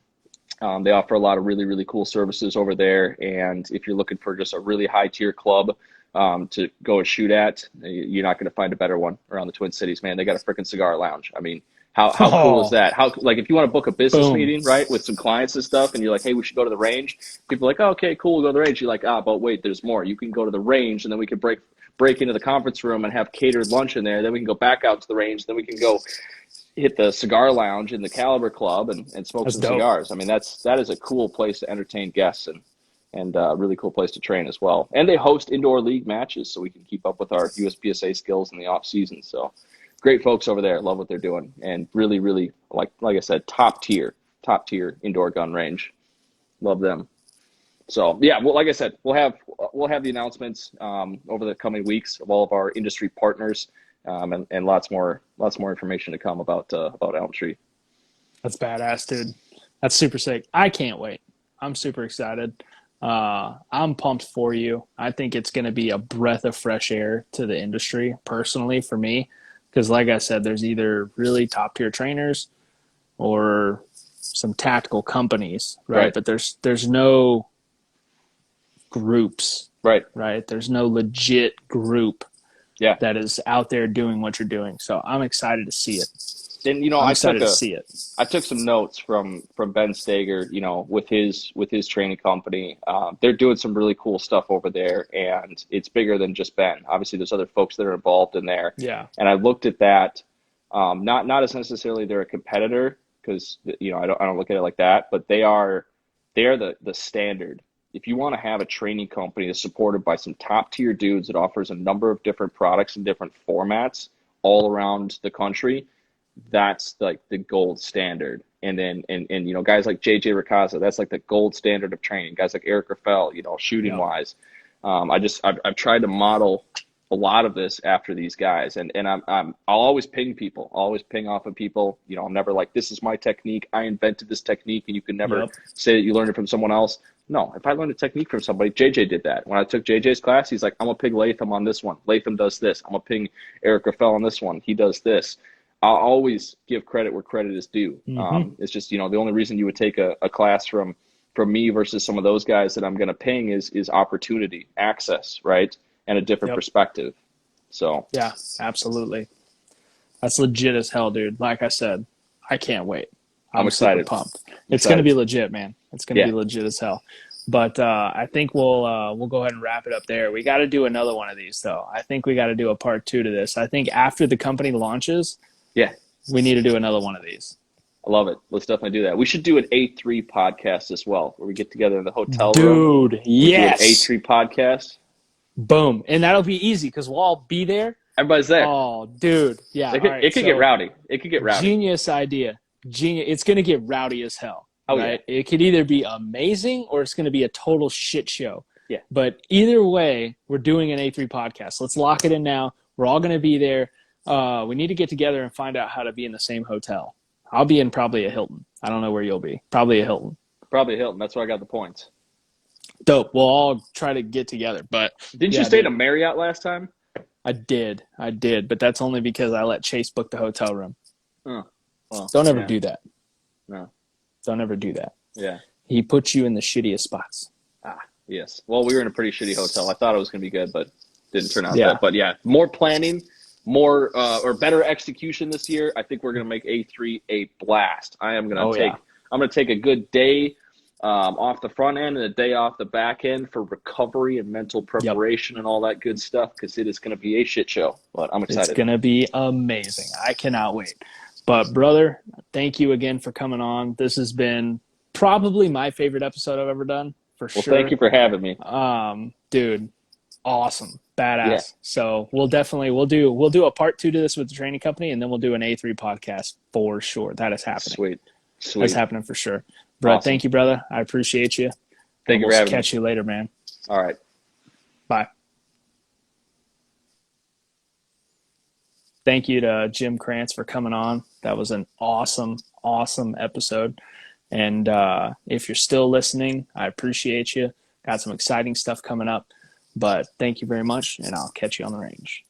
They offer a lot of really, really cool services over there, and if you're looking for just a really high tier club to go and shoot at, you're not going to find a better one around the Twin Cities, man. They got a freaking cigar lounge. I mean, how cool is that? Like, if you want to book a business meeting, right, with some clients and stuff, and you're like, hey, we should go to the range. People are like, oh, okay, cool, we'll go to the range. You're like, but wait, there's more. You can go to the range, and then we can break into the conference room and have catered lunch in there. Then we can go back out to the range. Then we can go hit the cigar lounge in the Caliber Club and smoke some cigars. I mean, that is a cool place to entertain guests and a really cool place to train as well. And they host indoor league matches, so we can keep up with our USPSA skills in the off season. So great folks over there. Love what they're doing, and really, really, like I said, top tier indoor gun range. Love them. So yeah, well, like I said, we'll have the announcements over the coming weeks of all of our industry partners, and lots more information to come about Elm Tree. That's badass, dude. That's super sick. I can't wait. I'm super excited. I'm pumped for you. I think it's going to be a breath of fresh air to the industry, personally, for me, because like I said, there's either really top tier trainers or some tactical companies, right? But there's no groups, right? There's no legit group that is out there doing what you're doing. So I'm excited to see it. And I took some notes from Ben Stager, with his training company. They're doing some really cool stuff over there, and it's bigger than just Ben. Obviously, there's other folks that are involved in there. Yeah. And I looked at that, not as necessarily they're a competitor, because I don't look at it like that, but they are the standard. If you want to have a training company that's supported by some top tier dudes that offers a number of different products in different formats all around the country, that's like the gold standard. And then guys like JJ Ricasa, that's like the gold standard of training. Guys like Eric Raffel, shooting wise. I've tried to model a lot of this after these guys, and I'll always ping people, always ping off of people. I'm never like, this is my technique, I invented this technique, and you can never say that you learned it from someone else. No, if I learned a technique from somebody, JJ did that. When I took JJ's class, he's like, I'm gonna ping Latham on this one. Latham does this. I'm gonna ping Eric Raffel on this one. He does this. I'll always give credit where credit is due. It's just, the only reason you would take a class from me versus some of those guys that I'm going to ping is opportunity, access, right? And a different perspective. So yeah, absolutely. That's legit as hell, dude. Like I said, I can't wait. I'm excited. Pumped. It's going to be legit, man. It's going to be legit as hell. But I think we'll go ahead and wrap it up there. We got to do another one of these, though. I think we got to do a part 2 to this. I think after the company launches, we need to do another one of these. I love it. Let's definitely do that. We should do an A3 podcast as well, where we get together in the hotel room. Dude, yes. Do an A3 podcast. Boom. And that'll be easy because we'll all be there. Everybody's there. Oh, dude. Yeah. It could get rowdy. Genius idea. It's going to get rowdy as hell. Oh, right? Yeah. It could either be amazing or it's going to be a total shit show. Yeah. But either way, we're doing an A3 podcast. Let's lock it in now. We're all going to be there. We need to get together and find out how to be in the same hotel. I'll be in probably a Hilton. I don't know where you'll be. Probably a Hilton. That's where I got the points. Dope. We'll all try to get together. But didn't you stay at a Marriott last time? I did. But that's only because I let Chase book the hotel room. Oh, well, don't ever do that. No. Don't ever do that. Yeah. He puts you in the shittiest spots. Yes. Well, we were in a pretty shitty hotel. I thought it was going to be good, but didn't turn out that. But yeah, more planning. More or better execution this year. I think we're going to make A3 a blast. I'm going to take a good day off the front end and a day off the back end for recovery and mental preparation and all that good stuff, because it is going to be a shit show. But I'm excited. It's going to be amazing. I cannot wait. But, brother, thank you again for coming on. This has been probably my favorite episode I've ever done, for sure. Well, thank you for having me. Dude, awesome. Badass. Yeah. So we'll do a part 2 to this with the training company, and then we'll do an A3 podcast for sure. That is happening. Sweet. That's happening for sure. Bro, awesome. Thank you, brother. I appreciate you. Thank you for having me. Catch you later, man. All right. Bye. Thank you to Jim Krantz for coming on. That was an awesome, awesome episode. And if you're still listening, I appreciate you. Got some exciting stuff coming up. But thank you very much, and I'll catch you on the range.